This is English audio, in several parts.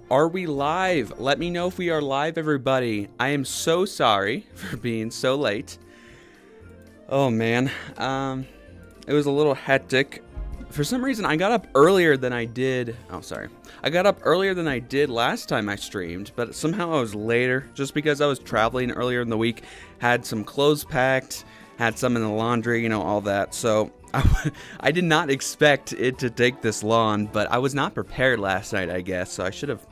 Are we live? Let me know if we are live, everybody. I am so sorry for being so late. Oh man, it was a little hectic. For some reason, I got up earlier than I did. I got up earlier than I did last time I streamed, but somehow I was later just because I was traveling earlier in the week. Had some clothes packed, had some in the laundry, all that. So I did not expect it to take this long, but I was not prepared last night, I guess. So I should have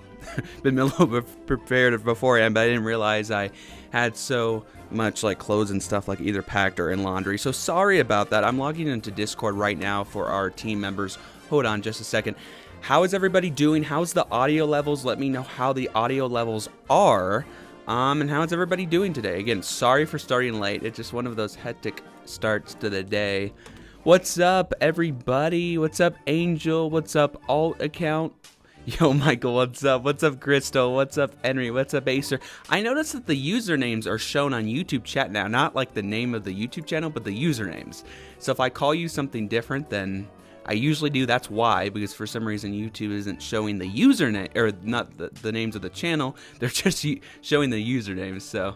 been a little bit prepared beforehand, but I didn't realize I had so much clothes and stuff either packed or in laundry. So sorry about that. I'm logging into Discord right now for our team members. Hold on just a second. How is everybody doing? How's the audio levels? Let me know how the audio levels are. And how's everybody doing today? Again, sorry for starting late. It's just one of those hectic starts to the day. What's up, everybody? What's up, Angel? What's up, Alt Account? Yo, Michael, what's up? What's up, Crystal? What's up, Henry? What's up, Acer? I noticed that the usernames are shown on YouTube chat now, not the name of the YouTube channel, but the usernames. So if I call you something different than I usually do, that's why, because for some reason YouTube isn't showing the username, or not the names of the channel, they're just showing the usernames, so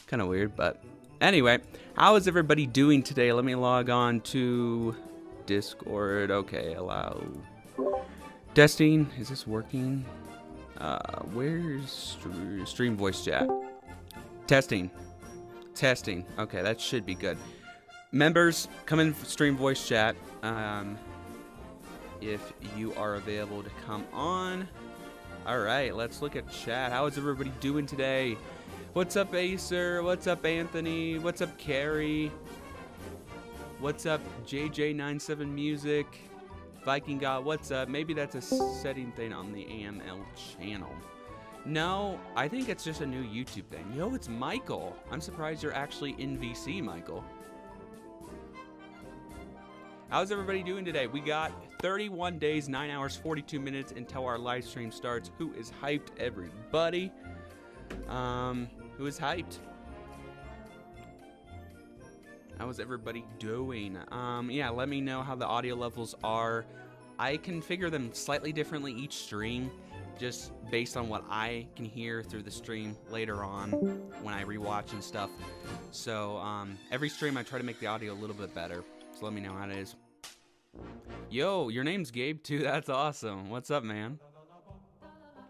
kind of weird, but anyway, how is everybody doing today? Let me log on to Discord. Okay, allow. Testing, is this working? Where's stream voice chat? Testing. Okay, that should be good. Members, come in stream voice chat. If you are available to come on. All right, let's look at chat. How is everybody doing today? What's up, Acer? What's up, Anthony? What's up, Carrie? What's up, JJ97 Music? Viking God, what's up? Maybe that's a setting thing on the AML channel. No, I think it's just a new YouTube thing. Yo, it's Michael. I'm surprised you're actually in VC, Michael. How's everybody doing today? We got 31 days, 9 hours, 42 minutes until our live stream starts. Who is hyped, everybody? Who is hyped? How is everybody doing? Yeah, let me know how the audio levels are. I configure them slightly differently each stream, just based on what I can hear through the stream later on when I rewatch and stuff. So every stream I try to make the audio a little bit better. So let me know how it is. Yo, your name's Gabe too. That's awesome. What's up, man?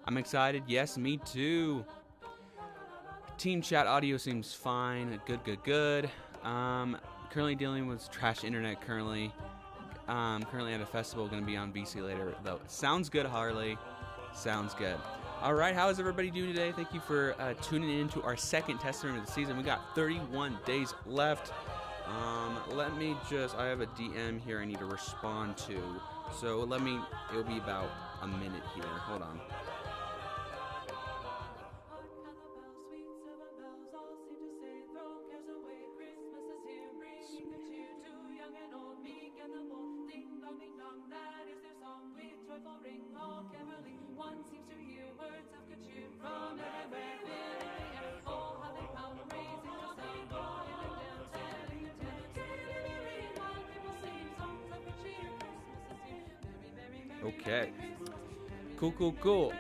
I'm excited. Yes, me too. Team chat audio seems fine. Good. Currently dealing with trash internet currently. Currently at a festival, gonna be on VC later though. Sounds good, Harley. Sounds good. All right, how is everybody doing today? Thank you for tuning in to our second test stream of the season. We got 31 days left. Let me I have a DM here I need to respond to. So it'll be about a minute here. Hold on. Okay. Cool.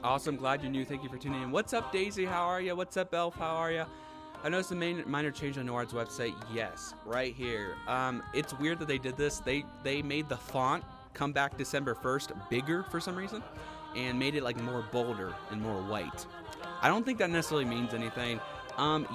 Awesome. Glad you're new. Thank you for tuning in. What's up, Daisy? How are you? What's up, Elf? How are you? I noticed a minor change on NORAD's website. Yes, right here. It's weird that they did this. They made the font come back December 1st bigger for some reason and made it more bolder and more white. I don't think that necessarily means anything.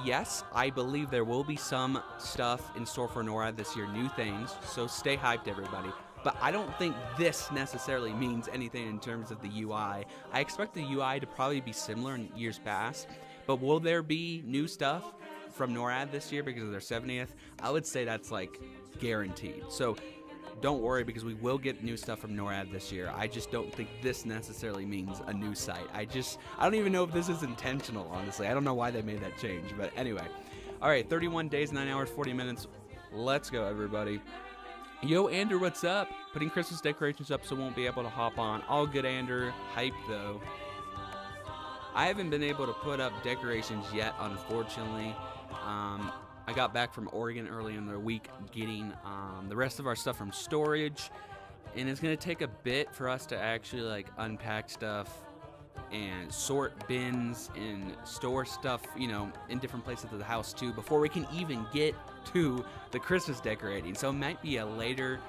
Yes, I believe there will be some stuff in store for NORAD this year, new things, so stay hyped, everybody. But I don't think this necessarily means anything in terms of the UI. I expect the UI to probably be similar in years past, but will there be new stuff from NORAD this year because of their 70th? I would say that's guaranteed. So don't worry, because we will get new stuff from NORAD this year. I just don't think this necessarily means a new site. I don't even know if this is intentional, honestly. I don't know why they made that change, but anyway. All right, 31 days, 9 hours, 40 minutes. Let's go, everybody. Yo, Andrew, what's up? Putting Christmas decorations up so won't be able to hop on. All good, Andrew. Hype, though. I haven't been able to put up decorations yet, unfortunately. I got back from Oregon early in the week getting the rest of our stuff from storage, and it's gonna take a bit for us to actually like unpack stuff and sort bins and store stuff, you know, in different places of the house too, before we can even get to the Christmas decorating. So it might be a later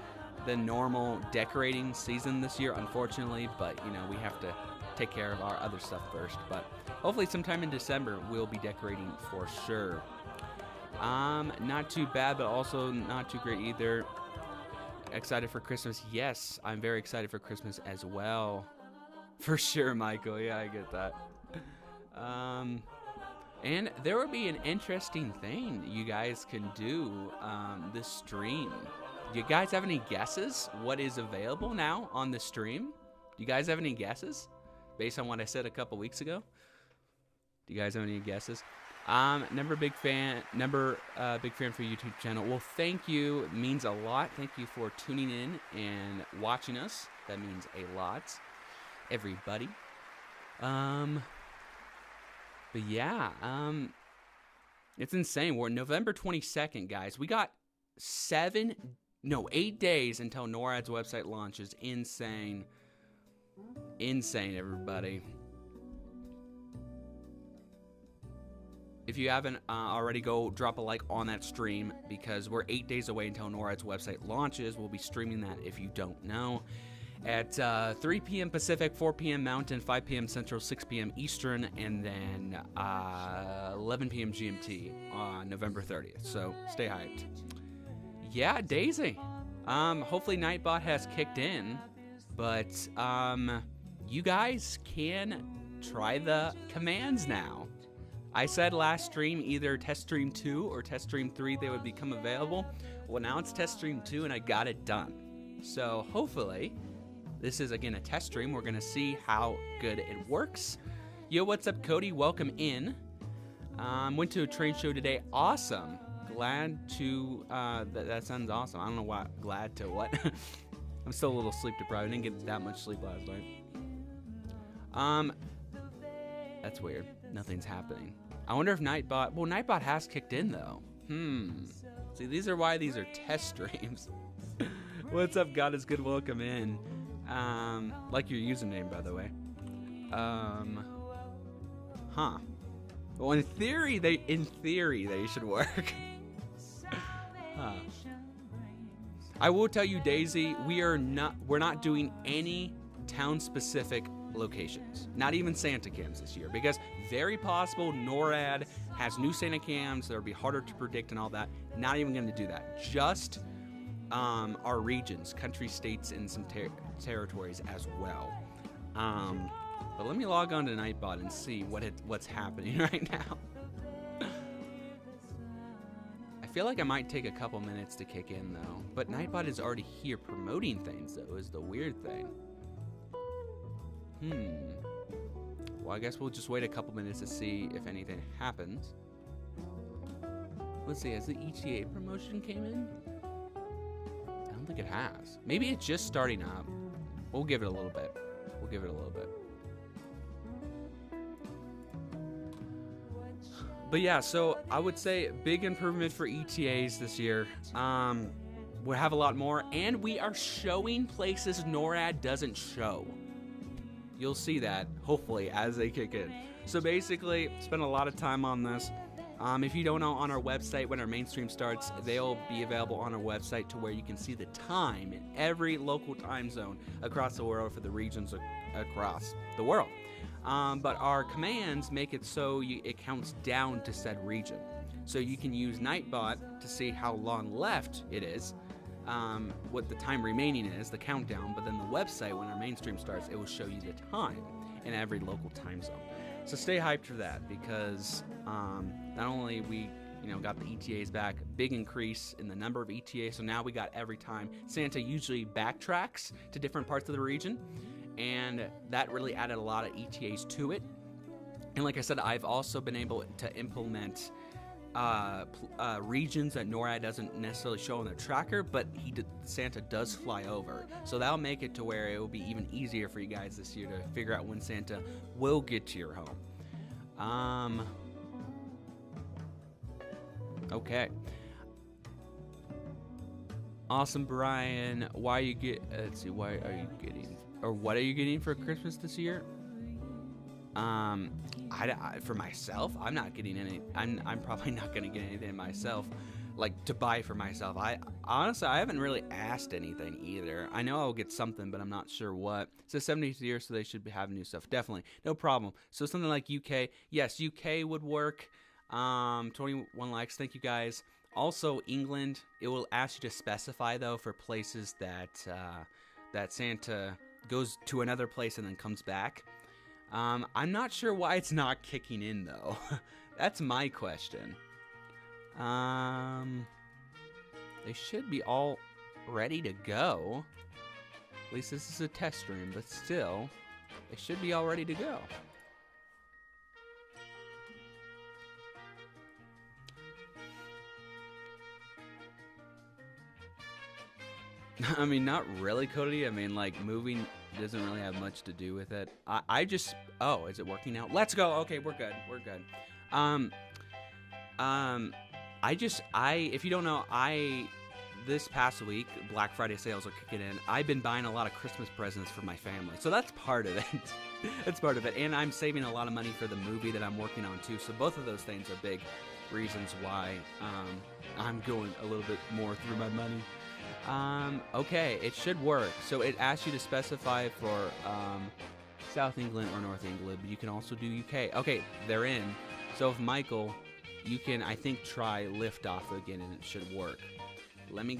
than normal decorating season this year, unfortunately, but you know, we have to take care of our other stuff first. But hopefully sometime in December we'll be decorating for sure. Not too bad, but also not too great either. Excited for Christmas? Yes, I'm very excited for Christmas as well. For sure, Michael. Yeah, I get that. And there will be an interesting thing you guys can do this stream. Do you guys have any guesses what is available now on the stream? Do you guys have any guesses based on what I said a couple weeks ago? Do you guys have any guesses? Big fan for YouTube channel. Well, thank you. It means a lot. Thank you for tuning in and watching us. That means a lot, everybody. But yeah, it's insane. We're November 22nd, guys. We got 8 days until NORAD's website launches. Insane. Insane, everybody. If you haven't already, go drop a like on that stream, because we're 8 days away until NORAD's website launches. We'll be streaming that, if you don't know, at 3 p.m. Pacific, 4 p.m. Mountain, 5 p.m. Central, 6 p.m. Eastern, and then 11 p.m. GMT on November 30th. So stay hyped. Yeah, Daisy. Hopefully Nightbot has kicked in, but you guys can try the commands now. I said last stream either test stream 2 or test stream 3 they would become available. Well, now it's test stream 2 and I got it done. So hopefully this is again a test stream. We're gonna see how good it works. Yo, what's up, Cody? Welcome in. Went to a trade show today. Awesome. Glad to that sounds awesome. I don't know why. Glad to what? I'm still a little sleep deprived. I didn't get that much sleep last night. That's weird. Nothing's happening. I wonder if Nightbot... Well, Nightbot has kicked in, though. See, these are why these are test streams. What's up, God is good? Welcome in. Like your username, by the way. Well, in theory, they should work. I will tell you, Daisy, we're not doing any town-specific locations, not even Santa cams this year, because very possible NORAD has new Santa cams that'll be harder to predict and all that. Not even going to do that. Just our regions, country, states, and some territories as well. But let me log on to Nightbot and see what's happening right now. I feel like I might take a couple minutes to kick in though, but Nightbot is already here promoting things though, is the weird thing. Well, I guess we'll just wait a couple minutes to see if anything happens. Let's see, has the ETA promotion came in? I don't think it has. Maybe it's just starting up. We'll give it a little bit. But yeah, so I would say big improvement for ETAs this year. We'll have a lot more, and we are showing places NORAD doesn't show. You'll see that, hopefully, as they kick in. So basically, spend a lot of time on this. If you don't know, on our website, when our mainstream starts, they'll be available on our website to where you can see the time in every local time zone across the world for the regions across the world. But our commands make it so it counts down to said region. So you can use Nightbot to see how long left it is, what the time remaining is, the countdown, but then the website, when our mainstream starts, it will show you the time in every local time zone. So stay hyped for that, because not only we got the ETAs back, big increase in the number of ETAs, so now we got every time. Santa usually backtracks to different parts of the region, and that really added a lot of ETAs to it. And like I said, I've also been able to implement regions that NORAD doesn't necessarily show on their tracker, but Santa does fly over. So that'll make it to where it will be even easier for you guys this year to figure out when Santa will get to your home. Okay. Awesome, Brian. Why you get? Let's see. Why are you getting? Or what are you getting for Christmas this year? For myself, I'm not getting any. I'm probably not gonna get anything myself, like to buy for myself. I honestly, I haven't really asked anything either. I know I'll get something, but I'm not sure what. It says 70th year, so they should have new stuff. Definitely, no problem. So something like UK, yes, UK would work. 21 likes. Thank you guys. Also, England, it will ask you to specify though for places that that Santa goes to another place and then comes back. I'm not sure why it's not kicking in, though. That's my question. They should be all ready to go. At least this is a test stream, but still, they should be all ready to go. I mean, not really, Cody. I mean, like, moving doesn't really have much to do with it. I just... Oh, is it working now? Let's go. Okay, we're good. We're good. If you don't know, this past week, Black Friday sales are kicking in. I've been buying a lot of Christmas presents for my family. So that's part of it. That's part of it. And I'm saving a lot of money for the movie that I'm working on, too. So both of those things are big reasons why I'm going a little bit more through my money. Okay, it should work. So it asks you to specify for South England or North England, but you can also do UK. Okay, they're in. So if Michael, you can, I think, try liftoff again, and it should work. Let me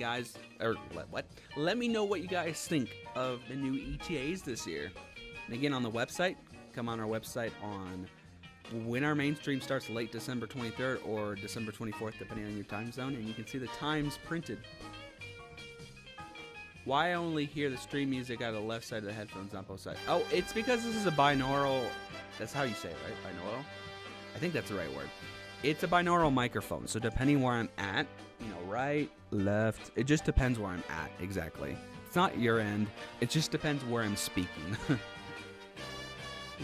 Let me know what you guys think of the new ETAs this year. And again, on the website, come on our website on when our main stream starts, late December 23rd or December 24th, depending on your time zone, and you can see the times printed. Why I only hear the stream music out of the left side of the headphones, not both sides? Oh, it's because this is a binaural... That's how you say it, right? Binaural? I think that's the right word. It's a binaural microphone, so depending where I'm at, right, left, it just depends where I'm at, exactly. It's not your end, it just depends where I'm speaking.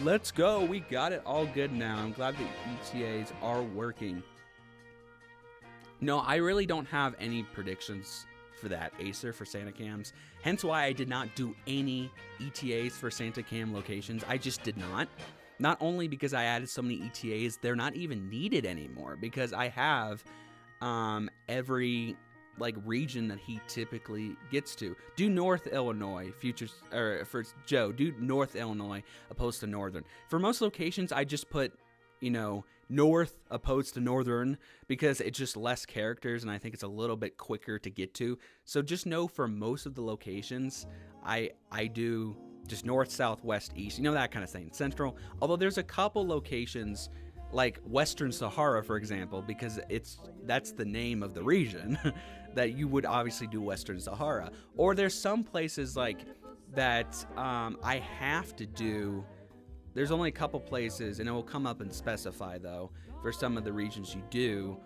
Let's go, we got it all good now. I'm glad the ETAs are working. No, I really don't have any predictions for that, Acer, for Santa Cams. Hence why I did not do any ETAs for Santa Cam locations. I just did not. Not only because I added so many ETAs, they're not even needed anymore because I have every region that he typically gets to. Do North Illinois for Joe, do North Illinois opposed to Northern. For most locations, I just put North opposed to Northern because it's just less characters and I think it's a little bit quicker to get to. So just know for most of the locations, I do just North, South, West, East, that kind of thing. Central, although there's a couple locations like Western Sahara, for example, because that's the name of the region that you would obviously do Western Sahara. Or there's some places like that I have to do. There's only a couple places, and it will come up and specify, though, for some of the regions you do,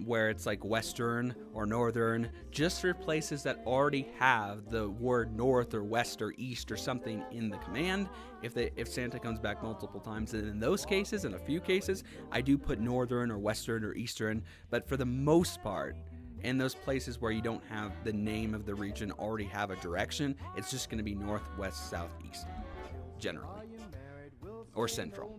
where it's like Western or Northern, just for places that already have the word North or West or East or something in the command, if Santa comes back multiple times. And in those cases, in a few cases, I do put Northern or Western or Eastern, but for the most part, in those places where you don't have the name of the region already have a direction, it's just going to be North, West, South, East, generally. Or Central.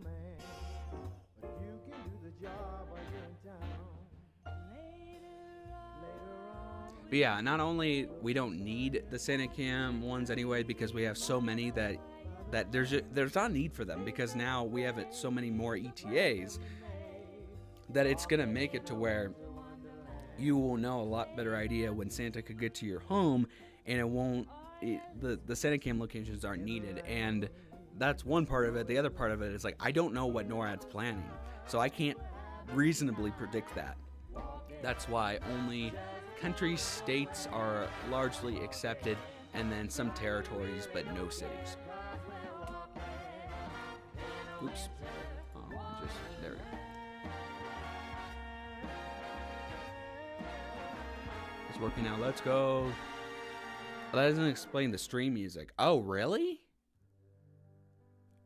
But yeah, not only we don't need the Santa Cam ones anyway because we have so many that there's not a need for them because now we have so many more ETAs that it's gonna make it to where you will know a lot better idea when Santa could get to your home, and the Santa Cam locations aren't needed. And that's one part of it. The other part of it is I don't know what NORAD's planning, so I can't reasonably predict that. That's why only countries, states are largely accepted, and then some territories, but no cities. Oops. There we go. It's working now. Let's go. Well, that doesn't explain the stream music. Oh, really?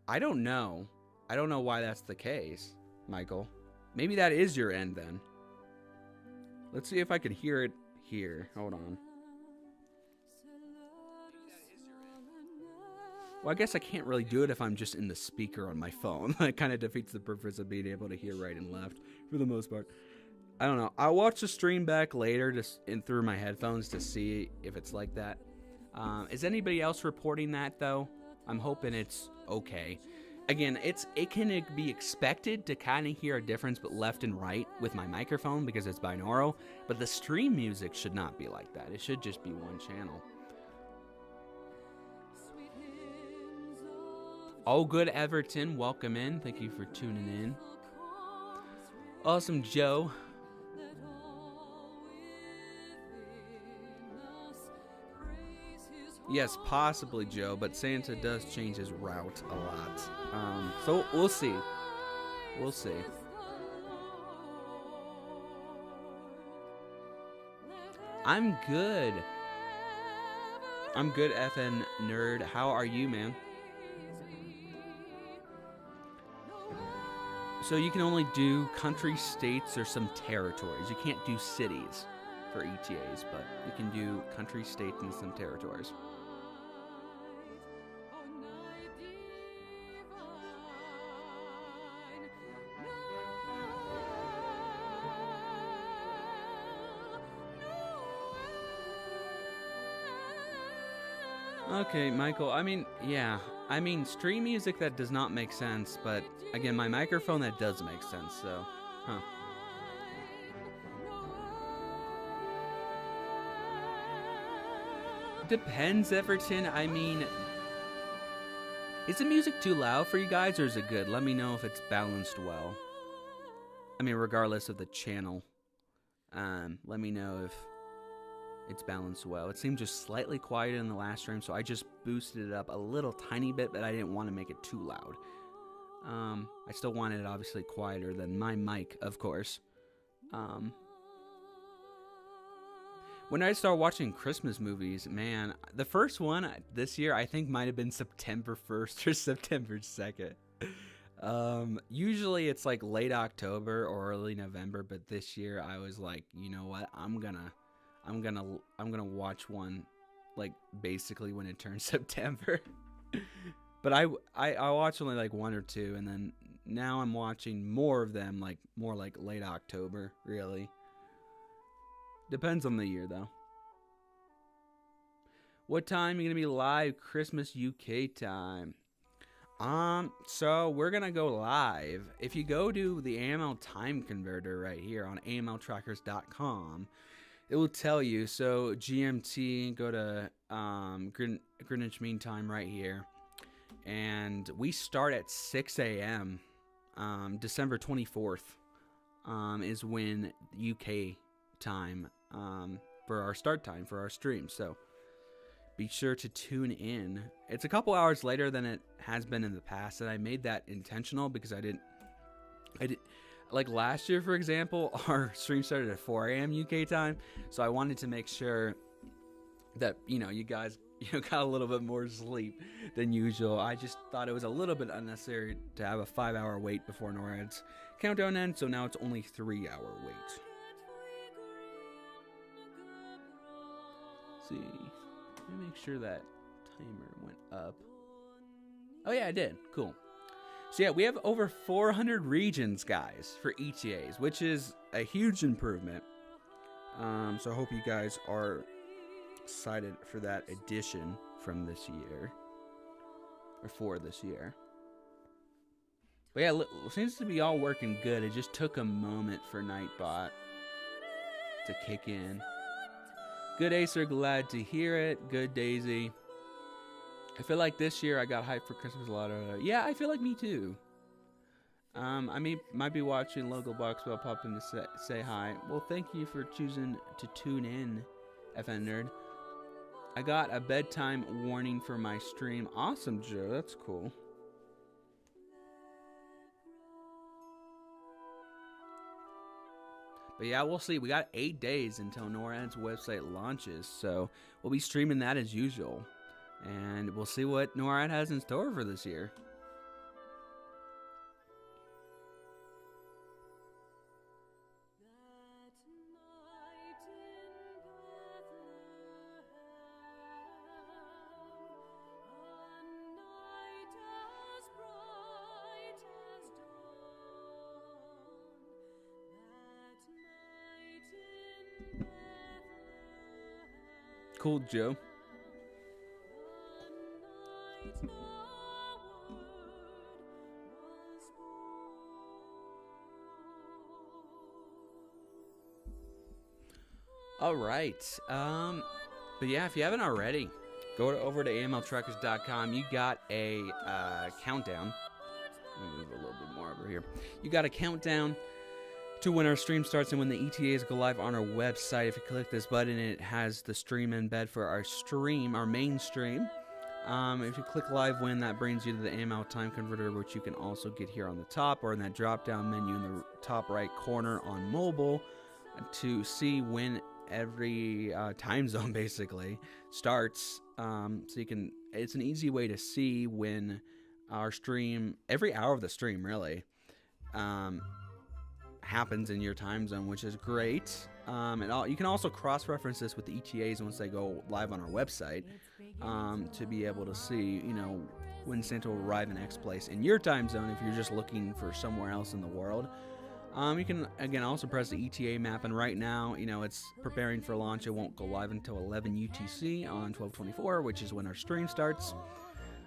I don't know. I don't know why that's the case, Michael. Maybe that is your end then. Let's see if I could hear it here. Hold on. Well, I guess I can't really do it if I'm just in the speaker on my phone. That kind of defeats the purpose of being able to hear right and left for the most part. I don't know. I'll watch the stream back later through my headphones to see if it's like that. Is anybody else reporting that, though? I'm hoping it's okay. Again, it can be expected to kind of hear a difference but left and right with my microphone because it's binaural, but the stream music should not be like that. It should just be one channel. All good, Everton. Welcome in. Thank you for tuning in. Awesome, Joe. Yes, possibly, Joe, but Santa does change his route a lot. So we'll see. We'll see. I'm good. I'm good, FN nerd. How are you, man? So you can only do country, states, or some territories. You can't do cities for ETAs, but you can do country, states, and some territories. Okay, Michael, I mean, yeah. I mean, stream music that does not make sense, but again, my microphone that does make sense, so, huh. Depends, Everton. I mean, is the music too loud for you guys, or is it good? Let me know if it's balanced well. I mean, regardless of the channel. Let me know if it's balanced well. It seemed just slightly quieter in the last stream, so I just boosted it up a little tiny bit, but I didn't want to make it too loud. I still wanted it obviously quieter than my mic, of course. When I started watching Christmas movies, man, the first one this year I think might have been September 1st or September 2nd. Usually it's like late October or early November, but this year I was like, you know what? I'm gonna watch one like basically when it turns September. But I watched only like one or two, and then now I'm watching more of them, like more like late October, really. Depends on the year though. What time are you gonna be live? Christmas UK time. So we're gonna go live. If you go to the AML time converter right here on amltrackers.com, it will tell you. So GMT, go to Greenwich Mean Time right here, and we start at 6 a.m. December 24th is when UK time for our start time for our stream. So be sure to tune in. It's a couple hours later than it has been in the past, and I made that intentional because I did like last year, for example, our stream started at 4 a.m. UK time, so I wanted to make sure that, you guys, got a little bit more sleep than usual. I just thought it was a little bit unnecessary to have a 5-hour wait before NORAD's countdown ends, so now it's only 3-hour wait. Let's see. Let me make sure that timer went up. Oh yeah, I did. Cool. So yeah, we have over 400 regions, guys, for ETAs, which is a huge improvement. So I hope you guys are excited for that addition from this year, or for this year. But yeah, it seems to be all working good. It just took a moment for Nightbot to kick in. Good Acer, glad to hear it. Good Daisy. I feel like this year I got hyped for Christmas a lot. Yeah, I feel like me too. I might be watching Local Box, but I'll pop in to say hi. Well, thank you for choosing to tune in, FN Nerd. I got a bedtime warning for my stream. Awesome, Joe. That's cool. But yeah, we'll see. We got 8 days until NORAD's website launches, so we'll be streaming that as usual. And we'll see what NORAD has in store for this year. Cool, Joe. All right. But yeah, if you haven't already, go over to amltruckers.com. You got a countdown. Let me move a little bit more over here. You got a countdown to when our stream starts and when the ETAs go live on our website. If you click this button, it has the stream embed for our stream, our main stream. If you click live when, that brings you to the AML time converter, which you can also get here on the top or in that drop down menu in the top right corner on mobile to see when every time zone basically starts. So you can, it's an easy way to see when our stream, every hour of the stream really, happens in your time zone, which is great. And you can also cross-reference this with the ETAs once they go live on our website, to be able to see, when Santa will arrive in X place in your time zone if you're just looking for somewhere else in the world. You can, again, also press the ETA map, and right now, it's preparing for launch. It won't go live until 11 UTC on 12/24, which is when our stream starts.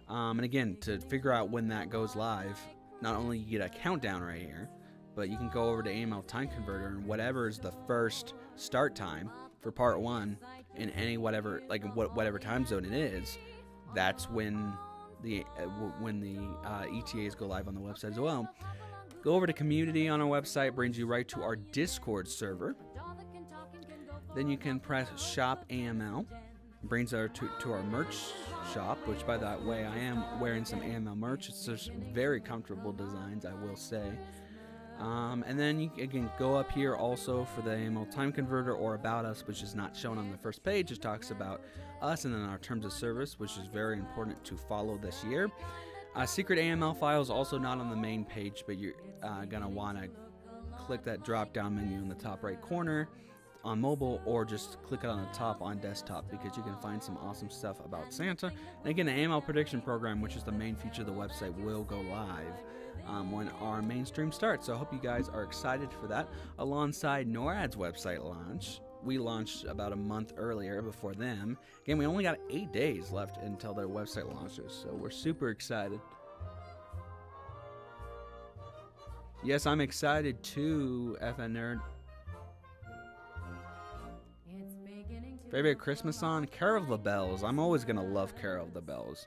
And again, to figure out when that goes live, not only you get a countdown right here, but you can go over to AML Time Converter, and whatever is the first start time for part 1 in any whatever time zone it is, that's when the ETAs go live on the website as well. Go over to Community on our website, brings you right to our Discord server. Then you can press Shop AML, brings us to our merch shop, which, by that way, I am wearing some AML merch. It's just very comfortable designs, I will say. And then you can go up here also for the AML Time Converter or About Us, which is not shown on the first page. It talks about us, and then our Terms of Service, which is very important to follow this year. Secret AML files also not on the main page, but you're going to want to click that drop down menu in the top right corner on mobile, or just click it on the top on desktop, because you can find some awesome stuff about Santa. And again, the AML prediction program, which is the main feature of the website, will go live when our mainstream starts. So I hope you guys are excited for that. Alongside NORAD's website launch, we launched about a month earlier before them. Again, we only got 8 days left until their website launches, so we're super excited. Yes, I'm excited too, FN Nerd. Favorite Christmas song? Carol of the Bells. I'm always going to love Carol of the Bells.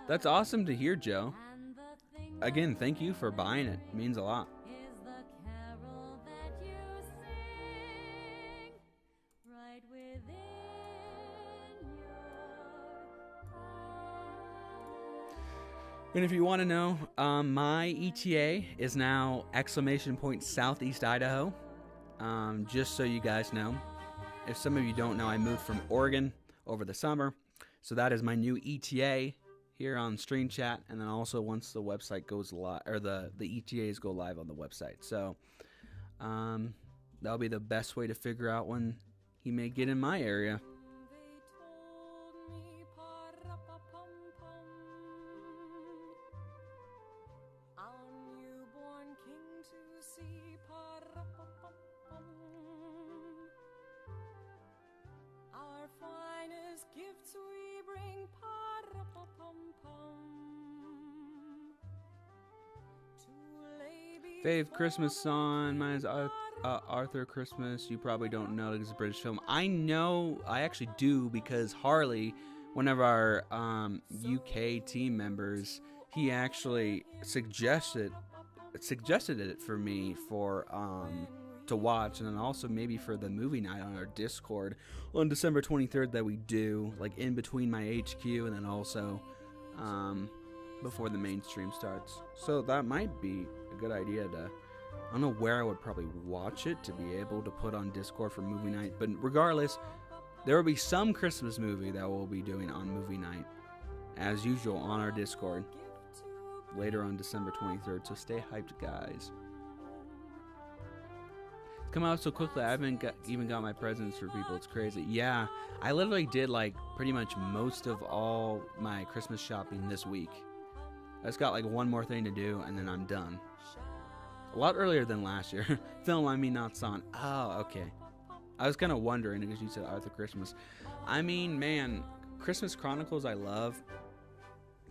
That's awesome to hear, Joe. Again, thank you for buying it. It means a lot. And if you want to know, my ETA is now !Southeast Idaho. Just so you guys know. If some of you don't know, I moved from Oregon over the summer. So that is my new ETA here on Stream Chat. And then also once the website goes live, or the ETAs go live on the website. So that'll be the best way to figure out when he may get in my area. Our finest gifts we bring, Fave Christmas song. Mine is Arthur Christmas. You probably don't know because it's a British film. I know, I actually do, because Harley, one of our UK team members, he actually suggested it for me to watch, and then also maybe for the movie night on our Discord on December 23rd that we do, like in between my HQ and then also before the mainstream starts. So that might be a good idea to, I don't know where I would probably watch it to be able to put on Discord for movie night, but regardless, there will be some Christmas movie that we'll be doing on movie night, as usual, on our Discord later on December 23rd, so stay hyped, guys. Come out so quickly, I haven't even got my presents for people. It's crazy. Yeah, I literally did like pretty much most of all my Christmas shopping this week. I just got like one more thing to do and then I'm done. A lot earlier than last year. Film, I mean, not song. Oh, okay. I was kind of wondering because you said Arthur Christmas. I mean, man, Christmas Chronicles I love.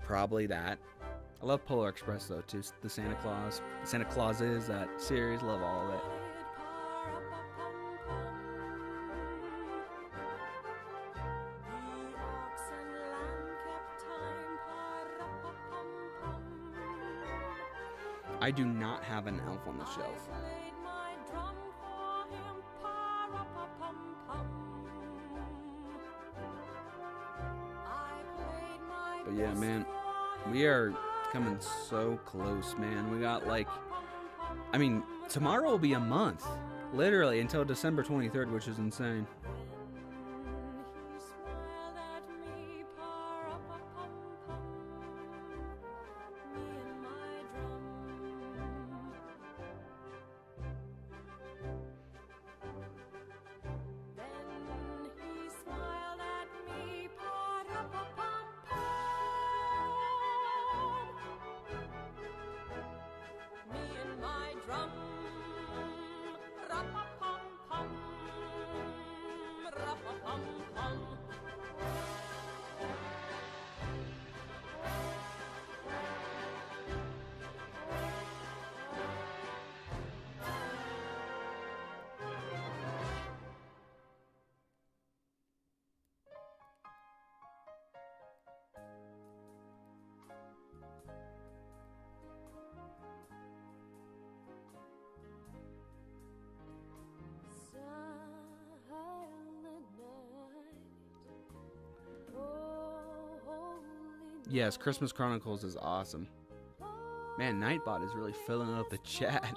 Probably that. I love Polar Express though too. The Santa Clauses, that series. Love all of it. I do not have an elf on the shelf. But yeah, man, we are coming so close, man. We got like, I mean, tomorrow will be a month, literally, until December 23rd, which is insane. Yes, Christmas Chronicles is awesome. Man, Nightbot is really filling up the chat.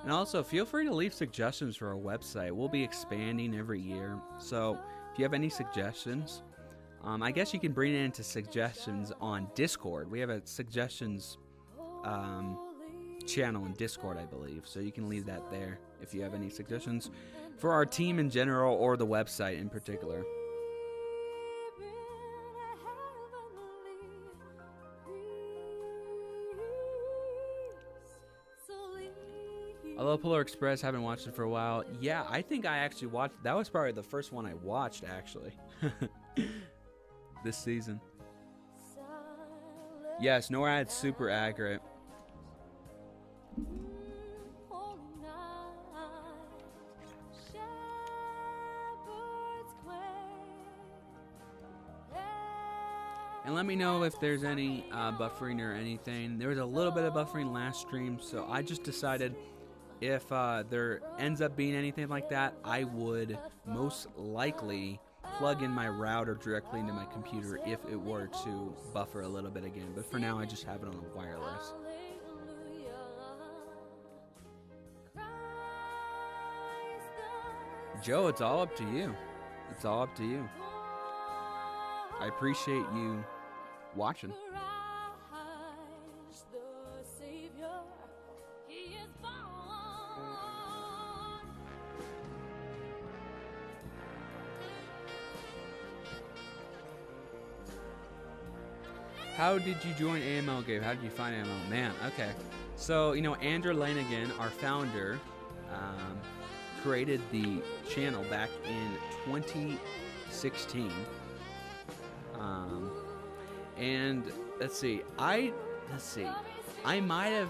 And also, feel free to leave suggestions for our website. We'll be expanding every year. So, if you have any suggestions, I guess you can bring it into suggestions on Discord. We have a suggestions channel in Discord, I believe. So you can leave that there if you have any suggestions for our team in general or the website in particular. I love Polar Express. Haven't watched it for a while. Yeah, I think I actually watched. That was probably the first one I watched, actually. This season. Yes, NORAD's super accurate. And let me know if there's any buffering or anything. There was a little bit of buffering last stream, so I just decided if there ends up being anything like that, I would most likely plug in my router directly into my computer if it were to buffer a little bit again. But for now, I just have it on a wireless. Joe, it's all up to you. It's all up to you. I appreciate you watching. How did you join AML, Gabe? How did you find AML? Man, okay. So, you know, Andrew Lanigan, our founder, created the channel back in 2016. And let's see, I might have,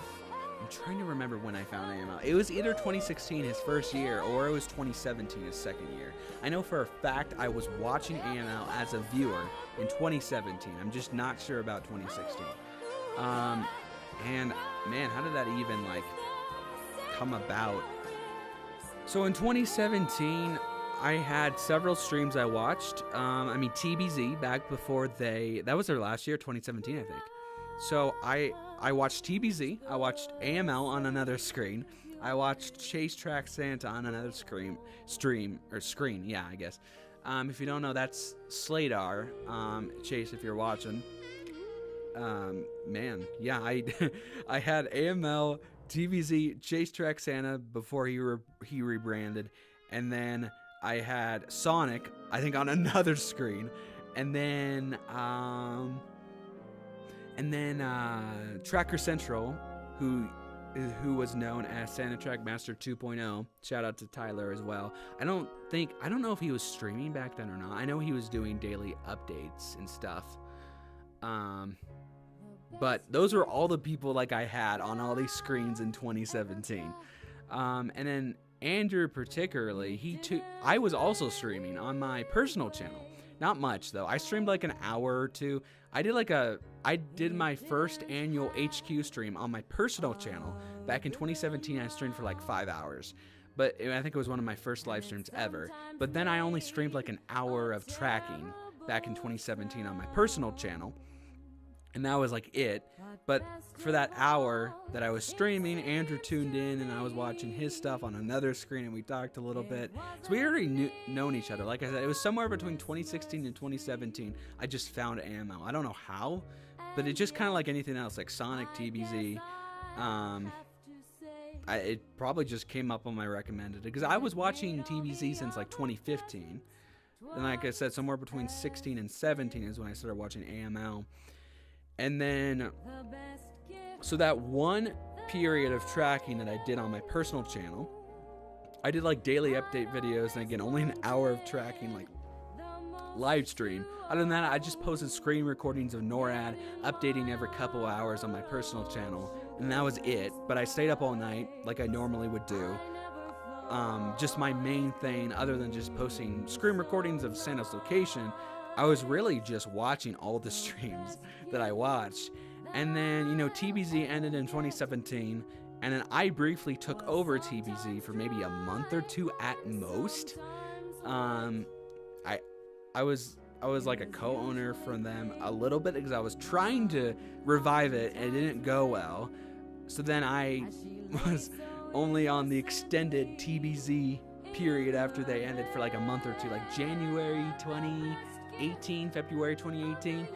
I'm trying to remember when I found AML. It was either 2016, his first year, or it was 2017, his second year. I know for a fact I was watching AML as a viewer in 2017. I'm just not sure about 2016. And man, how did that even like come about? So in 2017, I had several streams I watched. I mean, TBZ back before that was their last year, 2017, I think. So I watched TBZ. I watched AML on another screen. I watched Chase Track Santa on another screen. Yeah, I guess. If you don't know, that's Sladar. Chase, if you're watching. Man, yeah, I had AML, TBZ, Chase Track Santa before he rebranded, and then I had Sonic, I think, on another screen, and then Tracker Central, who who was known as Santa Track Master 2.0. Shout out to Tyler as well. I don't know if he was streaming back then or not. I know he was doing daily updates and stuff. But those were all the people like I had on all these screens in 2017. And then Andrew particularly, I was also streaming on my personal channel. Not much though. I streamed like an hour or two. I did my first annual HQ stream on my personal channel back in 2017. I streamed for like 5 hours. But I think it was one of my first live streams ever. But then I only streamed like an hour of tracking back in 2017 on my personal channel. And that was like it. But for that hour that I was streaming, Andrew tuned in and I was watching his stuff on another screen and we talked a little bit. So we already known each other. Like I said, it was somewhere between 2016 and 2017. I just found AML. I don't know how, but it just kind of like anything else, like Sonic, TBZ. It probably just came up on my recommended because I was watching TBZ since like 2015. And like I said, somewhere between 16 and 17 is when I started watching AML. And then, so that one period of tracking that I did on my personal channel, I did like daily update videos, and again, only an hour of tracking, like live stream. Other than that, I just posted screen recordings of NORAD, updating every couple hours on my personal channel, and that was it. But I stayed up all night, like I normally would do. Just my main thing, other than just posting screen recordings of Santa's location, I was really just watching all the streams that I watched. And then, TBZ ended in 2017, and then I briefly took over TBZ for maybe a month or two at most. I was like a co-owner for them a little bit because I was trying to revive it and it didn't go well. So then I was only on the extended TBZ period after they ended for like a month or two, like January 2018, February 2018.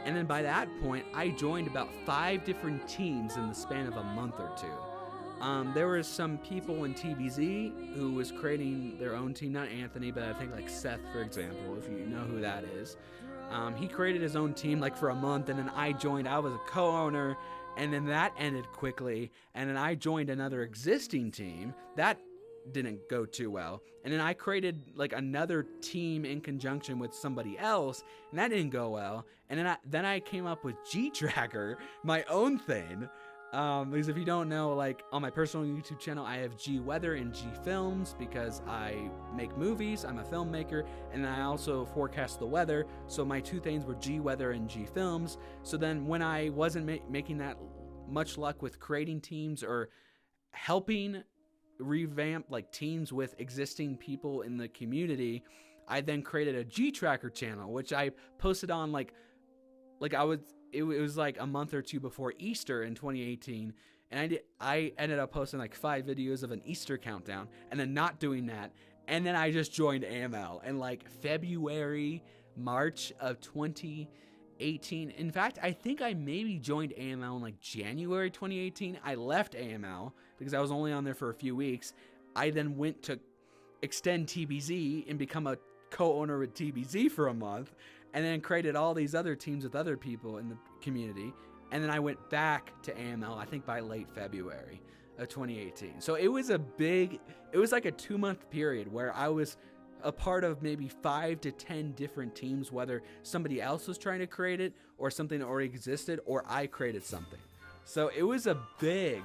And then by that point, I joined about 5 different teams in the span of a month or two. There were some people in TBZ who was creating their own team, not Anthony, but I think like Seth, for example, if you know who that is. He created his own team like for a month, and then I joined. I was a co-owner, and then that ended quickly, and then I joined another existing team. That didn't go too well, and then I created like another team in conjunction with somebody else, and that didn't go well. And then I came up with G-Tracker, my own thing. Because if you don't know, like on my personal YouTube channel, I have G Weather and G Films because I make movies. I'm a filmmaker, and I also forecast the weather. So my two things were G Weather and G Films. So then when I wasn't making that much luck with creating teams or helping revamp like teams with existing people in the community, I then created a G-Tracker channel, which I posted on it was like a month or two before Easter in 2018, and I ended up posting like 5 videos of an Easter countdown and then not doing that, and then I just joined AML in like February, March of 2018. In fact, I think I maybe joined AML in like January 2018. I left AML because I was only on there for a few weeks. I then went to extend TBZ and become a co-owner with TBZ for a month, and then created all these other teams with other people in the community. And then I went back to AML, I think by late February of 2018. So it was like a 2-month period where I was a part of maybe 5 to 10 different teams, whether somebody else was trying to create it or something that already existed, or I created something. So it was a big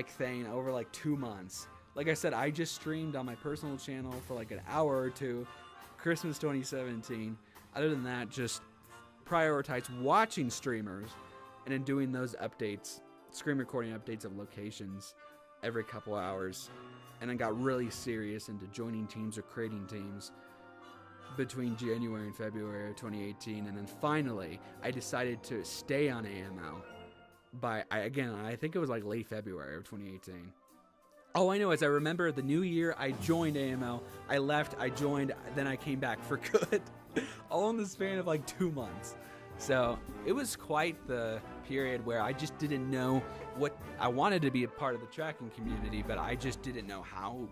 thing over like 2 months. Like I said, I just streamed on my personal channel for like an hour or two, Christmas 2017. Other than that, just prioritize watching streamers and then doing those updates, screen recording updates of locations every couple hours. And then got really serious into joining teams or creating teams between January and February of 2018. And then finally, I decided to stay on AML I think it was like late February of 2018. All I know is I remember the new year I joined AML, I left, I joined, then I came back for good. All in the span of like 2 months. So it was quite the period where I just didn't know what I wanted to be a part of the tracking community, but I just didn't know how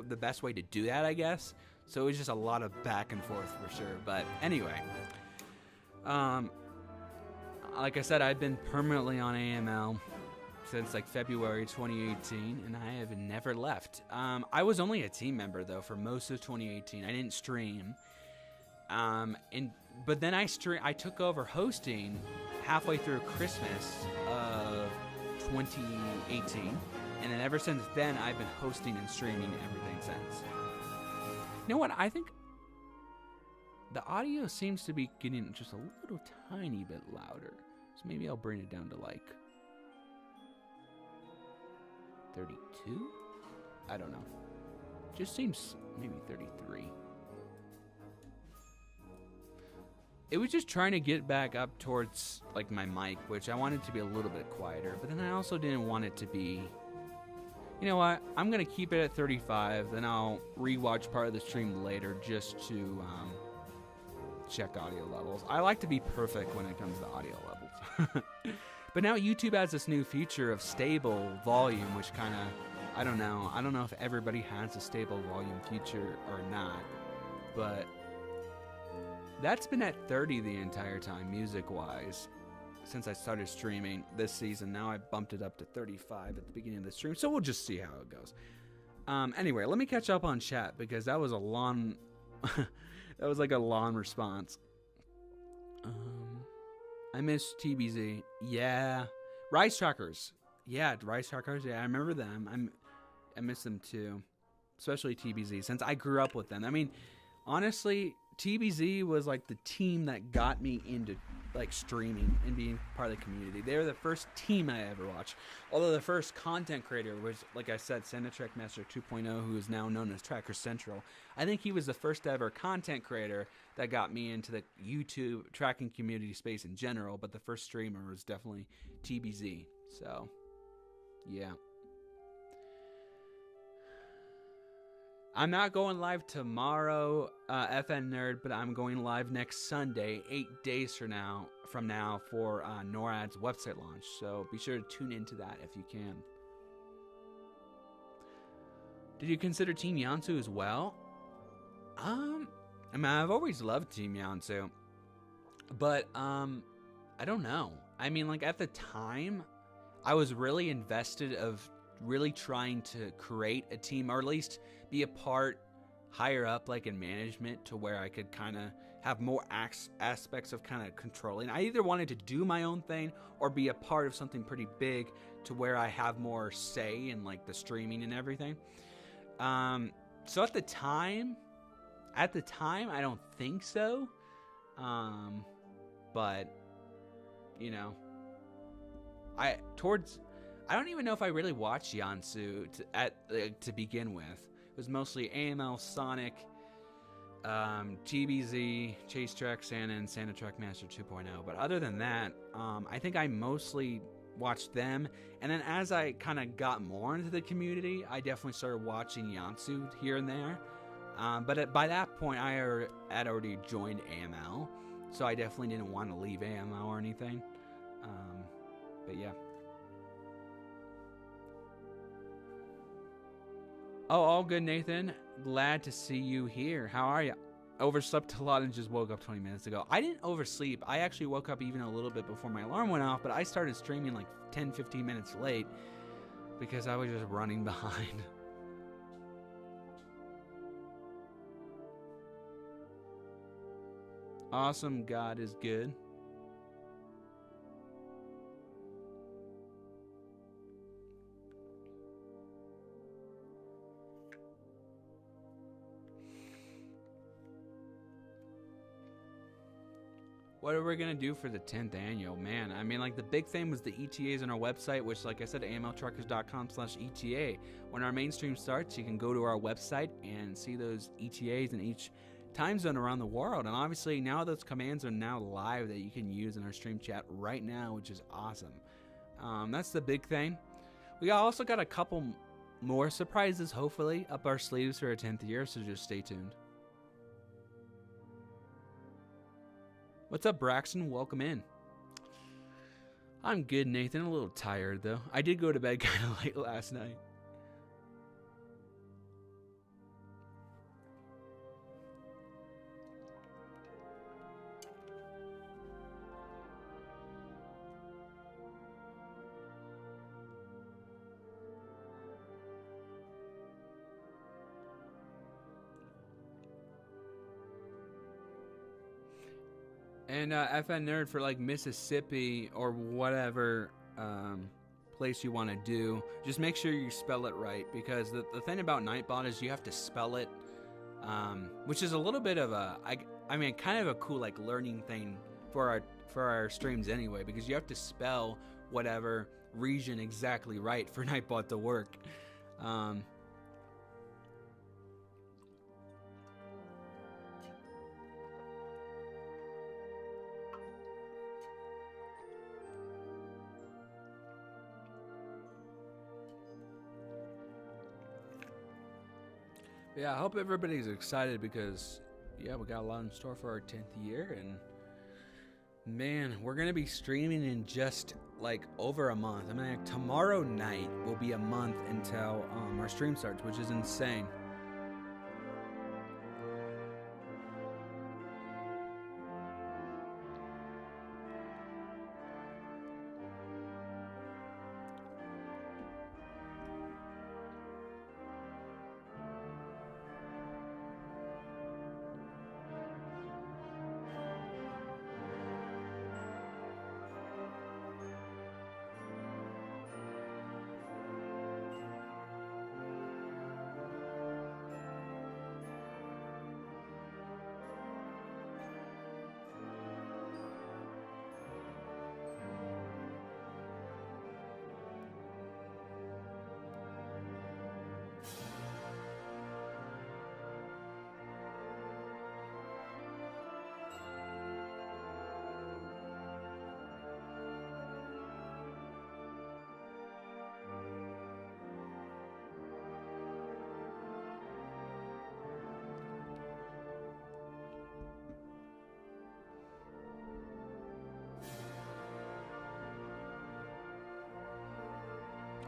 the best way to do that, I guess. So it was just a lot of back and forth for sure. But anyway, like I said, I've been permanently on AML since like February 2018, and I have never left. I was only a team member though for most of 2018. I didn't stream. But then I took over hosting halfway through Christmas of 2018, and then ever since then I've been hosting and streaming everything since. You know what? I think the audio seems to be getting just a little tiny bit louder, so maybe I'll bring it down to like 32? I don't know. Just seems maybe 33. It was just trying to get back up towards like my mic, which I wanted to be a little bit quieter, but then I also didn't want it to be, you know what, I'm going to keep it at 35, then I'll rewatch part of the stream later just to check audio levels. I like to be perfect when it comes to audio levels. But now YouTube has this new feature of stable volume, which kind of, I don't know if everybody has a stable volume feature or not, but that's been at 30 the entire time, music-wise, since I started streaming this season. Now I bumped it up to 35 at the beginning of the stream, so we'll just see how it goes. Anyway, let me catch up on chat, because that was a long... that was like a long response. I miss TBZ. Yeah. Rise Trackers. Yeah, Rise Trackers. Yeah, I remember them. I miss them too. Especially TBZ, since I grew up with them. I mean, honestly, TBZ was like the team that got me into like streaming and being part of the community. They were the first team I ever watched. Although the first content creator was, like I said, Track Master 2.0, who is now known as Tracker Central. I think he was the first ever content creator that got me into the YouTube tracking community space in general, but the first streamer was definitely TBZ. So, yeah. I'm not going live tomorrow, FN Nerd, but I'm going live next Sunday, 8 days from now, for NORAD's website launch. So be sure to tune into that if you can. Did you consider Team Yansu as well? I mean, I've always loved Team Yansu, but I don't know. I mean, like at the time, I was really invested of really trying to create a team, or at least be a part higher up, like in management, to where I could kind of have more aspects of kind of controlling. I either wanted to do my own thing or be a part of something pretty big to where I have more say in like the streaming and everything. So at the time, I don't think so. But you know, I don't even know if I really watched Yansu to begin with. It was mostly AML, Sonic, TBZ, Chase Track Santa, and Santa Track Master 2.0. But other than that, I think I mostly watched them. And then as I kind of got more into the community, I definitely started watching Yansu here and there. But by that point, I had already joined AML, so I definitely didn't want to leave AML or anything. But yeah. Oh, all good, Nathan. Glad to see you here. How are you? Overslept a lot and just woke up 20 minutes ago. I didn't oversleep. I actually woke up even a little bit before my alarm went off, but I started streaming like 10, 15 minutes late because I was just running behind. Awesome, God is good. What are we going to do for the 10th annual? Man, I mean, like, the big thing was the ETAs on our website, which, like I said, amltruckers.com/ETA. When our mainstream starts, you can go to our website and see those ETAs in each time zone around the world. And obviously, now those commands are now live that you can use in our stream chat right now, which is awesome. That's the big thing. We also got a couple more surprises, hopefully, up our sleeves for our 10th year, so just stay tuned. What's up, Braxton? Welcome in. I'm good, Nathan. A little tired, though. I did go to bed kind of late last night. And FN Nerd for like Mississippi or whatever place you want to do. Just make sure you spell it right, because the thing about Nightbot is you have to spell it, which is a little bit of a, I mean, kind of a cool like learning thing for our streams anyway, because you have to spell whatever region exactly right for Nightbot to work. Yeah, I hope everybody's excited because, yeah, we got a lot in store for our 10th year, and man, we're going to be streaming in just like over a month. I mean, tomorrow night will be a month until our stream starts, which is insane.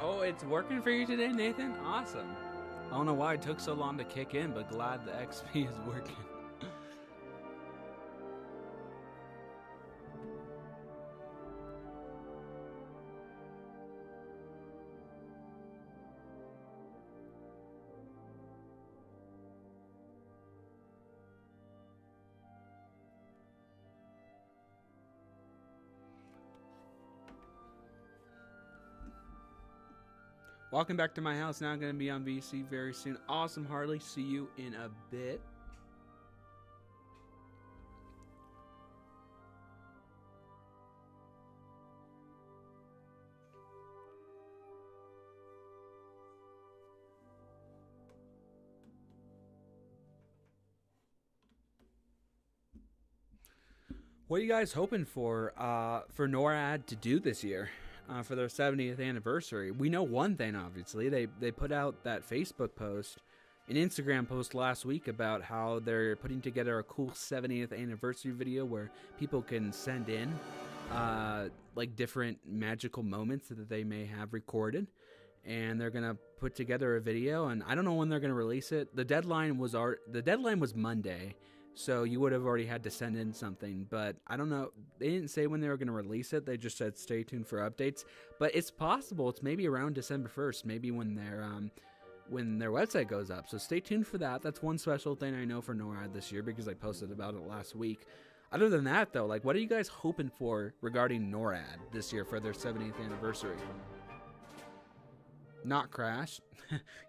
Oh, it's working for you today, Nathan? Awesome. I don't know why it took so long to kick in, but glad the XP is working. Welcome back to my house. Now I'm going to be on VC very soon. Awesome, Harley. See you in a bit. What are you guys hoping for NORAD to do this year? For their 70th anniversary. We know one thing, obviously. They put out that Facebook post, an Instagram post last week about how they're putting together a cool 70th anniversary video where people can send in like different magical moments that they may have recorded. And they're gonna put together a video, and I don't know when they're gonna release it. The deadline was Monday. So you would have already had to send in something, but I don't know. They didn't say when they were going to release it. They just said stay tuned for updates. But it's possible it's maybe around December 1st, maybe when their website goes up. So stay tuned for that. That's one special thing I know for NORAD this year because I posted about it last week. Other than that, though, like, what are you guys hoping for regarding NORAD this year for their 70th anniversary? Not crash.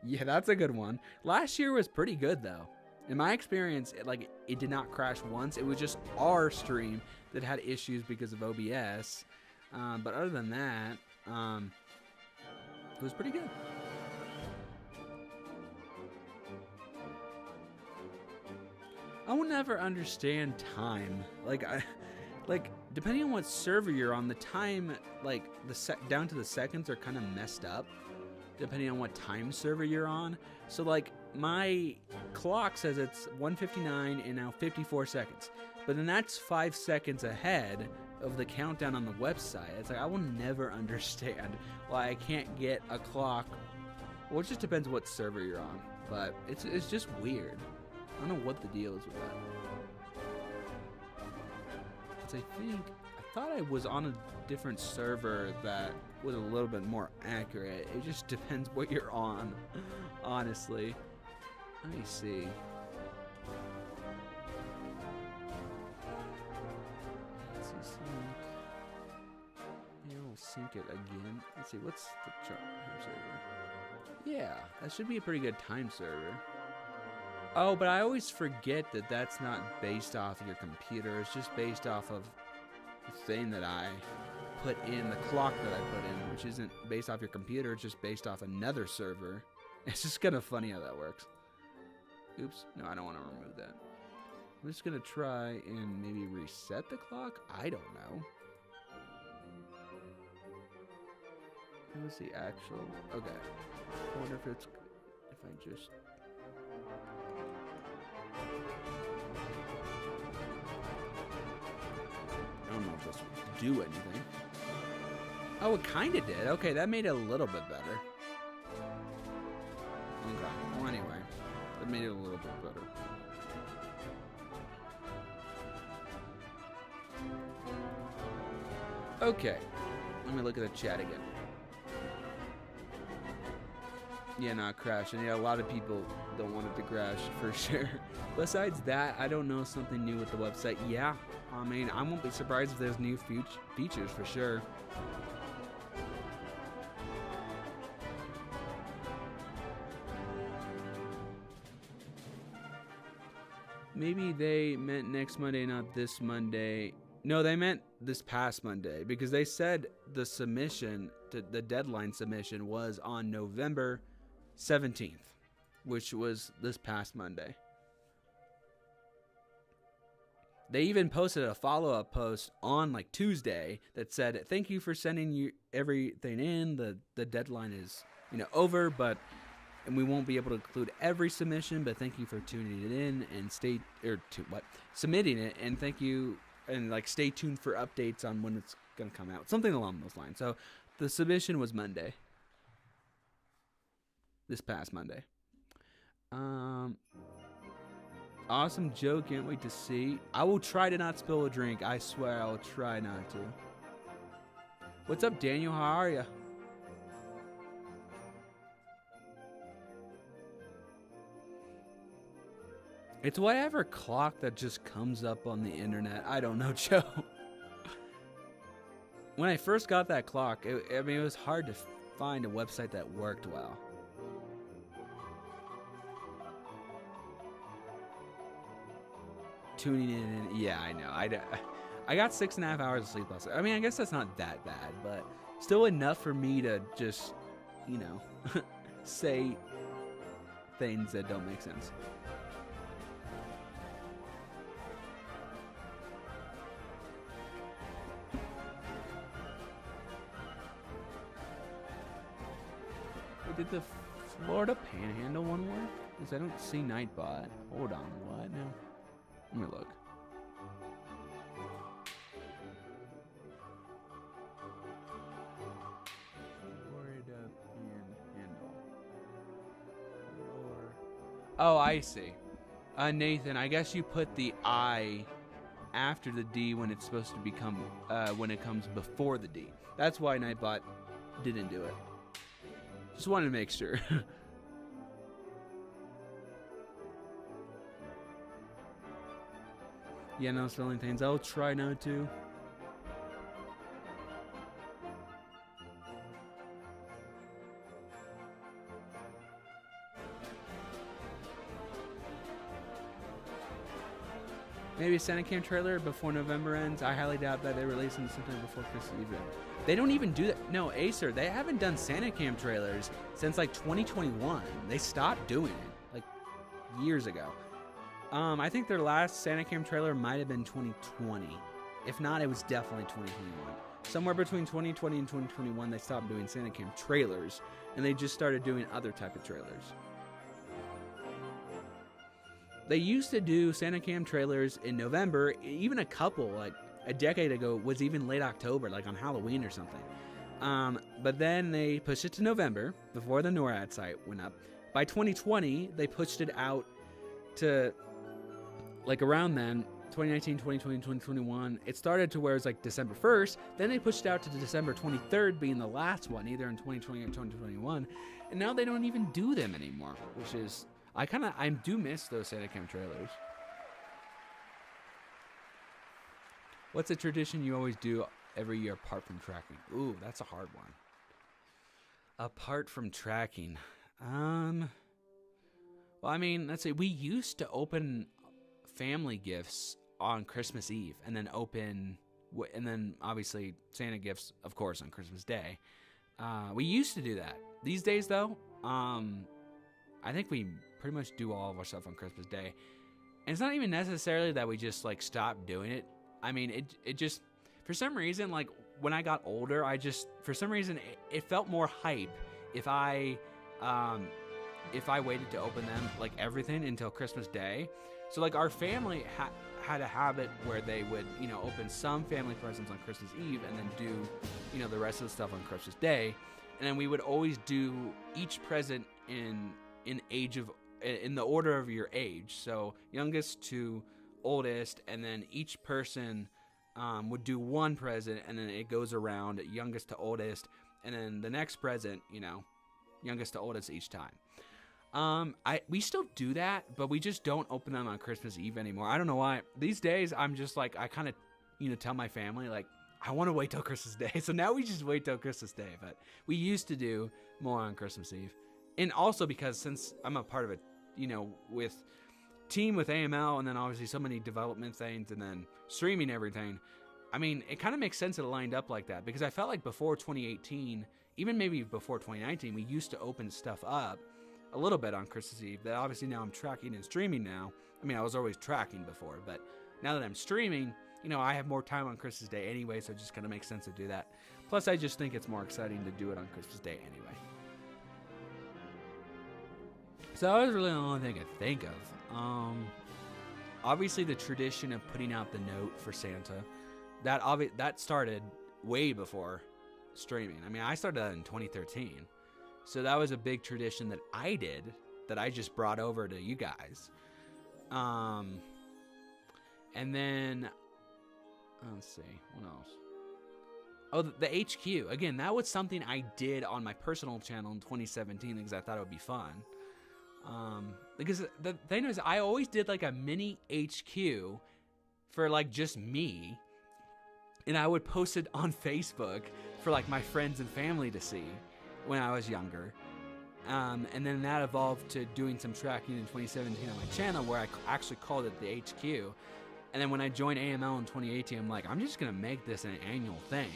Yeah, that's a good one. Last year was pretty good, though. In my experience, it did not crash once. It was just our stream that had issues because of OBS. But other than that, it was pretty good. I will never understand time. Depending on what server you're on, the time, down to the seconds are kind of messed up. Depending on what time server you're on. So my clock says it's 1:59 and now 54 seconds. But then that's 5 seconds ahead of the countdown on the website. It's I will never understand why I can't get a clock. Well, it just depends what server you're on. But it's just weird. I don't know what the deal is with that. I thought I was on a different server that was a little bit more accurate. It just depends what you're on, honestly. Let me see. sync. Yeah, we'll sync it again. Let's see, what's the time server? Yeah, that should be a pretty good time server. Oh, but I always forget that that's not based off of your computer. It's just based off of the thing that I put in, the clock that I put in, which isn't based off your computer. It's just based off another server. It's just kind of funny how that works. Oops, no, I don't want to remove that. I'm just going to try and maybe reset the clock. I don't know. What was the actual? Okay. I wonder if it's, if I just. I don't know if this will do anything. Oh, it kind of did. Okay, that made it a little bit better. Okay. Well, anyway, that made it a little bit better. Okay. Let me look at the chat again. Yeah, not crashing. Yeah, a lot of people don't want it to crash for sure. Besides that, I don't know something new with the website. Yeah, I mean, I won't be surprised if there's new features for sure. Maybe they meant next Monday, not this Monday. No, they meant this past Monday because they said the submission, the deadline submission was on November 17th, which was this past Monday. They even posted a follow-up post on like Tuesday that said, "Thank you for sending you everything in. The deadline is, over, and we won't be able to include every submission, but thank you for tuning it in and submitting it, and thank you, and like stay tuned for updates on when it's going to come out." Something along those lines. So the submission was Monday. This past Monday. Awesome joke. Can't wait to see. I will try to not spill a drink. I swear I'll try not to. What's up, Daniel? How are you? It's whatever clock that just comes up on the internet. I don't know, Joe. When I first got that clock, it was hard to find a website that worked well. Tuning in, yeah, I know. I got 6.5 hours of sleep last night. I mean, I guess that's not that bad, but still enough for me to just, say things that don't make sense. Did the Florida Panhandle one work? Because I don't see Nightbot. Hold on, what now? Let me look. Florida Panhandle. Oh, I see. Nathan, I guess you put the I after the D when it's supposed to become, when it comes before the D. That's why Nightbot didn't do it. Just wanted to make sure. Yeah, no spelling things. I'll try not to. Maybe a Santa Cam trailer before November ends. I highly doubt that they release them sometime before Christmas Eve. They don't even do that. No, Acer, they haven't done Santa Cam trailers since like 2021. They stopped doing it like years ago. I think their last Santa Cam trailer might have been 2020. If not, it was definitely 2021. Somewhere between 2020 and 2021, they stopped doing Santa Cam trailers, and they just started doing other type of trailers. They used to do Santa Cam trailers in November, even a couple, like a decade ago, was even late October, like on Halloween or something. But then they pushed it to November before the NORAD site went up. By 2020, they pushed it out to like around then, 2019, 2020, 2021. It started to where it's like December 1st. Then they pushed it out to December 23rd being the last one, either in 2020 or 2021. And now they don't even do them anymore, which is... I do miss those Santa Cam trailers. What's a tradition you always do every year apart from tracking? Ooh, that's a hard one. Apart from tracking. Well, I mean, let's say we used to open family gifts on Christmas Eve and then obviously Santa gifts, of course, on Christmas Day. We used to do that. These days, though, I think we pretty much do all of our stuff on Christmas Day. And it's not even necessarily that we just like stopped doing it. I mean, it just, for some reason, like when I got older, for some reason, it felt more hype if I waited to open them, like everything, until Christmas Day. So like our family had a habit where they would, open some family presents on Christmas Eve and then do, the rest of the stuff on Christmas Day. And then we would always do each present in the order of your age. So youngest to oldest, and then each person would do one present, and then it goes around youngest to oldest, and then the next present, youngest to oldest each time. We still do that, but we just don't open them on Christmas Eve anymore. I don't know why. These days, I'm just like, I kind of, tell my family, like, I want to wait till Christmas Day. So now we just wait till Christmas Day. But we used to do more on Christmas Eve. And also because since I'm a part of it, with AML, and then obviously so many development things, and then streaming everything, I mean, it kind of makes sense that it lined up like that, because I felt like before 2018, even maybe before 2019, we used to open stuff up a little bit on Christmas Eve. That obviously now I'm tracking and streaming now. I mean, I was always tracking before, but now that I'm streaming, I have more time on Christmas Day anyway, so it just kind of makes sense to do that. Plus, I just think it's more exciting to do it on Christmas Day anyway. So that was really the only thing I could think of. Obviously, the tradition of putting out the note for Santa, that started way before streaming. I mean, I started that in 2013. So that was a big tradition that I did, that I just brought over to you guys. And then, let's see, what else? Oh, the HQ. Again, that was something I did on my personal channel in 2017 because I thought it would be fun. Because the thing is, I always did like a mini HQ for like just me, and I would post it on Facebook for like my friends and family to see when I was younger. And then that evolved to doing some tracking in 2017 on my channel, where I actually called it the HQ. And then when I joined AML in 2018, I'm like, I'm just gonna make this an annual thing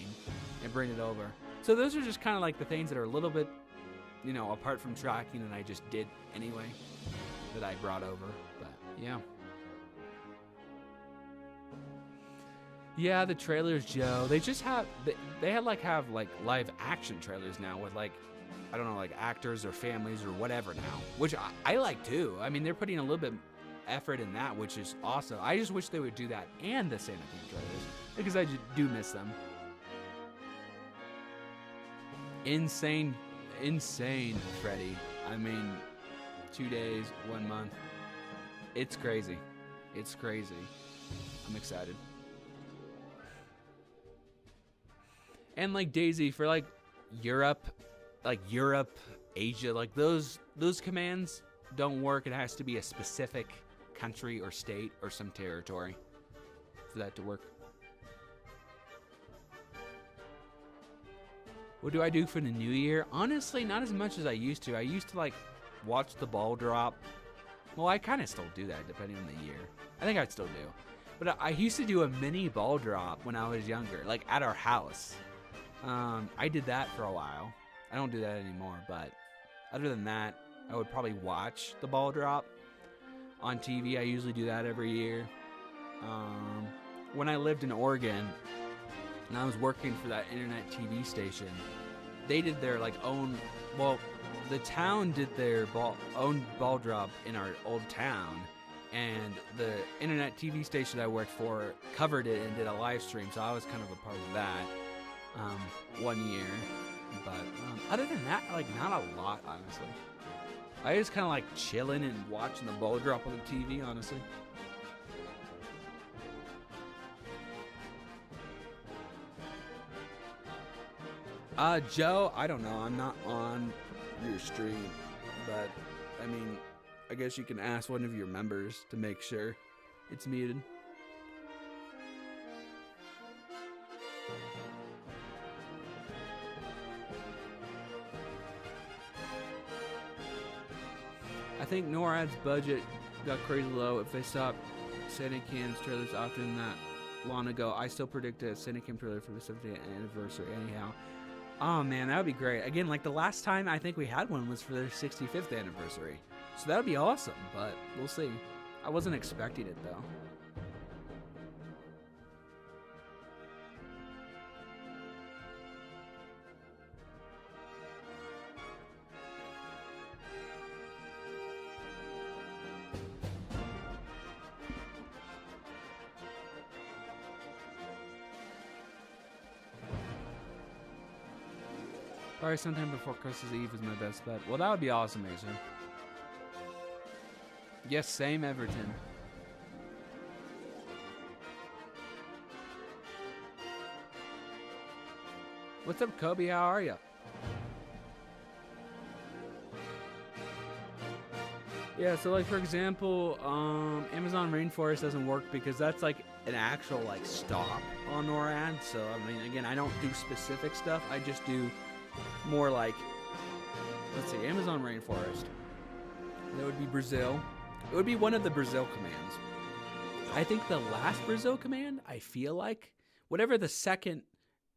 and bring it over. So those are just kind of like the things that are a little bit, apart from tracking, and I just did anyway, that I brought over. But yeah. Yeah, the trailers, Joe. They just have have live action trailers now with like, I don't know, like actors or families or whatever now, which I like too. I mean, they're putting a little bit effort in that, which is awesome. I just wish they would do that and the Santa theme trailers, because I do miss them. Insane, Freddy. I mean, 2 days, 1 month. It's crazy. I'm excited. And like Daisy, for like Europe, Asia, like those commands don't work. It has to be a specific country or state or some territory for that to work. What do I do for the new year? Honestly, not as much as I used to. I used to like watch the ball drop. Well, I kind of still do that depending on the year. I think I still do. But I used to do a mini ball drop when I was younger, like at our house. I did that for a while. I don't do that anymore, but other than that, I would probably watch the ball drop on TV. I usually do that every year. When I lived in Oregon and I was working for that internet TV station, they did their the town did their own ball drop in our old town, and the internet TV station I worked for covered it and did a live stream, so I was kind of a part of that 1 year. But other than that, like, not a lot, honestly. I just kind of like chilling and watching the ball drop on the TV, honestly. Joe, I don't know. I'm not on your stream, but I mean, I guess you can ask one of your members to make sure it's muted. I think NORAD's budget got crazy low. If they stop sending cams trailers often that long ago, I still predict a Santa Cam trailer for the 70th anniversary anyhow. Oh man, that would be great. Again, like the last time I think we had one was for their 65th anniversary. So that would be awesome, but we'll see. I wasn't expecting it though. Probably sometime before Christmas Eve is my best bet. Well, that would be awesome, Mason. Yes, same Everton. What's up, Kobe? How are you? Yeah, so like for example, Amazon Rainforest doesn't work because that's like an actual like stop on NORAD. So I mean, again, I don't do specific stuff. I just do more like, let's see, Amazon Rainforest. That would be Brazil. It would be one of the Brazil commands. I think the last Brazil command, I feel like, whatever the second,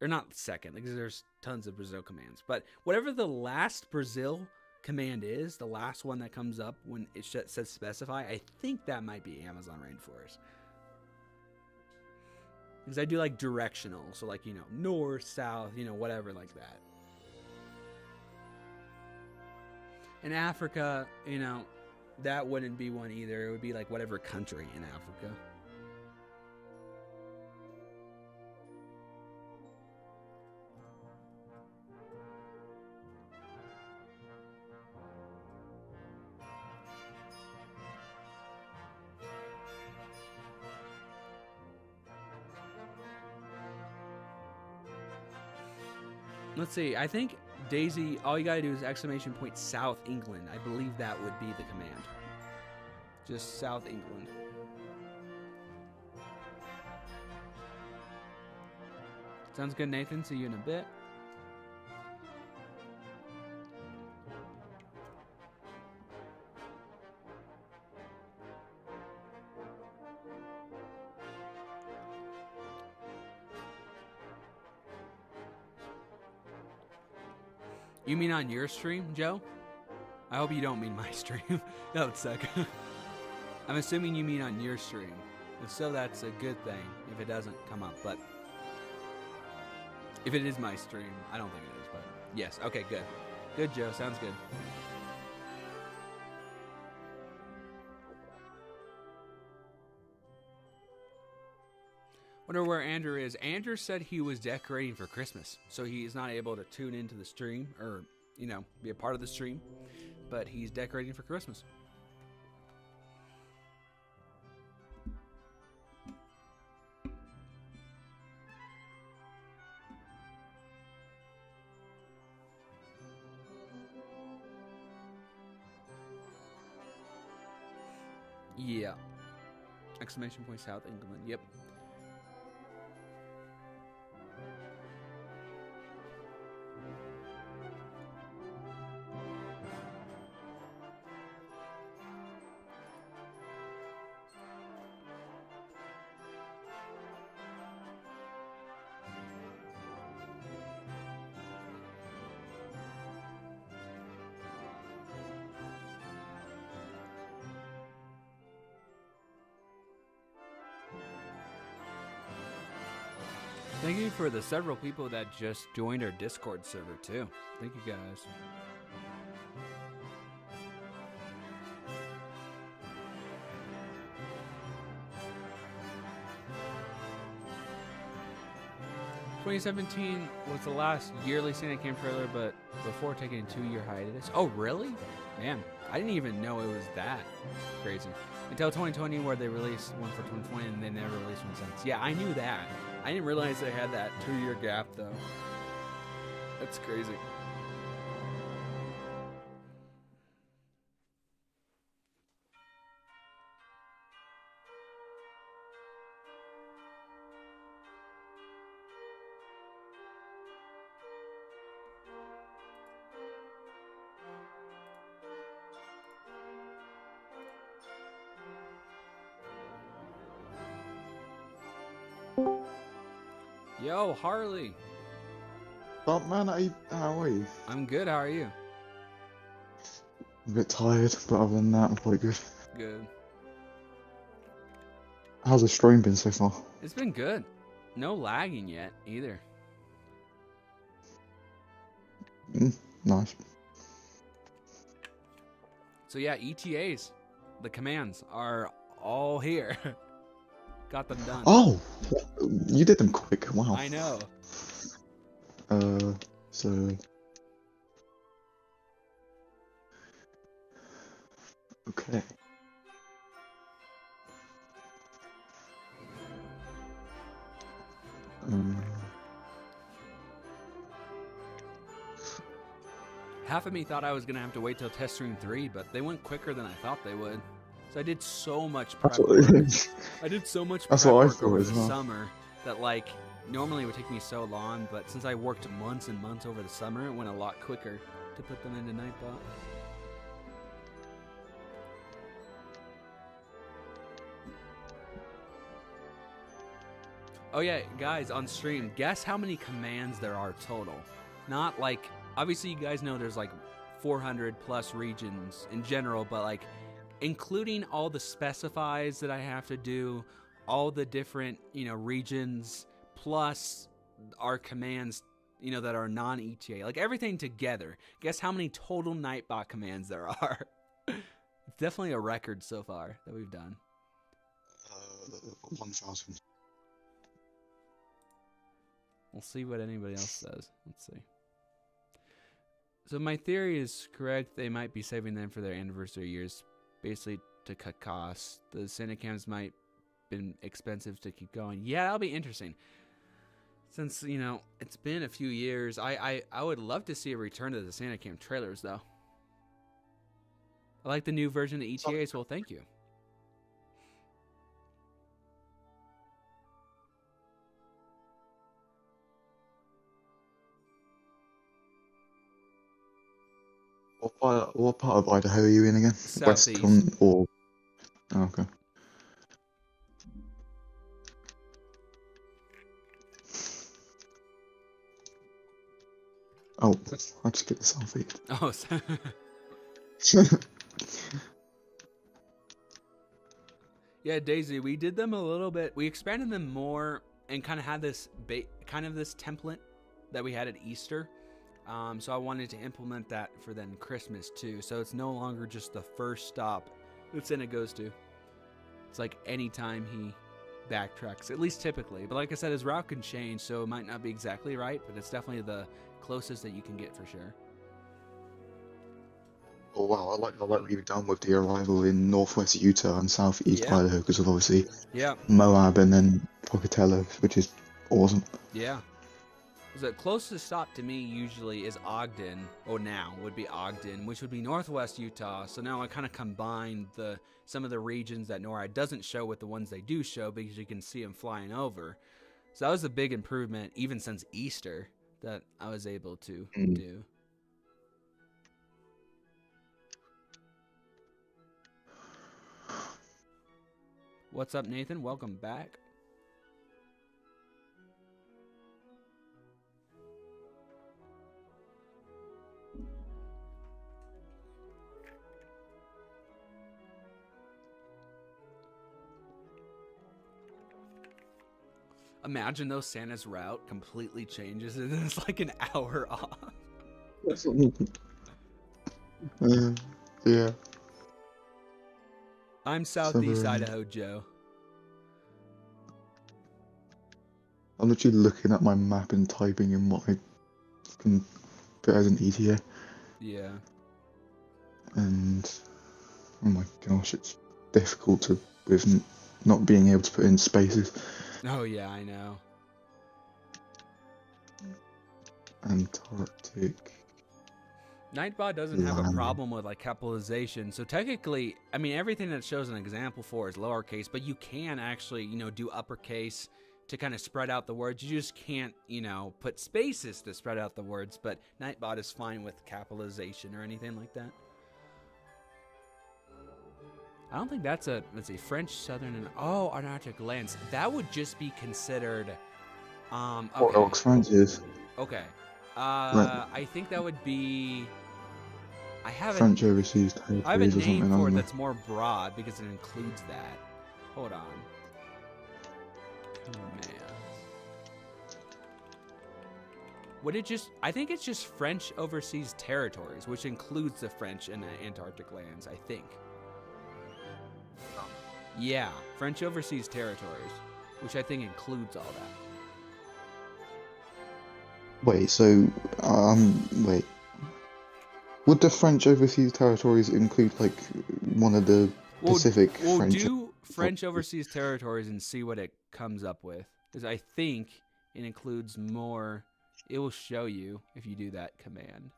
or not second, because there's tons of Brazil commands, but whatever the last Brazil command is, the last one that comes up when it says specify, I think that might be Amazon Rainforest. Because I do like directional, so like, you know, north, south, you know, whatever like that. In Africa, you know, that wouldn't be one either. It would be like whatever country in Africa. Let's see, I think Daisy, all you gotta do is exclamation point South England. I believe that would be the command. Just South England. Sounds good, Nathan. See you in a bit. You mean on your stream, Joe? I hope you don't mean my stream. That would suck. I'm assuming you mean on your stream. If so, that's a good thing if it doesn't come up. But if it is my stream, I don't think it is. But yes, okay, good. Good, Joe. Sounds good. Wonder where Andrew is. Andrew said he was decorating for Christmas, so he is not able to tune into the stream or, you know, be a part of the stream, but he's decorating for Christmas. Yeah. Exclamation point South England. Yep. Thank you for the several people that just joined our Discord server too. Thank you guys. "2017 was the last yearly Santa Cam trailer, but before taking a 2-year hiatus." Oh, really? Man, I didn't even know it was that crazy. Until 2020, where they released one for 2020, and they never released one since. Yeah, I knew that. I didn't realize they had that 2-year gap, though. That's crazy. Yo, Harley. But man, how are you? I'm good. How are you? I'm a bit tired, but other than that, I'm quite good. Good. How's the stream been so far? It's been good. No lagging yet either. Nice. So yeah, ETAs, the commands are all here. Got them done. Oh, you did them quick. Wow. I know. So. Okay. Half of me thought I was gonna have to wait till test stream 3, but they went quicker than I thought they would. So I did so much prep That's what work. it is. I did so much That's prep what I work thought over as the well. summer that like normally it would take me so long, but since I worked months and months over the summer, it went a lot quicker to put them into Nightbot. Oh yeah, guys, on stream, guess how many commands there are total? Not like, obviously you guys know there's like 400 plus regions in general, but like including all the specifies that I have to do, all the different, regions, plus our commands, that are non-ETA, like everything together. Guess how many total Nightbot commands there are? It's definitely a record so far that we've done. 1,000. We'll see what anybody else says. Let's see. So my theory is correct. They might be saving them for their anniversary years, basically to cut costs. The Santicams might been expensive to keep going. Yeah, that'll be interesting. Since, it's been a few years, I would love to see a return to the Santicam trailers, though. I like the new version of ETA, so thank you. What part of Idaho are you in again? Southeast. West or? Oh, okay. Oh, I just get the southeast. Oh, yeah, Daisy, we did them a little bit. We expanded them more and kind of had this this template that we had at Easter. So I wanted to implement that for then Christmas too. So it's no longer just the first stop that Santa goes to. It's like anytime he backtracks, at least typically. But like I said, his route can change, so it might not be exactly right, but it's definitely the closest that you can get for sure. Oh wow, I like what you've done with the arrival in northwest Utah and southeast Idaho, because of obviously Moab and then Pocatello, which is awesome. Yeah. The closest stop to me usually is Ogden, or now would be Ogden, which would be northwest Utah. So now I kind of combined some of the regions that NORAD doesn't show with the ones they do show, because you can see them flying over. So that was a big improvement, even since Easter, that I was able to do. What's up, Nathan? Welcome back. Imagine though Santa's route completely changes and it's like an hour off. Yeah. I'm Southeast Idaho, Joe. I'm literally looking at my map and typing in what I can put as an ETA. Yeah. And oh my gosh, it's difficult with not being able to put in spaces. Oh yeah, I know. Antarctic. Nightbot doesn't have a problem with like capitalization, so technically, I mean, everything that shows an example for is lowercase, but you can actually, do uppercase to kind of spread out the words. You just can't, put spaces to spread out the words, but Nightbot is fine with capitalization or anything like that. I don't think that's let's see, French, Southern, and Arctic lands. That would just be considered What Okay. French is? Okay. Right. I think that would be. I have French overseas I have a territories or name something, I for don't it know. that's more broad because it includes that. Hold on. Commands. Would it just? I think it's just French overseas territories, which includes the French and the Antarctic lands. I think. Yeah, French overseas territories, which I think includes all that. Wait, so, wait. Would the French overseas territories include, like, one of the Pacific We'll French? do French overseas territories and see what it comes up with. Because I think it includes more. It will show you if you do that command.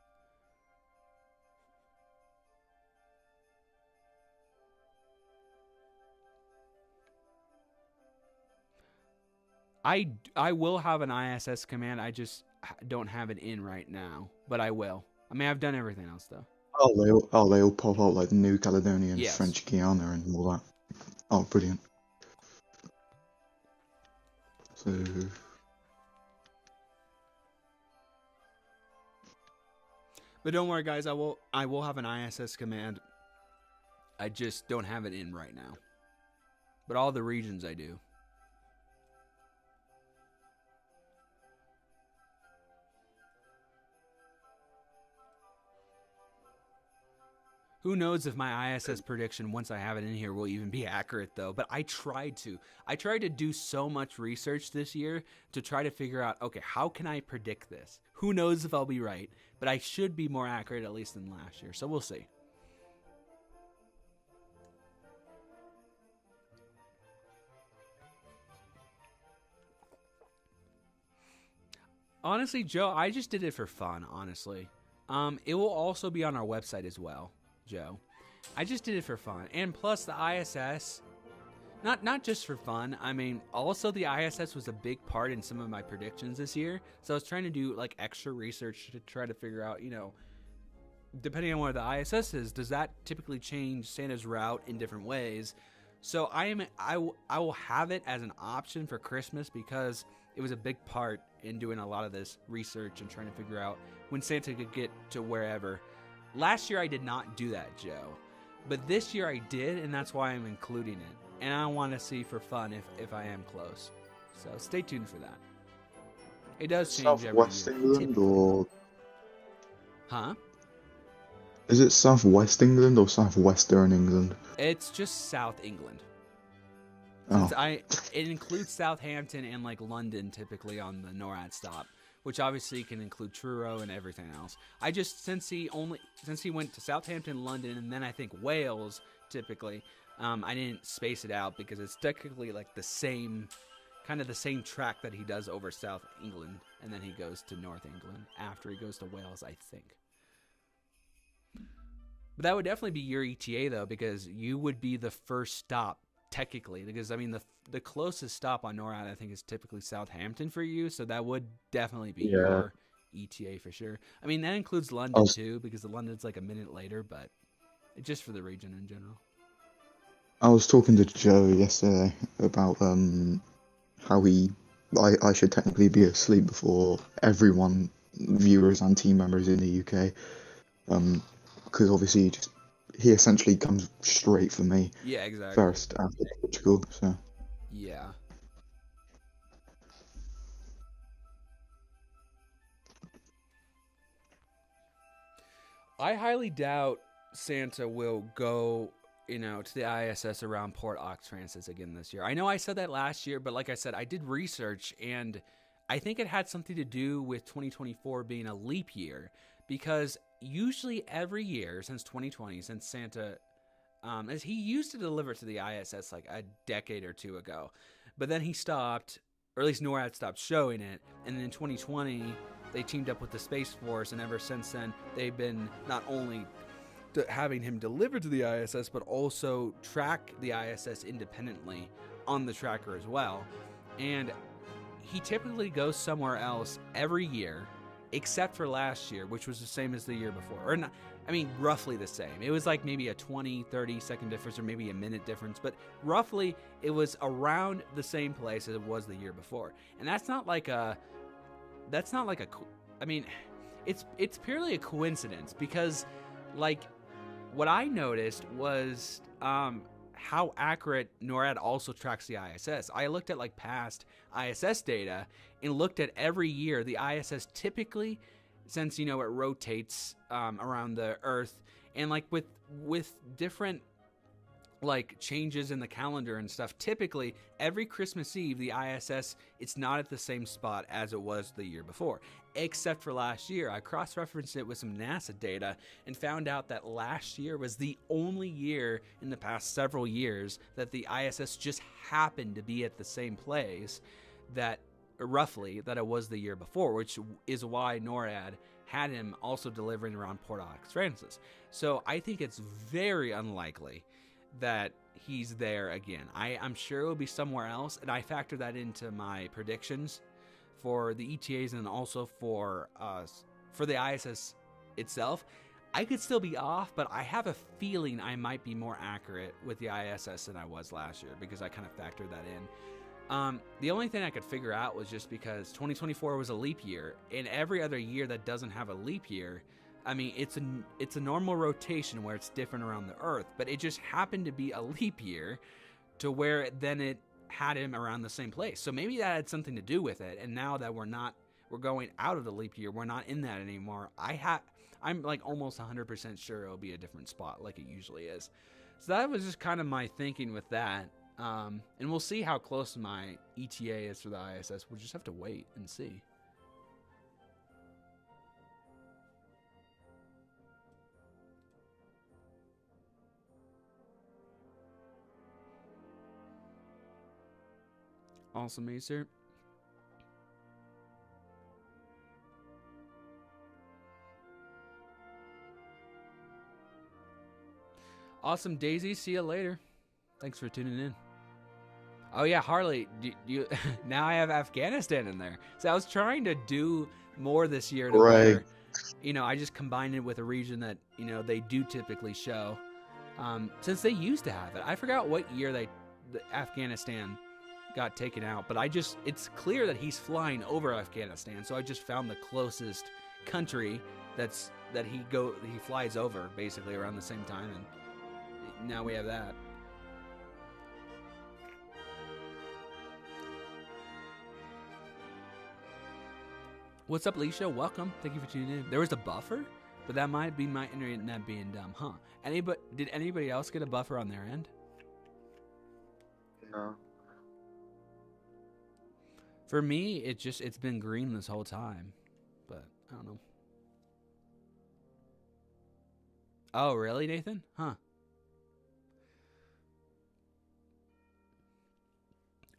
I will have an ISS command. I just don't have it in right now, but I will. I mean, I've done everything else though. They all pop out like New Caledonia and Yes. French Guiana and all that. Oh, brilliant. So, But don't worry, guys. I will have an ISS command. I just don't have it in right now. But all the regions I do. Who knows if my ISS prediction, once I have it in here, will even be accurate, though. But I tried to. I tried to do so much research this year to try to figure out, okay, how can I predict this? Who knows if I'll be right? But I should be more accurate, at least, than last year. So we'll see. Honestly, Joe, I just did it for fun, honestly. It will also be on our website as well, Joe. I just did it for fun. And plus the ISS, not just for fun. I mean, also the ISS was a big part in some of my predictions this year. So I was trying to do like extra research to try to figure out, you know, depending on where the ISS is, does that typically change Santa's route in different ways? So I will have it as an option for Christmas because it was a big part in doing a lot of this research and trying to figure out when Santa could get to wherever. Last year I did not do that, Joe. But this year I did, and that's why I'm including it. And I want to see for fun if I am close. So stay tuned for that. It does change Southwest every year. England or... Huh? Is it Southwest England or Southwestern England? It's just South England. Oh. It includes Southampton and like London typically on the NORAD stop, which obviously can include Truro and everything else. I just since he went to Southampton, London, and then I think Wales typically, I didn't space it out because it's technically like the same track that he does over South England, and then he goes to North England after he goes to Wales, I think. But that would definitely be your ETA though, because you would be the first stop technically, because I mean the closest stop on NORAD I think is typically Southampton for you, so that would definitely be your ETA for sure. I mean that includes London too, because the London's like a minute later, but just for the region in general. I was talking to Joe yesterday about how I should technically be asleep before everyone, viewers and team members in the UK, because obviously he essentially comes straight for me. Yeah, exactly. First after Portugal, so. Yeah. I highly doubt Santa will go, to the ISS around Port aux Francis again this year. I know I said that last year, but like I said, I did research, and I think it had something to do with 2024 being a leap year, because usually every year since 2020, since Santa, as he used to deliver to the ISS like a decade or two ago, but then he stopped, or at least NORAD stopped showing it, and then in 2020 they teamed up with the Space Force, and ever since then they've been not only having him deliver to the ISS, but also track the ISS independently on the tracker as well. And he typically goes somewhere else every year, except for last year, which was the same as the year before. Or not, I mean, roughly the same. It was like maybe a 20, 30-second difference or maybe a minute difference, but roughly it was around the same place as it was the year before. And that's not like a I mean, it's purely a coincidence because like what I noticed was how accurate NORAD also tracks the ISS. I looked at like past ISS data and looked at every year. The ISS typically, since it rotates around the Earth, and like with different like changes in the calendar and stuff, typically every Christmas Eve the ISS, it's not at the same spot as it was the year before, except for last year. I cross-referenced it with some NASA data and found out that last year was the only year in the past several years that the ISS just happened to be at the same place that roughly that it was the year before, which is why NORAD had him also delivering around Port Alex Francis. So I think it's very unlikely that he's there again. I'm sure it will be somewhere else, and I factor that into my predictions for the ETAs and also for the ISS itself. I could still be off, but I have a feeling I might be more accurate with the ISS than I was last year because I kind of factored that in. The only thing I could figure out was just because 2024 was a leap year, and every other year that doesn't have a leap year, I mean, it's a normal rotation where it's different around the Earth, but it just happened to be a leap year to where then it had him around the same place. So maybe that had something to do with it. And now that we're going out of the leap year, we're not in that anymore. I'm like almost 100% sure it'll be a different spot like it usually is. So that was just kind of my thinking with that. And we'll see how close my ETA is for the ISS. We'll just have to wait and see. Awesome, Acer. Awesome, Daisy. See you later. Thanks for tuning in. Oh yeah, Harley. You now I have Afghanistan in there. So I was trying to do more this year to where, I just combined it with a region that they do typically show, since they used to have it. I forgot what year the Afghanistan got taken out, but it's clear that he's flying over Afghanistan, so I just found the closest country that he flies over basically around the same time, and now we have that. What's up, Leisha? Welcome. Thank you for tuning in. There was a buffer, but that might be my internet being dumb, huh? Did anybody else get a buffer on their end? No. For me, it's been green this whole time, but I don't know. Oh, really, Nathan? Huh.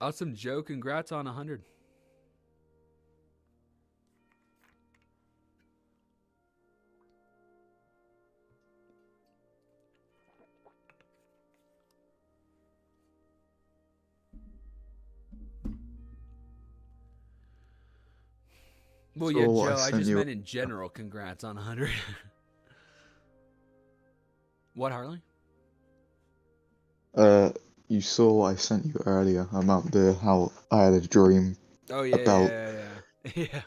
Awesome, Joe. Congrats on 100. Well, yeah, Joe, I just meant in general, congrats on 100. What, Harley? You saw what I sent you earlier about how I had a dream. Oh, yeah, about... yeah.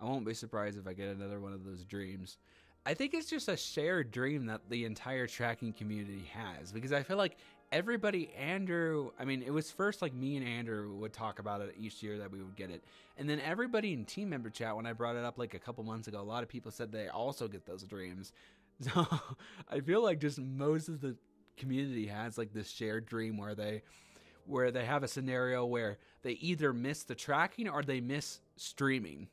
I won't be surprised if I get another one of those dreams. I think it's just a shared dream that the entire tracking community has, because I feel like everybody, Andrew, I mean, it was first like me and Andrew would talk about it each year that we would get it. And then everybody in team member chat, when I brought it up like a couple months ago, a lot of people said they also get those dreams. So I feel like just most of the community has like this shared dream where they have a scenario where they either miss the tracking or they miss streaming.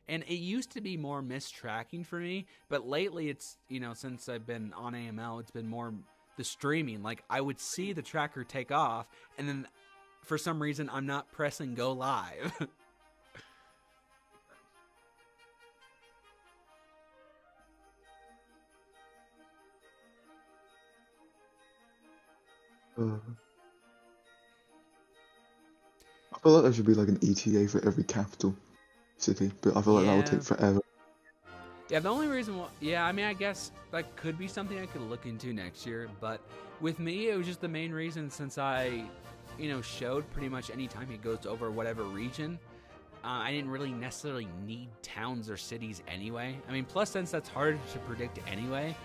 And it used to be more miss tracking for me, but lately it's, since I've been on AML, it's been more the streaming. Like I would see the tracker take off and then for some reason I'm not pressing go live. I feel like there should be like an ETA for every capital city, but I feel like that would take forever. Yeah, the only reason why, yeah, I mean, I guess that could be something I could look into next year, but with me, it was just the main reason since I, showed pretty much any time it goes over whatever region, I didn't really necessarily need towns or cities anyway. I mean, plus since that's hard to predict anyway,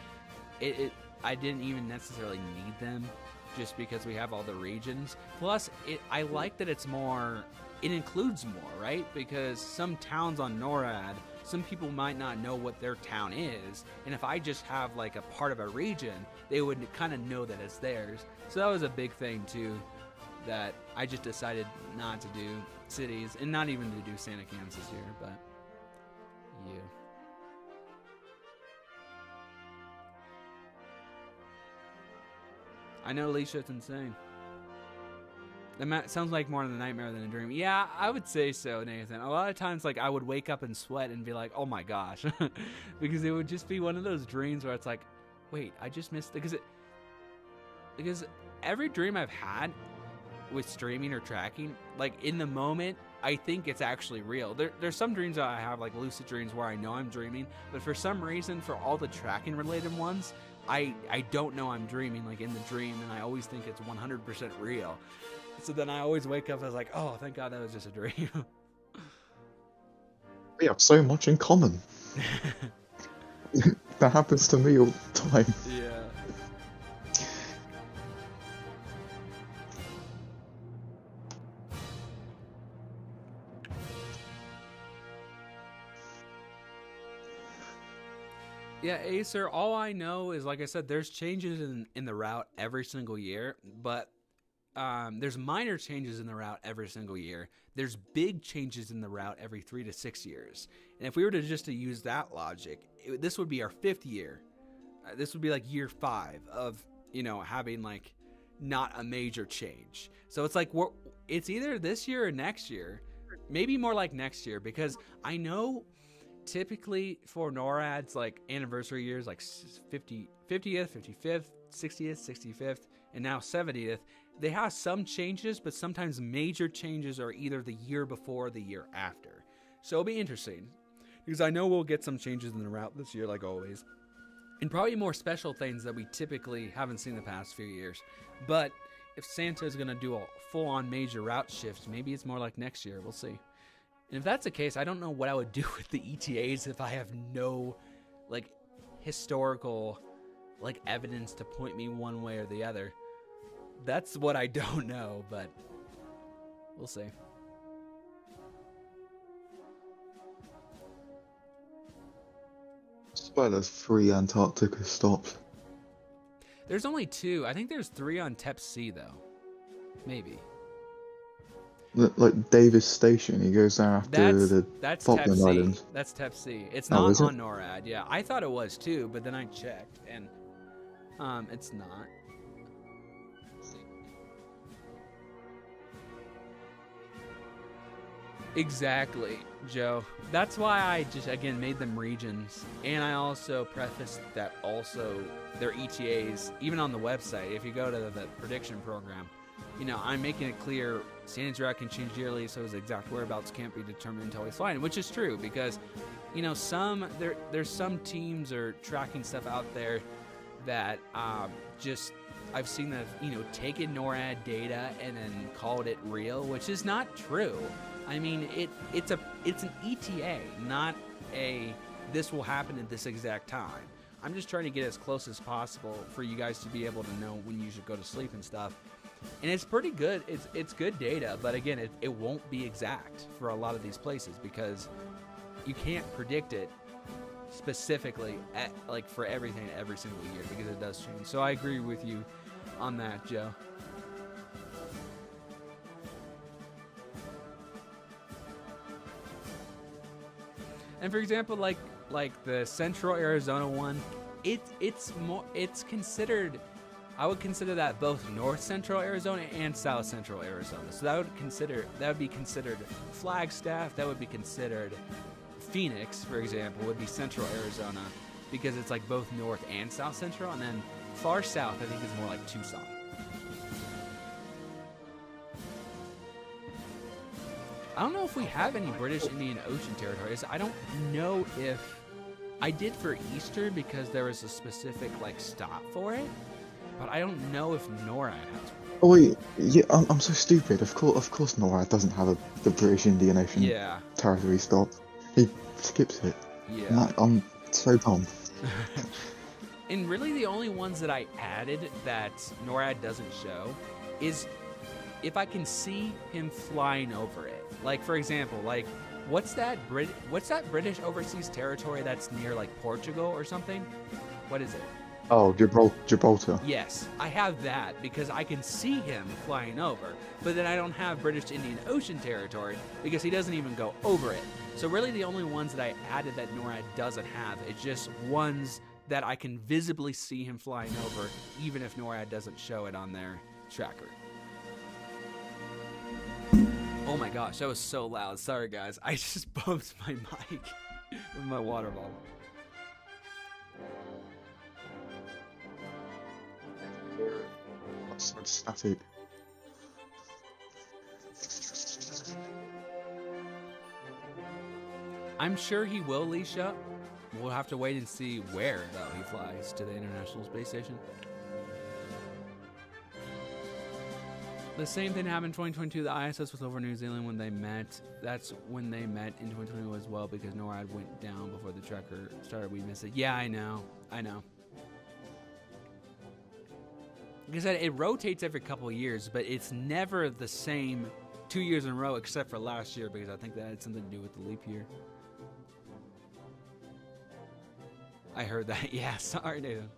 I didn't even necessarily need them just because we have all the regions. Plus, I like that it includes more, right? Because some towns on NORAD, some people might not know what their town is, and if I just have like a part of a region, they would kind of know that it's theirs. So that was a big thing too, that I just decided not to do cities, and not even to do Santa Cans this year, but yeah. I know, Alicia, it's insane. That sounds like more of a nightmare than a dream. Yeah, I would say so, Nathan. A lot of times, like, I would wake up and sweat and be like, oh my gosh. Because it would just be one of those dreams where it's like, wait, I just missed it. Because every dream I've had with streaming or tracking, like, in the moment, I think it's actually real. There's some dreams that I have, like lucid dreams, where I know I'm dreaming, but for some reason, for all the tracking related ones, I don't know I'm dreaming, like, in the dream, and I always think it's 100% real. So then I always wake up as like, oh, thank God that was just a dream. We have so much in common. That happens to me all the time. Yeah. Yeah, Acer, all I know is, like I said, there's changes in the route every single year, but there's minor changes in the route every single year. There's big changes in the route every 3 to 6 years. And if we were to use that logic, this would be our 5th year. This would be like year 5 of, having like not a major change. So it's like, it's either this year or next year, maybe more like next year, because I know typically for NORAD's like anniversary years, like 50th, 55th, 60th, 65th, and now 70th, they have some changes, but sometimes major changes are either the year before or the year after. So it'll be interesting, because I know we'll get some changes in the route this year, like always, and probably more special things that we typically haven't seen the past few years. But if Santa is going to do a full-on major route shift, maybe it's more like next year. We'll see. And if that's the case, I don't know what I would do with the ETAs if I have no, like, historical, like, evidence to point me one way or the other. That's what I don't know, but we'll see. That's why there's 3 Antarctica stops. There's only 2. I think there's 3 on Tep C, though. Maybe. Like Davis Station, he goes there after that's Falkland Tep C. Islands. That's Tep C. It's not is it? on NORAD. Yeah, I thought it was too, but then I checked, and it's not. Exactly, Joe. That's why I just, again, made them regions. And I also prefaced that also their ETAs, even on the website, if you go to the prediction program, I'm making it clear Santa's route can change yearly, so his exact whereabouts can't be determined until he's flying, which is true, because, there's some teams or tracking stuff out there that I've seen that, taken NORAD data and then called it real, which is not true. I mean, it's an ETA, not this will happen at this exact time. I'm just trying to get as close as possible for you guys to be able to know when you should go to sleep and stuff. And it's pretty good. It's good data, but again, it won't be exact for a lot of these places because you can't predict it specifically for everything every single year, because it does change. So I agree with you on that, Joe. And for example, like the Central Arizona one, it's considered, I would consider that both North Central Arizona and South Central Arizona. So that would be considered Flagstaff. That would be considered Phoenix, for example, would be Central Arizona, because it's like both North and South Central. And then far south, I think, is more like Tucson. I don't know if we have any British Indian Ocean territories. I don't know if I did for Easter because there was a specific like stop for it, but I don't know if NORAD has one. Oh wait, yeah, I'm so stupid. Of course, NORAD doesn't have the British Indian Ocean Yeah, territory stop. He skips it. yeah. I'm so dumb. And really the only ones that I added that NORAD doesn't show is if I can see him flying over it. Like for example, like what's that British overseas territory that's near like Portugal or something? What is it? Oh, Gibraltar. Yes, I have that because I can see him flying over, but then I don't have British Indian Ocean territory because he doesn't even go over it. So really the only ones that I added that NORAD doesn't have, it's just ones that I can visibly see him flying over, even if NORAD doesn't show it on their tracker. Oh my gosh, that was so loud. Sorry guys, I just bumped my mic with my water bottle. That's so static. I'm sure he will leash up. We'll have to wait and see where, though, he flies to the International Space Station. The same thing happened in 2022. The ISS was over New Zealand when they met. That's when they met in 2020 as well because NORAD went down before the tracker started. We missed it. Yeah, I know. Like I said, it rotates every couple of years, but it's never the same 2 years in a row except for last year because I think that had something to do with the leap year. I heard that. Yeah, sorry, Nathan.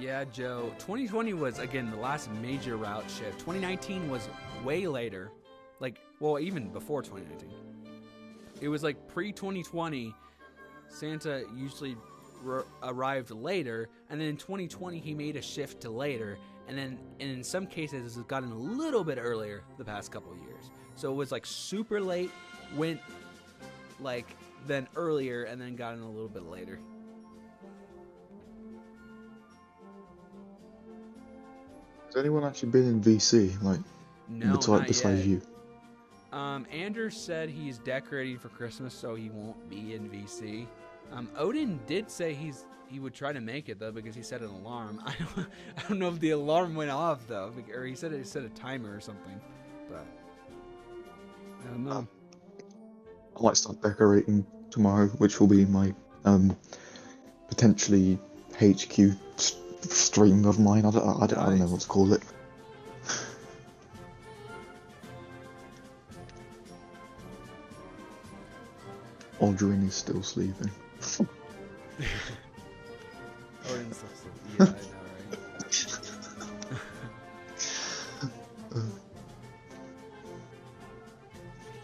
Yeah, Joe. 2020 was, again, the last major route shift. 2019 was way later. Like, well, even before 2019. It was like pre-2020, Santa usually arrived later, and then in 2020 he made a shift to later, and in some cases it's gotten a little bit earlier the past couple of years. So it was like super late, went like then earlier, and then gotten a little bit later. Has anyone actually been in VC? Like, No, not besides yet. you? Andrew said he's decorating for Christmas, so he won't be in VC. Odin did say he would try to make it though because he set an alarm. I don't know if the alarm went off though, or he said it set a timer or something. But I don't know. I might start decorating tomorrow, which will be my potentially HQ stream of mine. I don't know what to call it. Aldrin is still sleeping. Odin's so yeah, I know, right?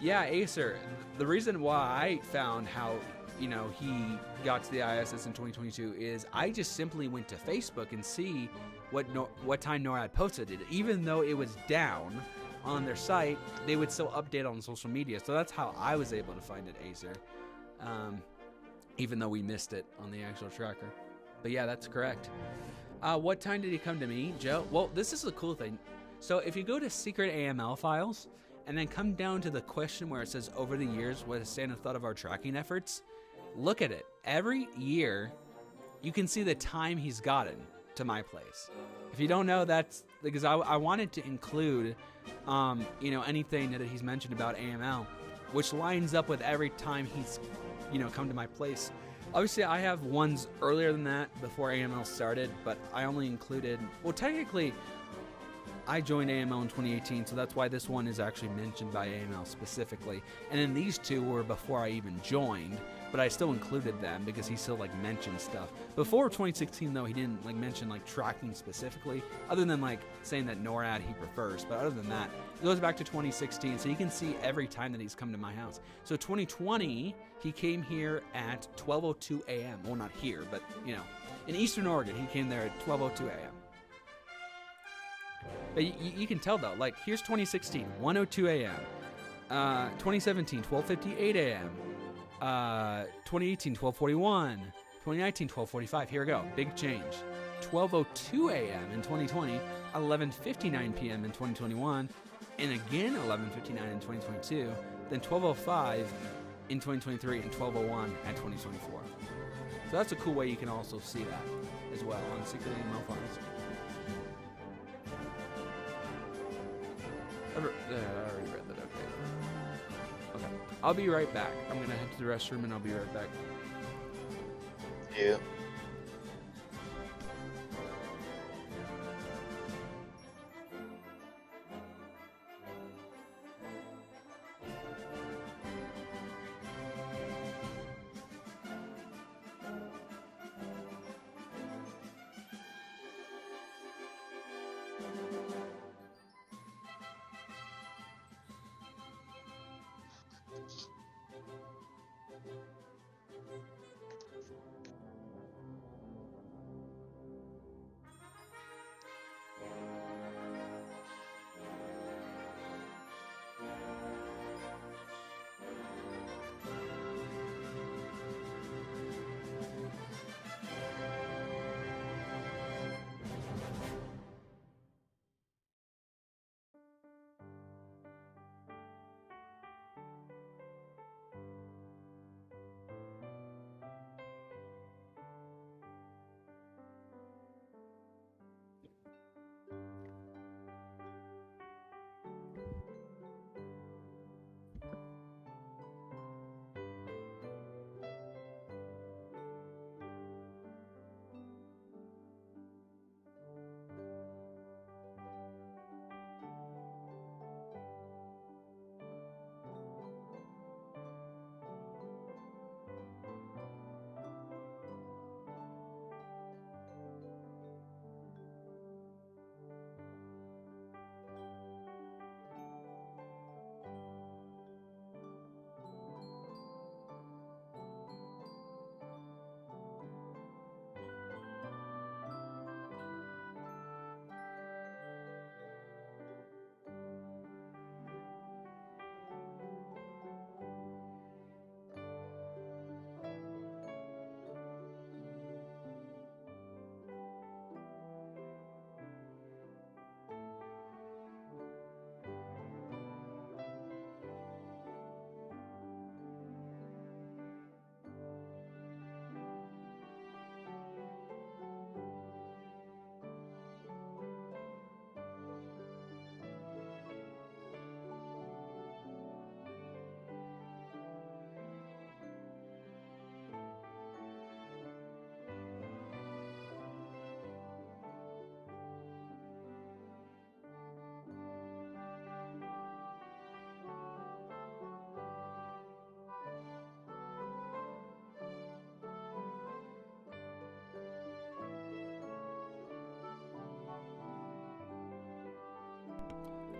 Yeah, Acer. The reason why I found how, he got to the ISS in 2022 is I just simply went to Facebook and see what time NORAD posted it. Even though it was down on their site, they would still update on social media. So that's how I was able to find it, Acer. Even though we missed it on the actual tracker. But yeah, that's correct. What time did he come to me, Joe? Well, this is the cool thing. So if you go to secret AML files and then come down to the question where it says over the years, what has Santa thought of our tracking efforts? Look at it. Every year, you can see the time he's gotten to my place. If you don't know, that's because I wanted to include, anything that he's mentioned about AML, which lines up with every time he's, come to my place. Obviously, I have ones earlier than that before AML started, but I only included, well, technically, I joined AML in 2018, so that's why this one is actually mentioned by AML specifically. And then these two were before I even joined, but I still included them because he still like mentioned stuff. Before 2016 though, he didn't like mention like tracking specifically, other than like saying that NORAD he prefers. But other than that, it goes back to 2016, so you can see every time that he's come to my house. So 2020, he came here at 12:02 a.m. Well, not here, but you know, in Eastern Oregon, he came there at 12:02 a.m. But you can tell though, like here's 2016, 1:02 a.m. 2017, 12:58 a.m. 2018, 12:41. 2019, 12:45. Here we go. Big change. 12:02 a.m. in 2020, 11:59 p.m. in 2021, and again 11:59 in 2022. Then 12:05 in 2023 and 12:01 at 2024. So that's a cool way you can also see that as well on secret email files. I already read that, okay. I'll be right back. I'm gonna head to the restroom and I'll be right back. Yeah.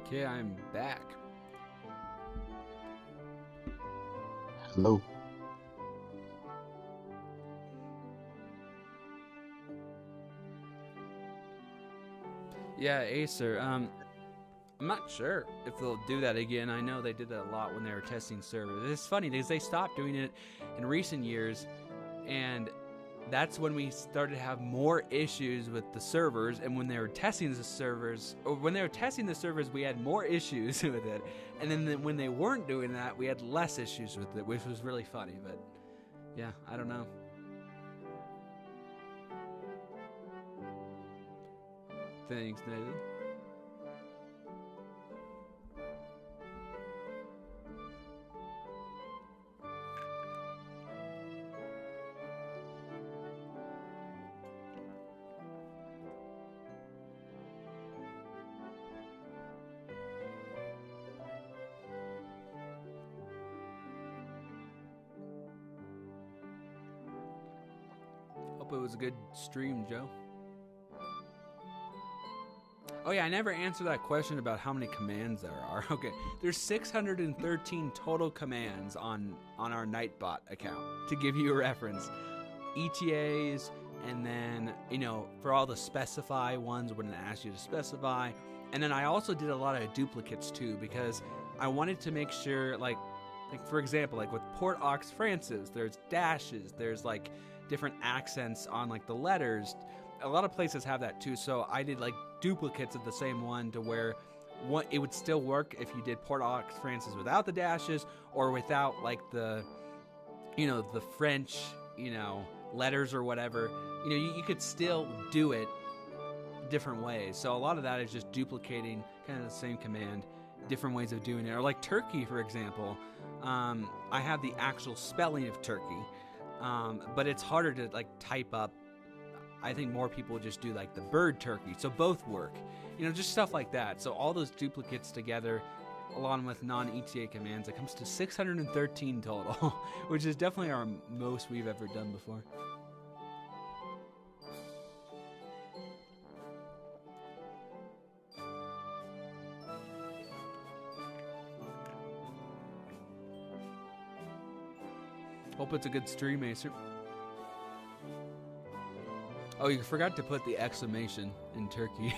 Okay, I'm back. Hello. Yeah, Acer. I'm not sure if they'll do that again. I know they did that a lot when they were testing servers. It's funny because they stopped doing it in recent years, and that's when we started to have more issues with the servers. And when they were testing the servers, we had more issues with it. And then when they weren't doing that, we had less issues with it, which was really funny. But yeah, I don't know. Thanks, Nathan. Hope it was a good stream, Joe. Oh yeah, I never answered that question about how many commands there are. Okay, there's 613 total commands on our Nightbot account, to give you a reference. ETAs, and then, you know, for all the specify ones when it asks you to specify. And then I also did a lot of duplicates too, because I wanted to make sure, like for example, like with Port aux Francis, there's dashes, there's like different accents on like the letters. A lot of places have that too, so I did like duplicates of the same one to where it would still work if you did Port aux Francis without the dashes or without like the, you know, the French, you know, letters or whatever. You know, you could still do it different ways. So a lot of that is just duplicating kind of the same command, different ways of doing it. Or like Turkey, for example, I have the actual spelling of Turkey, but it's harder to like type up. I think more people just do like the bird turkey, so both work. You know, just stuff like that. So all those duplicates together, along with non-ETA commands, it comes to 613 total, which is definitely our most we've ever done before. Hope it's a good stream, Acer. Oh, you forgot to put the exclamation in Turkey.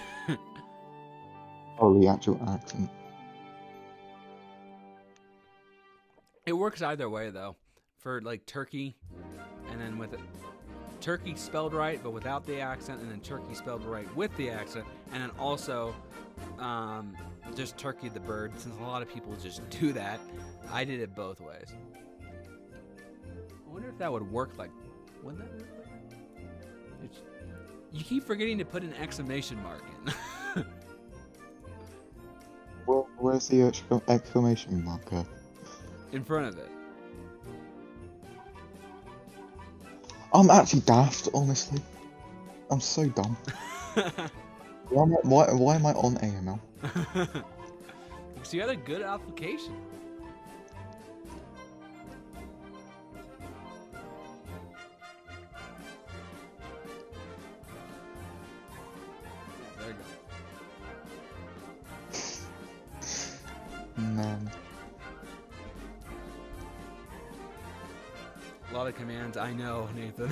Oh, the actual accent. It works either way, though. For like Turkey, and then with it, Turkey spelled right, but without the accent, and then Turkey spelled right with the accent, and then also just Turkey the bird, since a lot of people just do that. I did it both ways. I wonder if that would work like... Would that work like that? You keep forgetting to put an exclamation mark in. Well, where's the exclamation marker? In front of it. I'm actually daft, honestly. I'm so dumb. Why am I on AML? Because you had a good application. There you go. Man. A lot of commands, I know, Nathan.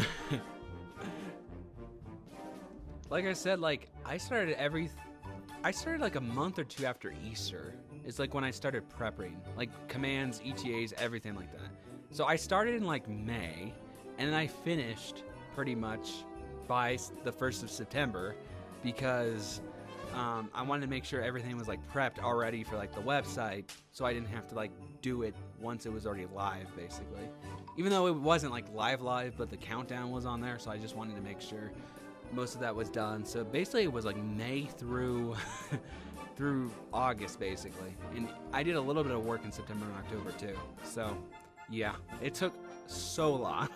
Like I said, like I started like a month or two after Easter. It's like when I started prepping, like commands, ETAs, everything like that. So I started in like May, and then I finished pretty much by the 1st of September, because I wanted to make sure everything was like prepped already for like the website, so I didn't have to like do it once it was already live, basically. Even though it wasn't like live, but the countdown was on there, so I just wanted to make sure most of that was done. So basically it was like May through through August, basically. And I did a little bit of work in September and October too. So yeah, it took so long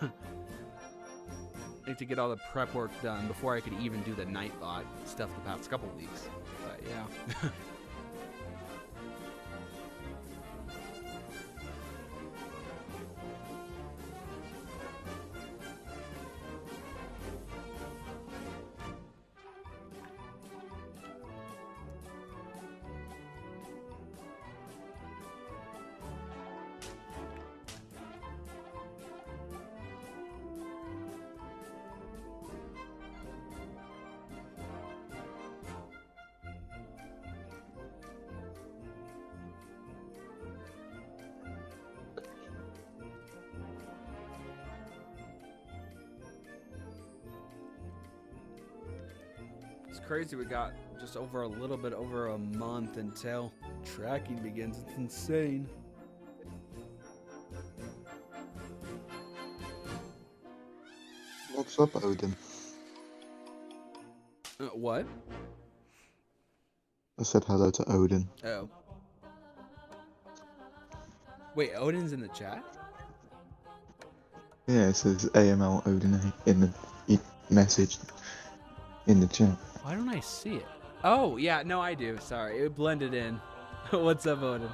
to get all the prep work done before I could even do the Nightbot stuff the past couple weeks. But yeah. It's crazy we got just over a little bit over a month until tracking begins. It's insane. What's up, Odin? What? I said hello to Odin. Oh. Wait, Odin's in the chat? Yeah, it says AML Odin in the message in the chat. Why don't I see it? Oh, yeah, no, I do. Sorry, it blended in. What's up, Odin?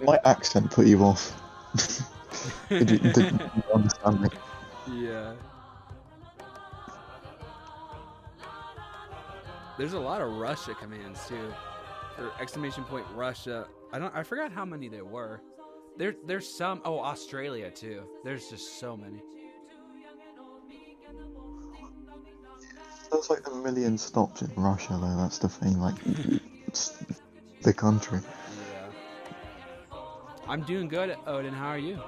My accent put you off. Did you understand me? Yeah. There's a lot of Russia commands too. For exclamation point Russia. I forgot how many there were. There's some Australia too. There's just so many. There's like a million stops in Russia, though. That's the thing. Like, it's the country. Yeah. I'm doing good, Odin. How are you?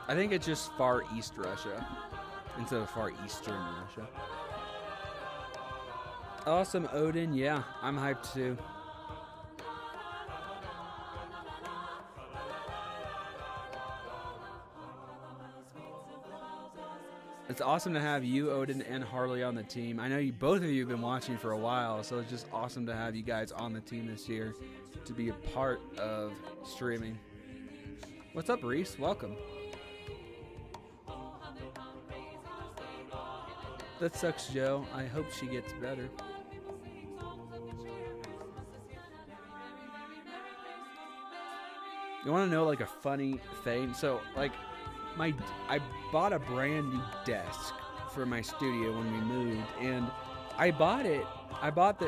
I think it's just Far East Russia instead of Far Eastern Russia. Awesome, Odin. Yeah, I'm hyped too. It's awesome to have you, Odin, and Harley on the team. I know you both of you have been watching for a while, so it's just awesome to have you guys on the team this year to be a part of streaming. What's up, Reese? Welcome. That sucks, Joe. I hope she gets better. You want to know like a funny thing? So like I bought a brand new desk for my studio when we moved, and it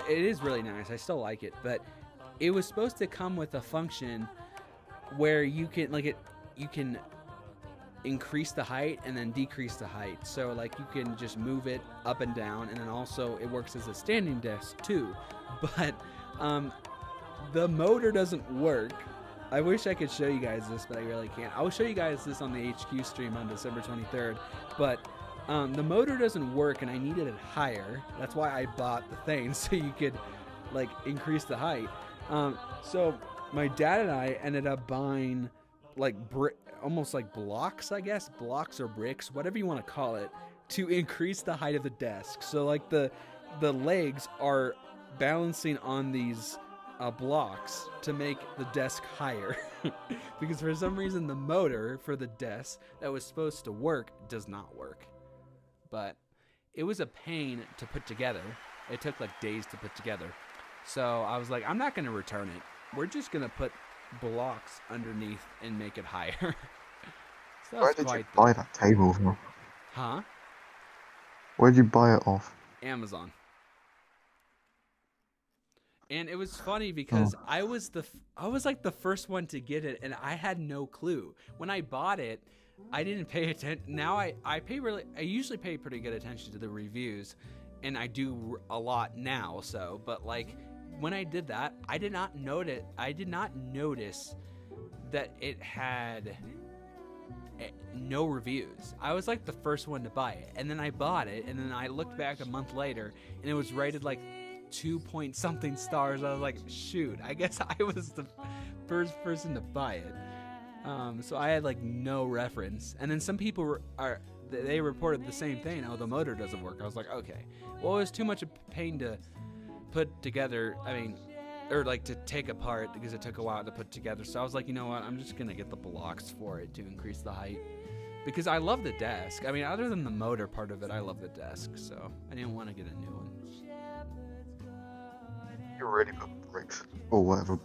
is really nice. I still like it, but it was supposed to come with a function where you can increase the height and then decrease the height. So like you can just move it up and down, and then also it works as a standing desk too. But the motor doesn't work. I wish I could show you guys this, but I really can't. I'll show you guys this on the HQ stream on December 23rd. But the motor doesn't work, and I needed it higher. That's why I bought the thing, so you could like increase the height. So my dad and I ended up buying like almost like blocks, I guess, blocks or bricks, whatever you want to call it, to increase the height of the desk. So like the legs are balancing on these blocks to make the desk higher because for some reason the motor for the desk that was supposed to work does not work. But it was a pain to put together. It took like days to put together. So I was like, I'm not going to return it. We're just going to put blocks underneath and make it higher. So Where did you buy that table from? Huh? Where did you buy it off? Amazon. And it was funny because I was like the first one to get it, and I had no clue. When I bought it, I didn't pay attention. Now I usually pay pretty good attention to the reviews, and I do a lot now. So, but like when I did that, I did not notice that it had no reviews. I was like the first one to buy it, and then I bought it, and then I looked back a month later, and it was rated like 2-point-something stars. I was like, shoot, I guess I was the first person to buy it. So I had like no reference. And then some people they reported the same thing. Oh, the motor doesn't work. I was like, okay. Well, it was too much of a pain to put together. Or like to take apart because it took a while to put together. So I was like, you know what? I'm just gonna get the blocks for it to increase the height because I love the desk. I mean, other than the motor part of it, I love the desk. So I didn't want to get a new one. You already put bricks or whatever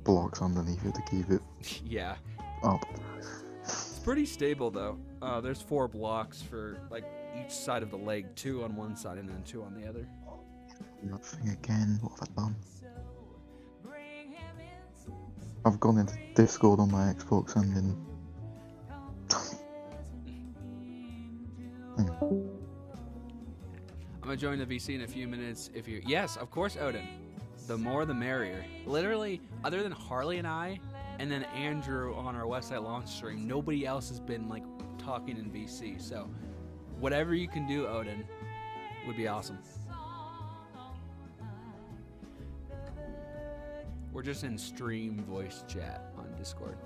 blocks underneath it to keep it Yeah. up. It's pretty stable though. There's 4 blocks for like each side of the leg, 2 on one side and then 2 on the other. Nothing again. What have I done? I've gone into Discord on my Xbox and then. I'm gonna join the VC in a few minutes. Yes, of course, Odin. The more the merrier. Literally, other than Harley and I, and then Andrew on our Westside launch stream, nobody else has been like talking in VC. So, whatever you can do, Odin, would be awesome. We're just in stream voice chat on Discord.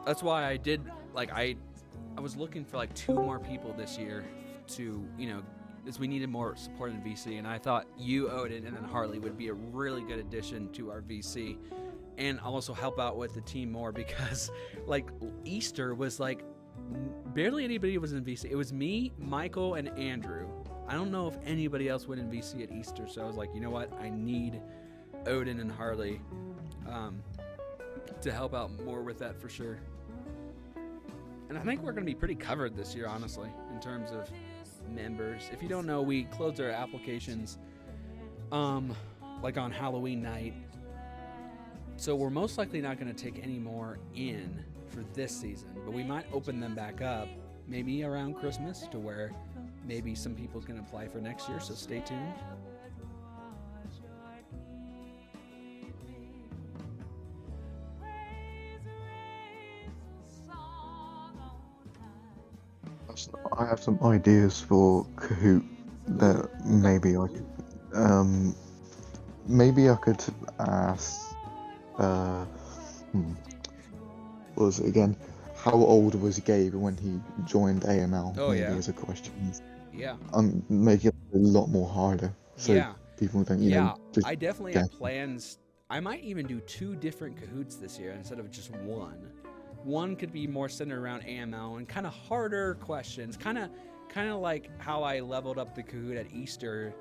That's why I did, like, I was looking for like 2 more people this year to, as we needed more support in VC, and I thought you, Odin, and then Harley would be a really good addition to our VC, and also help out with the team more because, like, Easter was like barely anybody was in VC. It was me, Michael, and Andrew. I don't know if anybody else went in VC at Easter, so I was like, you know what? I need Odin and Harley to help out more with that for sure. And I think we're going to be pretty covered this year, honestly, in terms of members. If you don't know, we closed our applications like on Halloween night. So we're most likely not going to take any more in for this season, but we might open them back up maybe around Christmas to where maybe some people can apply for next year, so stay tuned. I have some ideas for Kahoot that maybe I could ask. What was it again? How old was Gabe when he joined AML? Oh, maybe yeah. as a question. Yeah. I'm making it a lot more harder so Yeah. people don't, just I definitely guess. have plans. I might even do 2 different Kahoots this year instead of just one. One could be more centered around AML and kind of harder questions, kind of like how I leveled up the Kahoot at Easter.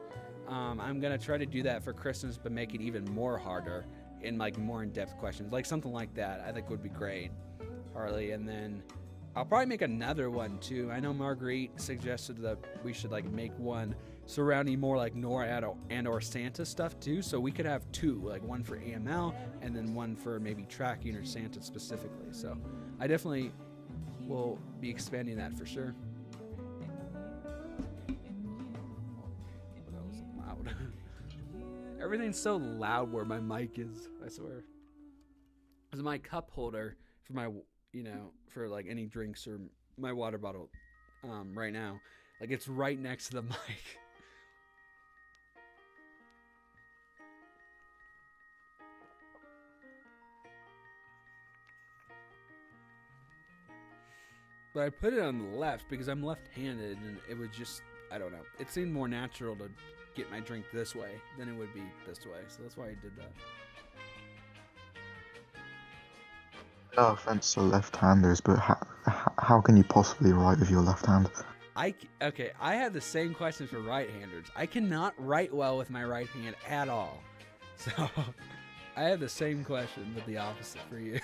I'm gonna try to do that for Christmas, but make it even more harder in like more in-depth questions, like something like that. I think would be great, Harley. And then I'll probably make another one too. I know Marguerite suggested that we should like make one surrounding more like NORAD and or Santa stuff too. So we could have 2, like one for AML and then one for maybe tracking or Santa specifically. So I definitely will be expanding that for sure. That was loud. Everything's so loud where my mic is, I swear. It's my cup holder for my, for like any drinks or my water bottle right now. Like it's right next to the mic. But I put it on the left because I'm left-handed, and it was just, I don't know. It seemed more natural to get my drink this way than it would be this way. So that's why I did that. No offense to left-handers, but how can you possibly write with your left hand? I have the same question for right-handers. I cannot write well with my right hand at all. So I have the same question, but the opposite for you.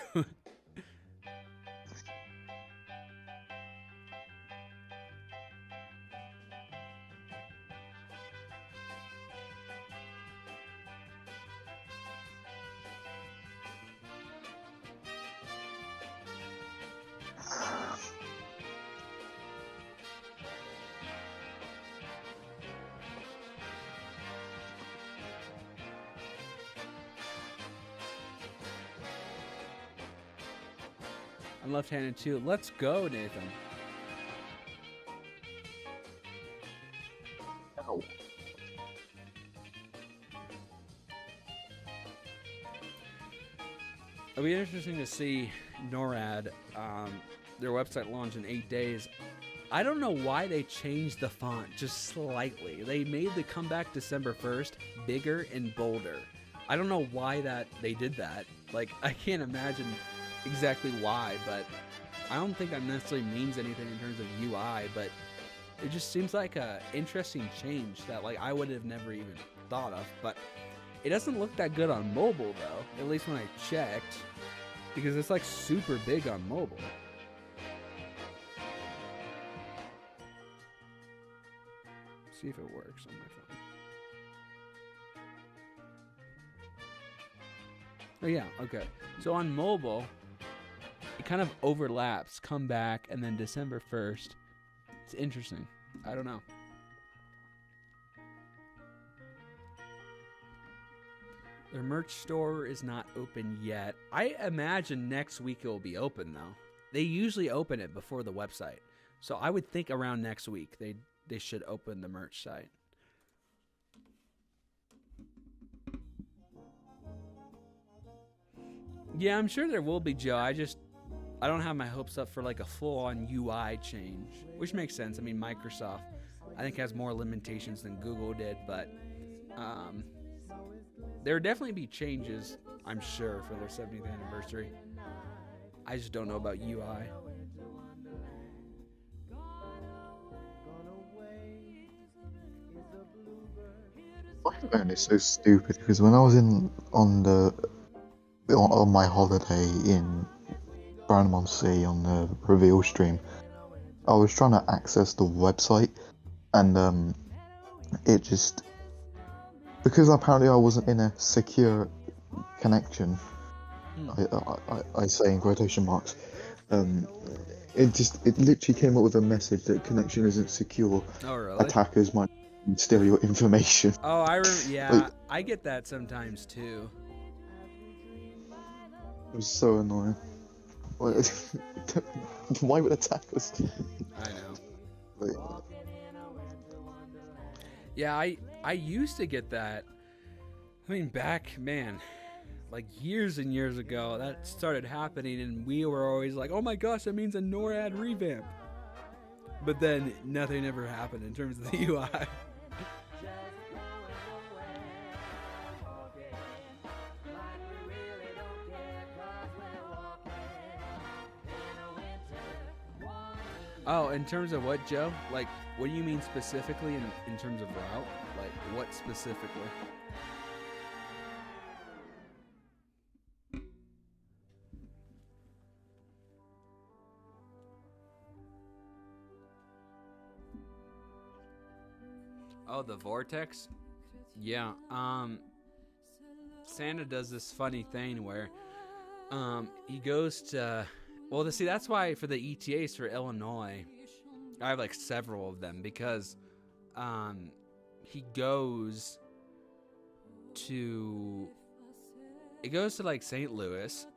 I'm left-handed too. Let's go, Nathan. Ow. It'll be interesting to see NORAD, their website launch in 8 days. I don't know why they changed the font just slightly. They made the comeback December 1st bigger and bolder. I don't know why they did that. Like, I can't imagine exactly why, but I don't think that necessarily means anything in terms of UI, but it just seems like a interesting change that like I would have never even thought of. But it doesn't look that good on mobile though, at least when I checked, because it's like super big on mobile. See if it works on my phone. Oh yeah, okay. So on mobile, it kind of overlaps, come back, and then December 1st. It's interesting. I don't know. Their merch store is not open yet. I imagine next week it will be open, though. They usually open it before the website. So I would think around next week they should open the merch site. Yeah, I'm sure there will be, Joe. I don't have my hopes up for like a full-on UI change, which makes sense. I mean, Microsoft, I think, has more limitations than Google did, but there would definitely be changes, I'm sure, for their 70th anniversary. I just don't know about UI. iPhone is so stupid because when I was on my holiday in Sea on the reveal stream, I was trying to access the website, and it just, because apparently I wasn't in a secure connection, I say in quotation marks, it literally came up with a message that connection isn't secure. Oh, really? Attackers might steal your information. Oh, yeah, I get that sometimes too. It was so annoying. Why would attackers? I know. Like, Yeah, I used to get that. I mean, back, man, like years and years ago, that started happening, and we were always like, oh my gosh, that means a NORAD revamp. But then nothing ever happened in terms of the UI. Oh, in terms of what, Joe? Like, what do you mean specifically in terms of route? Like, what specifically? Oh, the vortex? Yeah. Santa does this funny thing where he goes to, well, see, that's why for the ETAs for Illinois, I have like several of them, because he goes to, it goes to like St. Louis,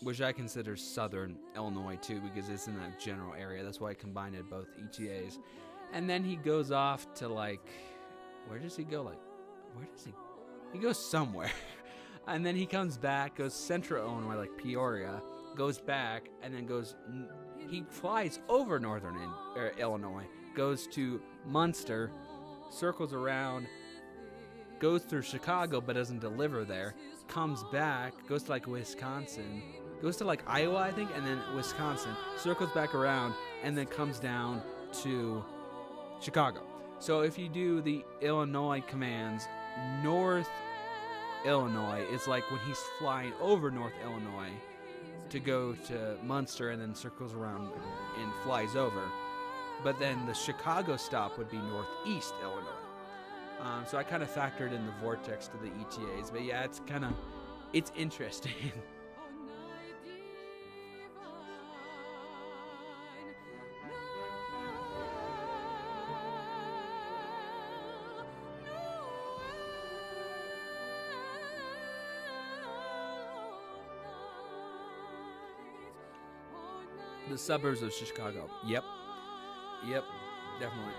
which I consider southern Illinois too, because it's in that general area. That's why I combined both ETAs. And then he goes off to like, where does he go? Like, where does he goes somewhere. And then he comes back, goes central Illinois, like Peoria, goes back, and then he flies over northern Illinois, goes to Munster, circles around, goes through Chicago but doesn't deliver there, comes back, goes to like Wisconsin, goes to like Iowa, I think, and then Wisconsin, circles back around, and then comes down to Chicago. So if you do the Illinois commands, North Illinois is like when he's flying over North Illinois to go to Munster, and then circles around and flies over. But then the Chicago stop would be northeast Illinois. So I kind of factored in the vortex to the ETAs. But yeah, it's interesting. The suburbs of Chicago. Yep, definitely.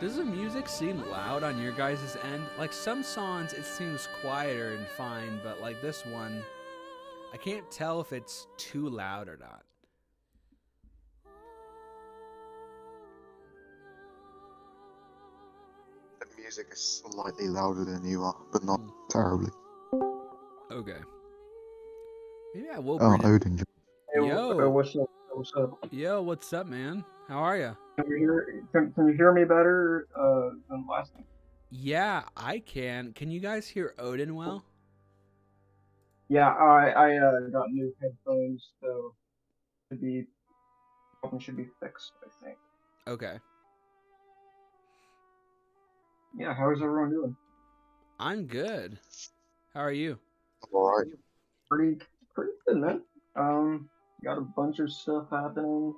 Does the music seem loud on your guys' end? Like some songs it seems quieter and fine, but like this one, I can't tell if it's too loud or not. the music is slightly louder than you are, but not terribly. Okay. Maybe I will Oh, bring it. Odin. Yo. What's up? What's up? Yo, what's up, man? How are you? Can you hear me better than last time? Yeah, I can. Can you guys hear Odin well? Yeah, I got new headphones, so problem should be fixed, I think. Okay. Yeah, how's everyone doing? I'm good. How are you? Alright. Pretty good, man. Got a bunch of stuff happening.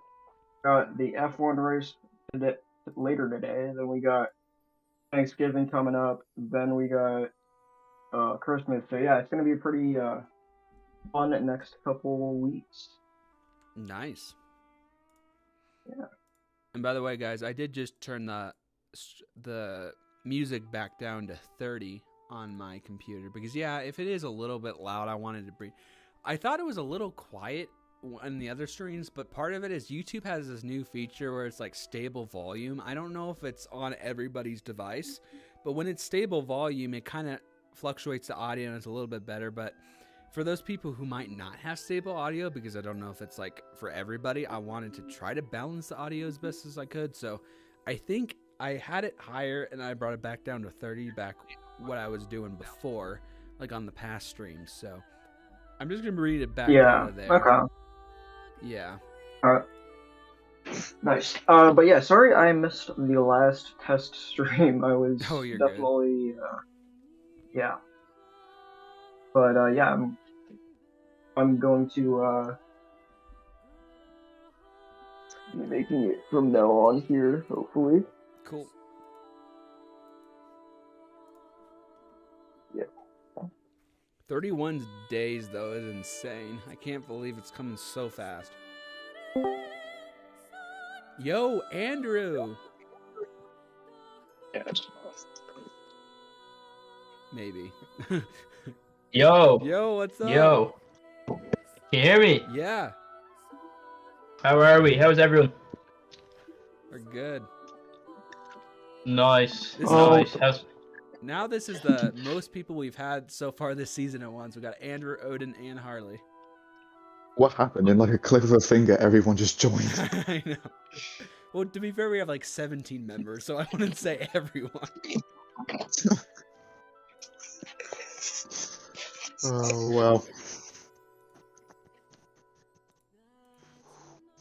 Got the F1 race later today. Then we got Thanksgiving coming up. Then we got Christmas. So yeah, it's gonna be pretty fun the next couple weeks. Nice. Yeah. And by the way, guys, I did just turn the music back down to 30 on my computer because yeah, if it is a little bit loud, I wanted to bring. I thought it was a little quiet on the other streams, but part of it is YouTube has this new feature where it's like stable volume. I don't know if it's on everybody's device, but when it's stable volume, it kind of fluctuates the audio and it's a little bit better. But for those people who might not have stable audio, because I don't know if it's like for everybody, I wanted to try to balance the audio as best as I could. So I think I had it higher and I brought it back down to 30 back what I was doing before, like on the past streams. So I'm just gonna read it back out of there. Okay. Yeah. Nice. But yeah, sorry I missed the last test stream. I was You're definitely yeah. But yeah, I'm going to be making it from now on here, hopefully. Cool. Yeah. 31 days though is insane. I can't believe it's coming so fast. Yo, Andrew. Yeah. Maybe. Yo. Yo, what's up? Yo. Can you hear me? Yeah, How are we? How's everyone? we're good. Nice. This Nice. How's... Now this is the most people we've had so far this season at once. We got Andrew, Odin, and Harley. What happened? In like a click of a finger, everyone just joined. I know. Well, to be fair, we have like 17 members, so I wouldn't say everyone. Oh well.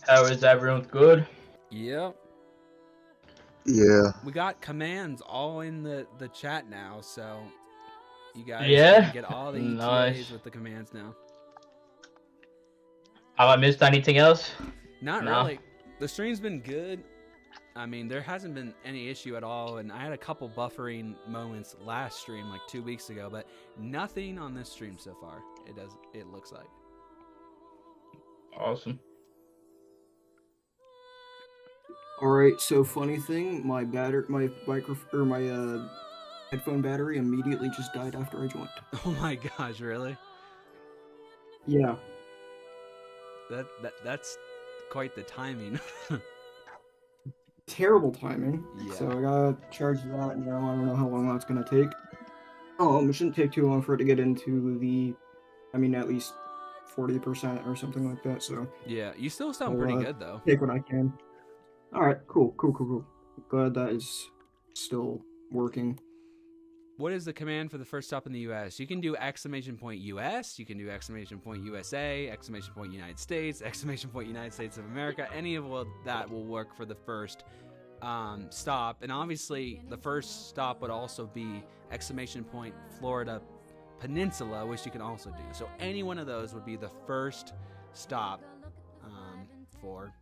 How is everyone? Good? Yep. Yeah. We got commands all in the chat now, so you guys Yeah? can get all the ETAs Nice. with the commands now. Have I missed anything else? Not No. really. The stream's been good. I mean, there hasn't been any issue at all, and I had a couple buffering moments last stream, like 2 weeks ago, but nothing on this stream so far. It looks like. Awesome. Alright, so funny thing, my headphone battery immediately just died after I joined. Oh my gosh, really? Yeah. That's quite the timing. Terrible timing. Yeah. So I gotta charge that now. I don't know how long that's gonna take. It shouldn't take too long for it to get into at least 40% or something like that, so Yeah, you still sound I'll, pretty good though. take what I can. Alright, cool. Glad that is still working. What is the command for the first stop in the U.S.? You can do exclamation point U.S., you can do exclamation point USA, exclamation point United States, exclamation point United States of America. Any of that will work for the first stop. And obviously, the first stop would also be exclamation point Florida Peninsula, which you can also do. So any one of those would be the first stop for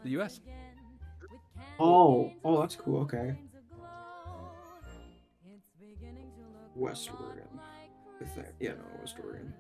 the U.S. Oh, that's cool, okay. West Oregon. West Oregon.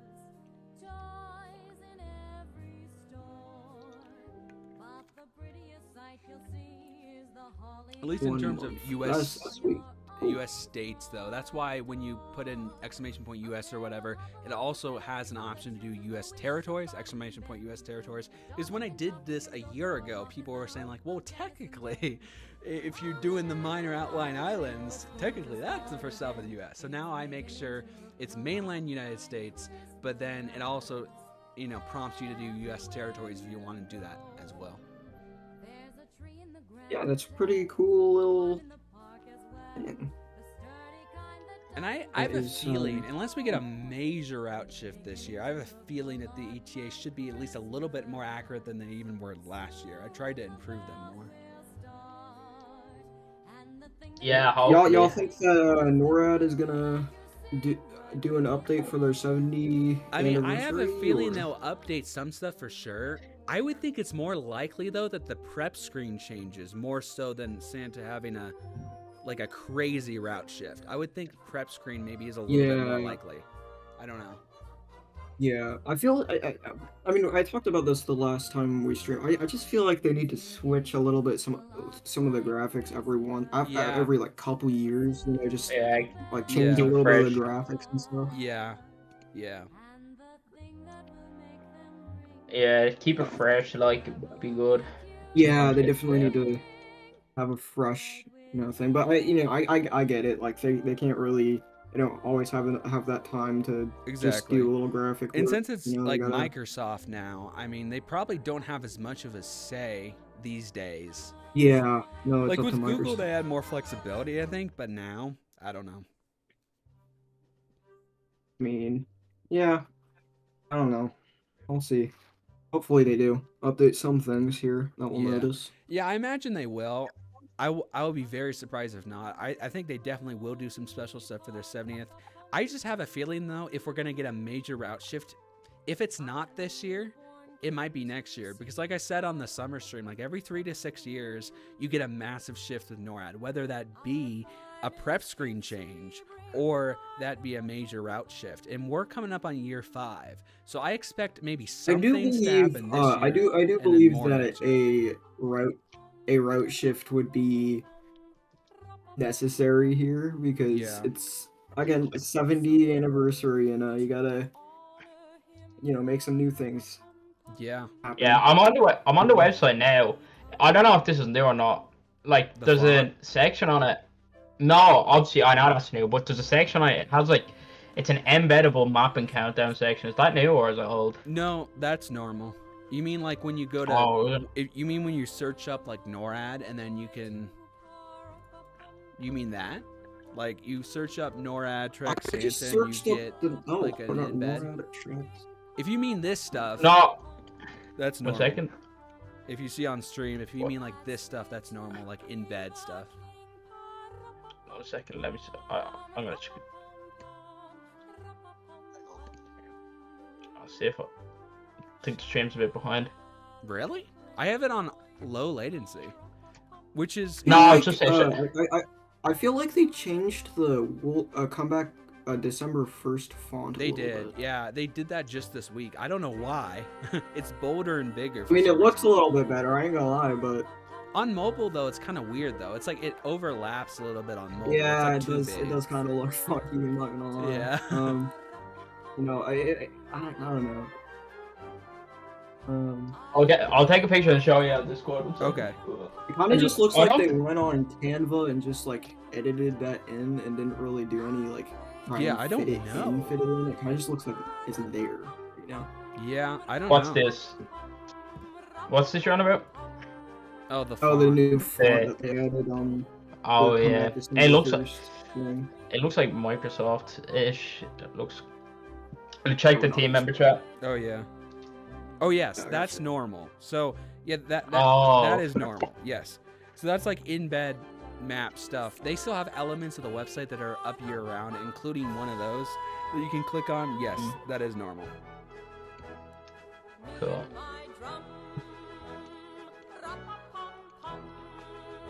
At least in One terms of month. U.S. That's sweet. Cool. U.S. states, though. That's why when you put in exclamation point U.S. or whatever, it also has an option to do U.S. territories, exclamation point U.S. territories. Because when I did this a year ago, people were saying like, well, technically, if you're doing the minor outlying islands, technically that's the first stop of the U.S. So now I make sure it's mainland United States, but then it also, prompts you to do U.S. territories if you want to do that as well. Yeah, that's pretty cool little thing. And I have a feeling, unless we get a major route shift this year, I have a feeling that the ETA should be at least a little bit more accurate than they even were last year. I tried to improve them more. Yeah, hopefully. Y'all think that NORAD is gonna do an update for their 70? I mean, I have a anniversary, feeling or- they'll update some stuff for sure. I would think it's more likely, though, that the prep screen changes more so than Santa having a crazy route shift. I would think prep screen maybe is a little bit more likely. I don't know. Yeah, I feel. I mean, I talked about this the last time we streamed. I just feel like they need to switch a little bit some of the graphics Yeah. every like couple years. You know, just Yeah, like change Yeah. a little bit of the fresh. graphics and stuff. Yeah. Yeah. Yeah, keep it fresh. Like, be good. Yeah, Sometimes they get definitely need stale. to have a fresh, thing. But I get it. Like they can't really, they don't always have that time to just Exactly. do a little graphic And work. since it's They like gotta. Microsoft now, I mean, they probably don't have as much of a say these days. Yeah, no, it's Like up to with Google, Microsoft. they had more flexibility, I think, but now, I don't know. I mean, yeah, I don't know. I'll see. Hopefully they do update some things here that we'll Yeah. notice. Yeah, I imagine they will. I will be very surprised if not. I think they definitely will do some special stuff for their 70th. I just have a feeling, though, if we're going to get a major route shift, if it's not this year, it might be next year. Because like I said on the summer stream, like every 3 to 6 years, you get a massive shift with NORAD, whether that be a prep screen change or that be a major route shift. And we're coming up on year 5. So I expect maybe some things to happen this year. I do and then believe more that next year. a route shift would be necessary here because Yeah. it's again a 70th anniversary and you gotta make some new things Yeah. happen. Yeah, I'm on the website now. I don't know if this is new or not. Like, The there's font? a section on it. No, obviously I know that's new, but there's a section on it. It has like, it's an embeddable mapping countdown section. Is that new or is it old? No, that's normal. You mean like when you go to? Oh, is it? You mean when you search up like NORAD and then you can? You mean that? Like you search up NORAD Trek I just Santa and you searched up get the like an not embed? NORAD tracks. If you mean this stuff, No, that's one normal. second. If you see on stream, if you What? mean like this stuff, that's normal, like embed stuff. 1 second, let me see. I'm gonna check it. I'll see if I think the stream's a bit behind. Really? I have it on low latency, which is No, Like, it's just I feel like they changed the comeback December 1st font. They a little did. bit. Yeah, they did that just this week. I don't know why. It's bolder and bigger. I mean, for it some looks a reason. little bit better. I ain't gonna lie, but On mobile though, it's kind of weird though. It's like it overlaps a little bit on mobile. yeah, it's like it does. too It big. does kind of look funky. I'm not gonna lie. Yeah. I don't know. I'll take a picture and show you on Discord. Okay. It kind of just looks I like don't- they went on Canva and just like edited that in and didn't really do any like. trying Yeah, to I don't fit it know. in, fit it in. It kind of just looks like it's there. You know. Yeah, I don't What's know. this? What's this you're on about? Oh, the Oh, the font. new font Yeah. that they added on. Oh the yeah, comeback December it looks like 1st thing. Microsoft-ish. It looks. Let me check the Oh, no. team member chat. Oh yeah. Oh yes, Yeah, I that's gotcha. normal. So yeah, that Oh. that is normal. Yes. So that's like embed map stuff. They still have elements of the website that are up year round, including one of those that you can click on. Yes, that is normal. Cool.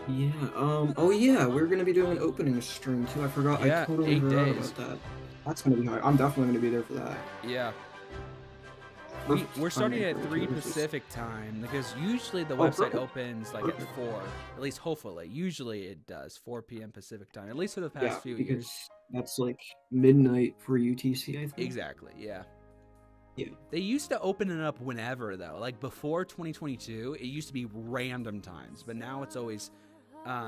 Yeah. Oh yeah, we're gonna be doing an opening stream too. I forgot. Yeah, I totally 8 forgot days. about that. That's gonna be hard. I'm definitely gonna be there for that. Yeah. Perfect We're starting timing at for 3 it. It's just- Pacific time because usually the Oh, website perfect. opens like at 4. At least hopefully. Usually it does 4 p.m. Pacific time. At least for the past Yeah, few because years. that's like midnight for UTC. I think. Exactly. Yeah. Yeah. They used to open it up whenever though. Like before 2022, it used to be random times, but now it's always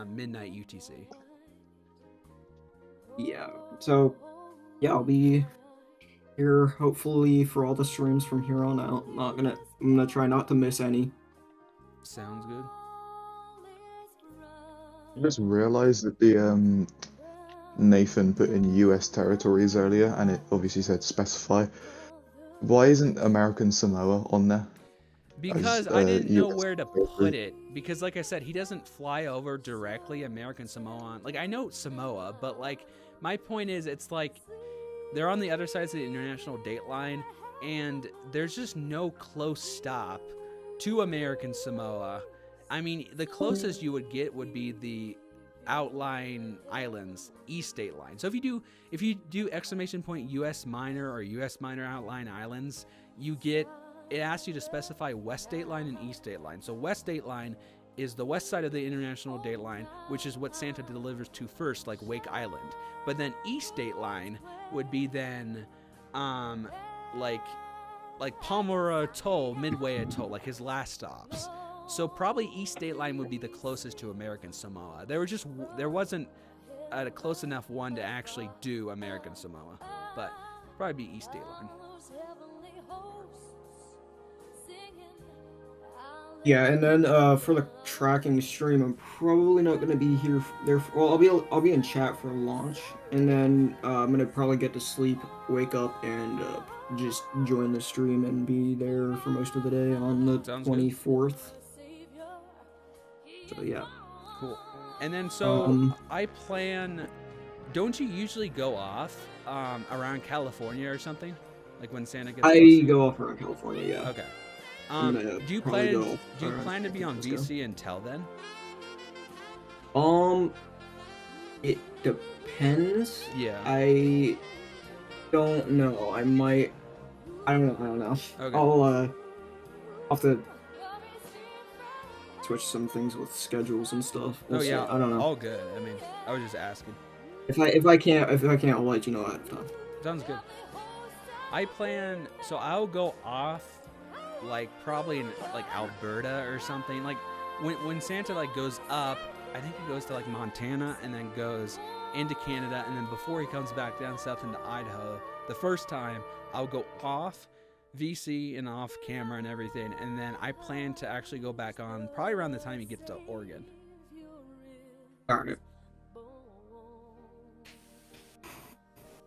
midnight UTC. Yeah. So, yeah, I'll be here hopefully for all the streams from here on out. I'm gonna try not to miss any. Sounds good. I just realized that the Nathan put in US territories earlier, and it obviously said specify. Why isn't American Samoa on there? Because As, I didn't know US where to territory. put it. Because like I said, he doesn't fly over directly American Samoa. Like I know Samoa, but like my point is it's like they're on the other sides of the international date line and there's just no close stop to American Samoa. I mean, the closest you would get would be the outlying islands, east state line. So if you do exclamation point US minor or US minor outlying islands, it asks you to specify west state line and east state line. So west state line is the west side of the international date line, which is what Santa delivers to first, like Wake Island. But then east state line would be then like Palmyra Atoll, Midway Atoll, like his last stops. So probably east state line would be the closest to American Samoa. There wasn't a close enough one to actually do American Samoa, but probably be east state line. Yeah, and then for the tracking stream, I'm probably not gonna be here well, I'll be in chat for launch, and then I'm gonna probably get to sleep, wake up, and just join the stream and be there for most of the day on the 24th. So yeah. Cool. And then so I plan. Don't you usually go off around California or something? Like when Santa gets. I go off around California. Yeah. Okay. Do you plan to be on VC until then? It depends. Yeah. I don't know. I don't know. Okay. I'll have to switch some things with schedules and stuff. We'll see. I don't know. All good. I mean, I was just asking. If I can't, I'll let you know ahead of time. Sounds good. I plan. So I'll go off. Like probably in like Alberta or something. Like when Santa like goes up, I think he goes to like Montana and then goes into Canada, and then before he comes back down south into Idaho, the first time I'll go off VC and off camera and everything, and then I plan to actually go back on probably around the time he gets to Oregon. Alright.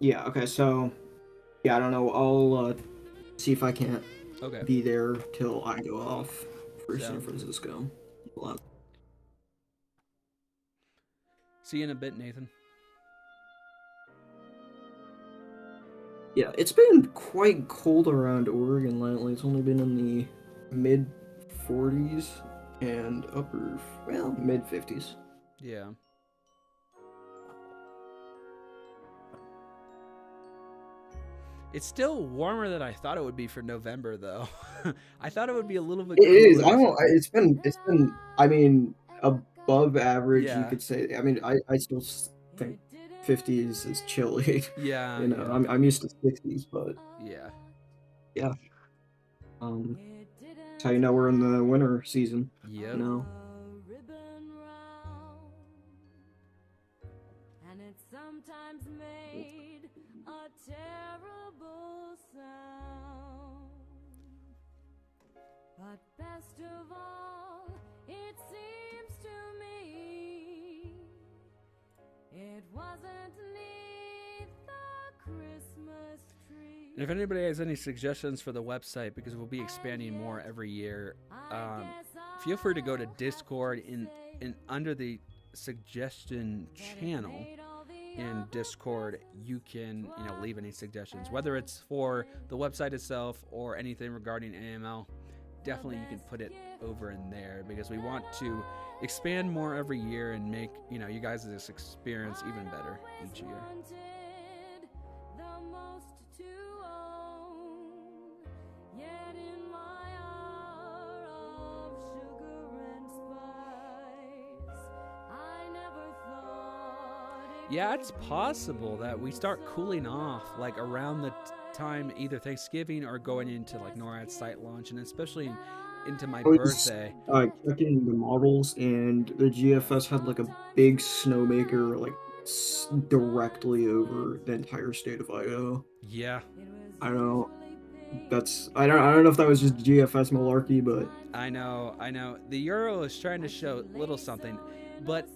Yeah, okay, so yeah, I don't know. I'll see if I can't be there till I go off for San Francisco. See you in a bit, Nathan. Yeah, it's been quite cold around Oregon lately. It's only been in the mid 40s and mid 50s. Yeah. It's still warmer than I thought it would be for November, though. I thought it would be a little bit. It is. It's been. I mean, above average. Yeah. You could say. I mean, I still think 50s is chilly. Yeah. You know, I'm used to 60s, but yeah. Yeah. That's how you know we're in the winter season. Yep. You know. And it sometimes made a terrible sound. But best of all, it seems to me it wasn't neath the Christmas tree. And if anybody has any suggestions for the website, because we'll be expanding more every year, feel free to go to Discord in under the suggestion channel in Discord. You can leave any suggestions, whether it's for the website itself or anything regarding AML. Definitely you can put it over in there, because we want to expand more every year and make you guys' experience even better each year. Yeah, it's possible that we start cooling off like around the time either Thanksgiving or going into like NORAD site launch, and especially into my birthday. Checking the models, and the GFS had like a big snowmaker like directly over the entire state of Idaho. Yeah. I don't know. I don't know if that was just GFS malarkey, but I know. The Euro is trying to show little something, but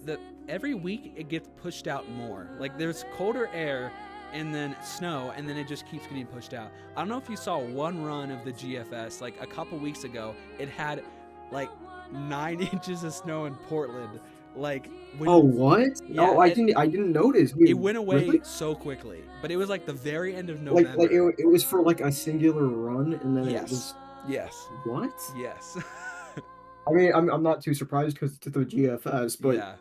every week it gets pushed out more. Like there's colder air and then snow, and then it just keeps getting pushed out. I don't know if you saw one run of the GFS like a couple weeks ago. It had like 9 inches of snow in Portland. Like what? Yeah, oh, I didn't notice. It went away so quickly, but it was like the very end of November. Like it was for like a singular run, and then it was. Yes. What? Yes. I mean, I'm not too surprised because it's the GFS, but yeah.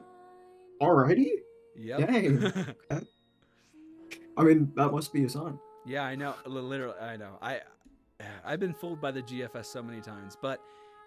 Alrighty? Yep. Dang. Okay. I mean, that must be a sign. Yeah, I know. Literally, I know. I've been fooled by the GFS so many times, but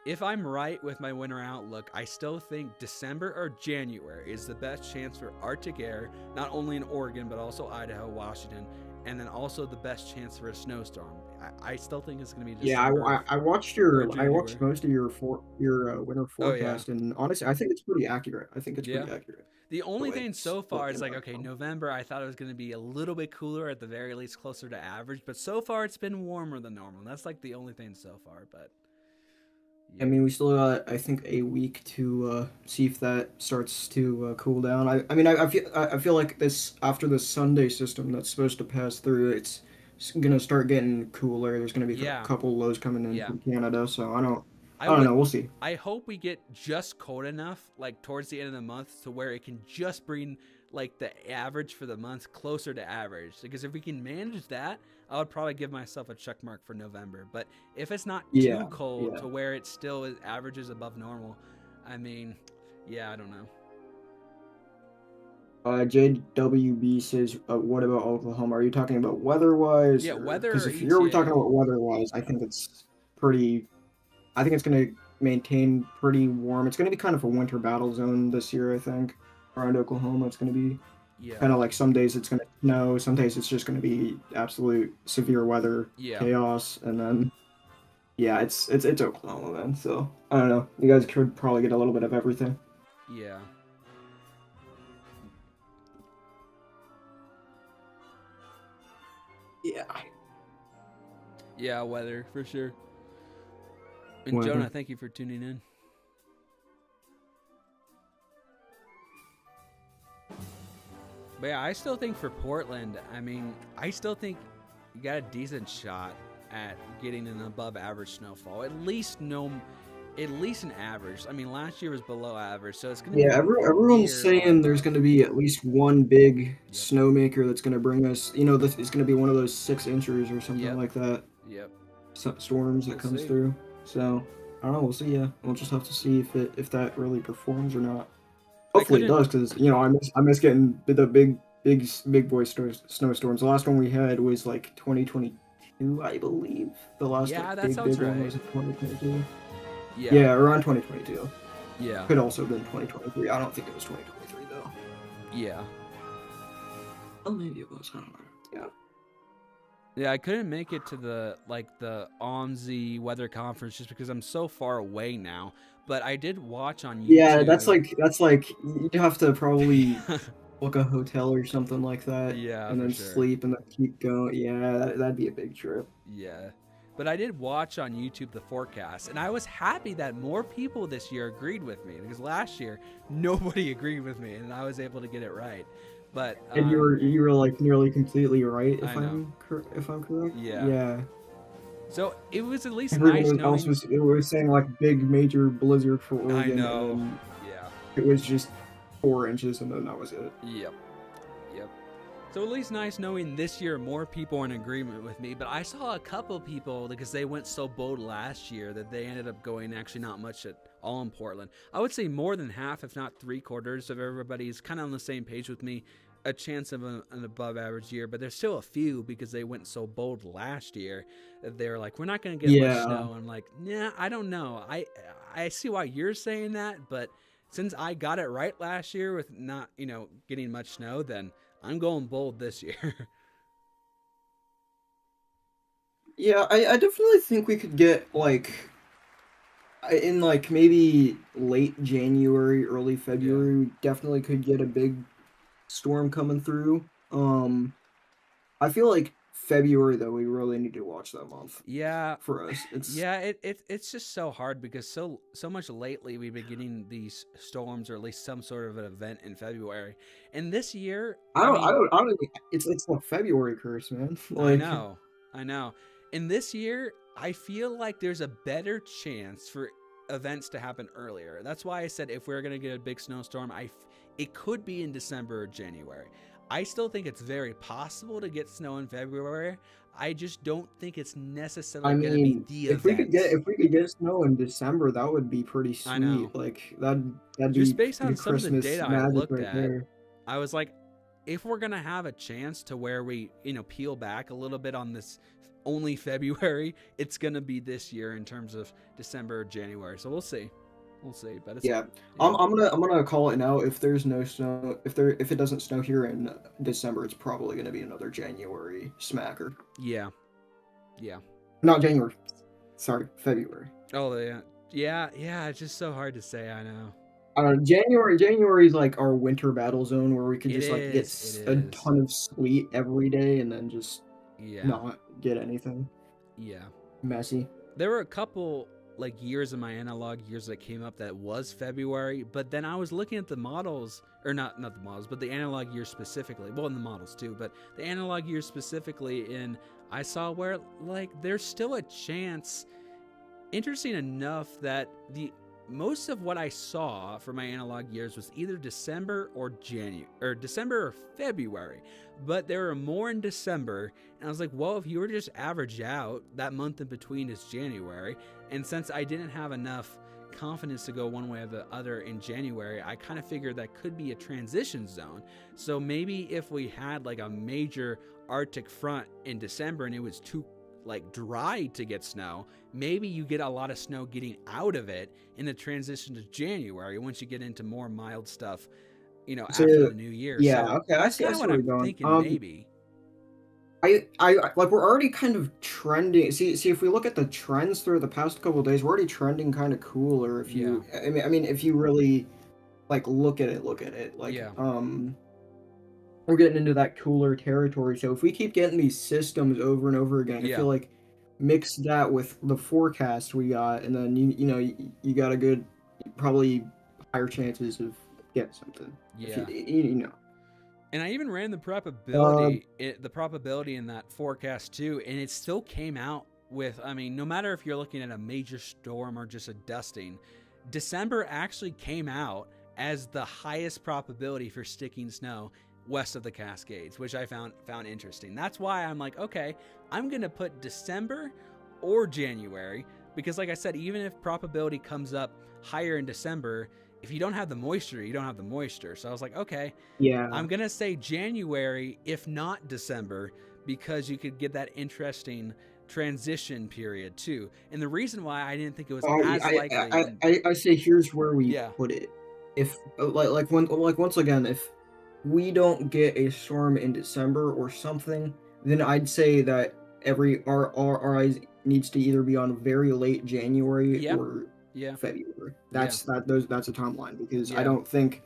if I'm right with my winter outlook, I still think December or January is the best chance for Arctic air, not only in Oregon but also Idaho, Washington, and then also the best chance for a snowstorm. I still think it's going to be Yeah, December. I watched or I watched January. most of your winter Oh yeah. forecast, and honestly, I think it's pretty accurate. I think it's Yeah. pretty accurate. The only way thing it's so far is looking like, okay, November, I thought it was going to be a little bit cooler, at the very least closer to average, but so far it's been warmer than normal. That's like the only thing so far, but I mean, we still got, I think, a week to see if that starts to cool down. I mean, I feel like this after the Sunday system that's supposed to pass through, it's gonna start getting cooler. There's gonna be Yeah. a couple lows coming in Yeah. from Canada, so I don't would, know. We'll see. I hope we get just cold enough, like towards the end of the month, to where it can just bring like the average for the month closer to average. Because if we can manage that, I would probably give myself a check mark for November. But if it's not Yeah, too cold yeah. to where it still averages above normal, I mean, yeah, I don't know. JWB says, what about Oklahoma? Are you talking about weather-wise? Yeah, weather Because or if you're ETA? talking about weather-wise, I think it's pretty. I think it's going to maintain pretty warm. It's going to be kind of a winter battle zone this year, I think, around Oklahoma. It's going to be Yeah. kind of like some days it's going to snow, some days it's just going to be absolute severe weather chaos, and then yeah, it's Oklahoma, man. So I don't know. You guys could probably get a little bit of everything. Yeah. Yeah. Yeah, weather for sure. And Weather. Jonah, thank you for tuning in. But yeah, I still think for Portland, I mean, I still think you got a decent shot at getting an above average snowfall. At least an average. I mean, last year was below average, so it's gonna be everyone's saying near, there's going to be at least one big snowmaker that's going to bring us. This is going to be one of those 6 inches or something like that. Yep. Storms that comes through. So I don't know. We'll see. Yeah, we'll just have to see if that really performs or not. Hopefully it does, because I miss getting the big boy snowstorms. The last one we had was like 2022, I believe. The last big one was 2022. Yeah, around 2022. Yeah. Could also have been 2023. I don't think it was 2023 though. Yeah. Well, maybe it was. I don't know. Yeah. Yeah, I couldn't make it to the OMSI weather conference just because I'm so far away now. But I did watch on YouTube. Yeah, that's like you'd have to probably book a hotel or something like that. Yeah, and then sleep and then keep going. Yeah, that'd be a big trip. Yeah. But I did watch on YouTube the forecast, and I was happy that more people this year agreed with me, because last year nobody agreed with me, and I was able to get it right. But and you were like nearly completely right, if I'm correct. Yeah. Yeah. So it was at least Everyone nice else was saying like big major blizzard for Oregon. I know. And Yeah. It was just 4 inches, and then that was it. Yep. So at least nice knowing this year more people are in agreement with me. But I saw a couple people, because they went so bold last year, that they ended up going actually not much at all in Portland. I would say more than half, if not 3/4 of everybody is kind of on the same page with me. A chance of an above average year, but there's still a few, because they went so bold last year that they're like, we're not going to get much snow. I'm like, nah, I don't know. I see why you're saying that, but since I got it right last year with not, getting much snow, then I'm going bold this year. Yeah, I definitely think we could get in maybe late January, early February, we definitely could get a big storm coming through. I feel like February though, we really need to watch that month. Yeah. For us, it's just so hard, because so much lately we've been getting these storms, or at least some sort of an event in February. And this year, I don't. It's like February curse, man. I know. And this year, I feel like there's a better chance for events to happen earlier. That's why I said if we're gonna get a big snowstorm, it could be in December or January. I still think it's very possible to get snow in February. I just don't think it's necessarily I going to be mean, the if we event. could get snow in December, that would be pretty I know. sweet. Like that'd Just be based on some of the Christmas data I magic looked right at, there. I was like, if we're going to have a chance to where we, peel back a little bit on this only February, it's going to be this year in terms of December or January. So we'll see. We'll see. But it's, Yeah, I'm gonna call it now. If there's no snow, if it doesn't snow here in December, it's probably gonna be another January smacker. Yeah. Not January. Sorry, February. Oh, yeah. Yeah. It's just so hard to say. I know. January is like our winter battle zone where we could It just like get is, it a is. ton of sleet every day and then just Yeah. not get anything. Yeah. Messy. There were a couple like years in my analog years that came up that was February, but then I was looking at the models, or not the models, but the analog years specifically. Well, in the models too, but the analog years specifically, and I saw where like there's still a chance. Interesting enough that the most of what I saw for my analog years was either December or January, or December or February, but there were more in December. And I was like, well, if you were to just average out, that month in between is January. And since I didn't have enough confidence to go one way or the other in January, I kind of figured that could be a transition zone. So maybe if we had like a major Arctic front in December and it was too like dry to get snow, maybe you get a lot of snow getting out of it in the transition to January once you get into more mild stuff, after the new year. Yeah, So okay, I that's see. kind I of see what where I'm you're going. thinking. Maybe. I like we're already kind of trending. See if we look at the trends through the past couple of days, we're already trending kind of cooler. If you, I mean, if you really like look at it, like Yeah. we're getting into that cooler territory. So if we keep getting these systems over and over again, I feel like mix that with the forecast we got, and then you got a good, probably higher chances of getting something. Yeah. And I even ran the probability in that forecast too, and it still came out with, I mean, no matter if you're looking at a major storm or just a dusting, December actually came out as the highest probability for sticking snow west of the Cascades, which I found interesting. That's why I'm like, okay, I'm going to put December or January, because like I said, even if probability comes up higher in December, if you don't have the moisture, you don't have the moisture. So I was like, okay, I'm going to say January, if not December, because you could get that interesting transition period too. And the reason why I didn't think it was as likely. I say here's where we put it. If once again, if we don't get a storm in December or something, then I'd say that our eyes needs to either be on very late January or February. That's a timeline, because I don't think,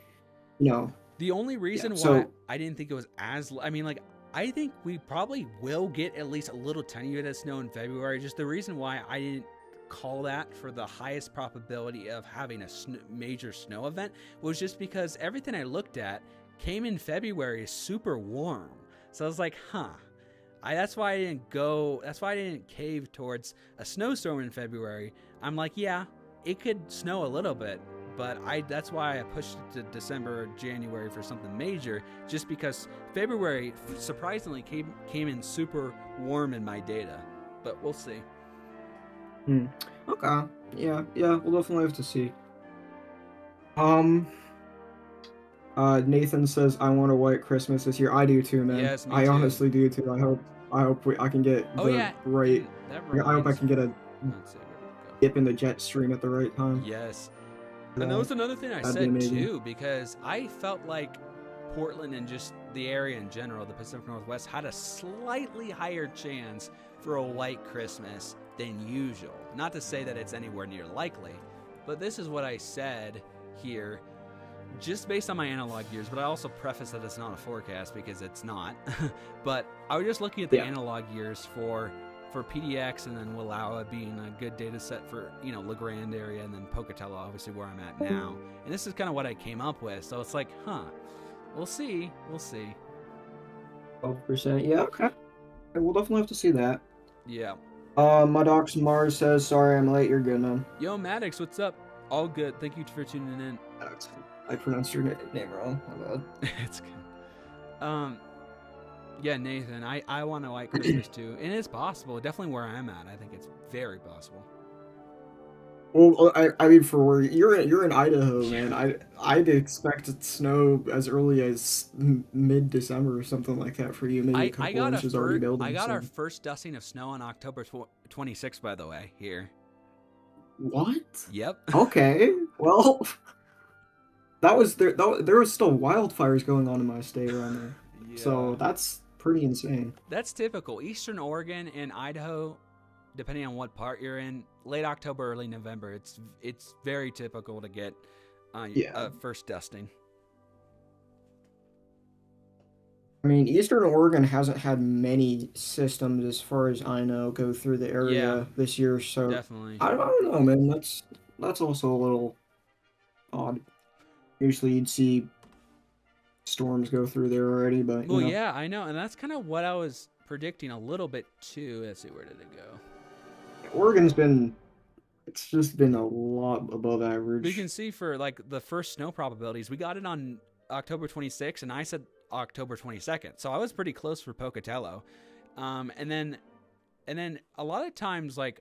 The only reason why I didn't think it was as, I mean, like, I think we probably will get at least a little tiny bit of snow in February. Just the reason why I didn't call that for the highest probability of having a major snow event was just because everything I looked at came in February super warm. So I was like, that's why I didn't cave towards a snowstorm in February. I'm like, yeah, it could snow a little bit, but that's why I pushed it to December or January for something major, just because February surprisingly came in super warm in my data. But we'll see. Okay. Yeah, we'll definitely have to see. Nathan says, I want a white Christmas this year. I do too, man. Yes, me I too. Honestly do too. I hope I can get right. I hope I can get a dip in the jet stream at the right time. Yes. And that was another thing I said too, because I felt like Portland and just the area in general, the Pacific Northwest, had a slightly higher chance for a white Christmas than usual. Not to say that it's anywhere near likely, but this is what I said here, just based on my analog years, but I also preface that it's not a forecast because it's not. But I was just looking at the analog years for PDX, and then Wallowa being a good data set for, LeGrand area, and then Pocatello, obviously where I'm at now. And this is kind of what I came up with. So it's like, we'll see. 12%. Yeah, okay. We'll definitely have to see that. Yeah. Maddox Mars says, sorry I'm late. You're good, man. Yo, Maddox, what's up? All good. Thank you for tuning in. Maddox, I pronounced your name wrong. My bad. It's good. Yeah, Nathan, I want a white Christmas too. And it's possible. Definitely where I'm at. I think it's very possible. Well, I mean, for where you're in Idaho, man. I'd expect it to snow as early as mid-December or something like that for you. Maybe a couple inches already building. I got so. our first dusting of snow on October 26th, by the way, here. What? Yep. Okay. Well, that was there. There was still wildfires going on in my state around there. So Yeah. that's pretty insane. That's typical. Eastern Oregon and Idaho, depending on what part you're in, late October, early November. It's very typical to get first dusting. I mean, Eastern Oregon hasn't had many systems, as far as I know, go through the area this year. So Definitely. I don't know, man. That's also a little odd. Usually, you'd see storms go through there already, but Well, yeah, I know, and that's kind of what I was predicting a little bit too. Let's see, where did it go? Oregon's it's just been a lot above average. We can see for like the first snow probabilities, we got it on October 26th, and I said October 22nd, so I was pretty close for Pocatello. And then a lot of times, like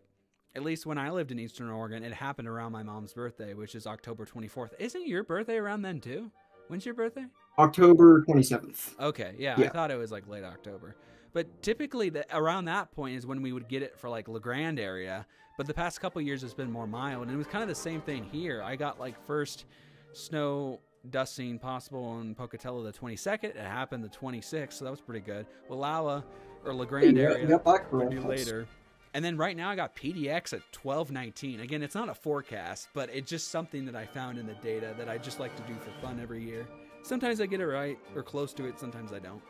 at least when I lived in Eastern Oregon, it happened around my mom's birthday, which is October 24th. Isn't your birthday around then too? When's your birthday? October 27th. Okay, yeah, I thought it was like late October. But typically, around that point is when we would get it for like La Grande area. But the past couple years, it's been more mild, and it was kind of the same thing here. I got like first snow dusting possible on Pocatello the 22nd. It happened the 26th, so that was pretty good. Wallowa or La Grande area would be later. And then right now I got PDX at 12:19. Again, it's not a forecast, but it's just something that I found in the data that I just like to do for fun every year. Sometimes I get it right or close to it. Sometimes I don't.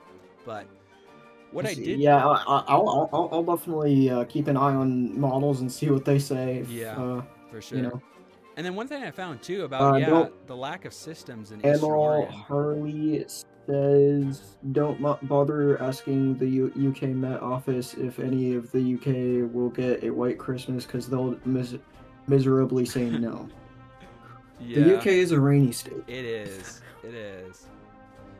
But what I did, I'll definitely keep an eye on models and see what they say. For sure. You know. And then one thing I found too about the lack of systems in Eastern Oregon. Harley says, don't bother asking the UK Met Office if any of the UK will get a white Christmas because they'll miserably say no. The UK is a rainy state. It is. It is.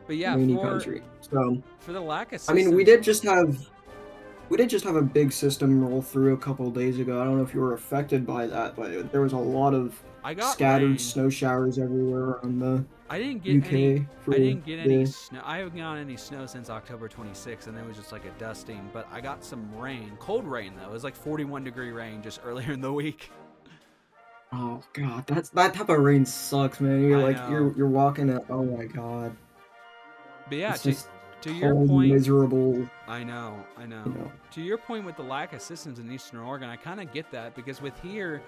But yeah, rainy country. So for the lack of systems, I mean, we did just have a big system roll through a couple days ago. I don't know if you were affected by that, but there was a lot of scattered snow showers everywhere on the I didn't get UK. Any snow. I haven't gotten any snow since October 26th, and it was just like a dusting. But I got some rain, cold rain though. It was like 41-degree rain just earlier in the week. Oh god, that type of rain sucks, man. You're walking at, oh my god. But yeah, to your point, miserable. I know. You know. To your point with the lack of systems in Eastern Oregon, I kind of get that because with here,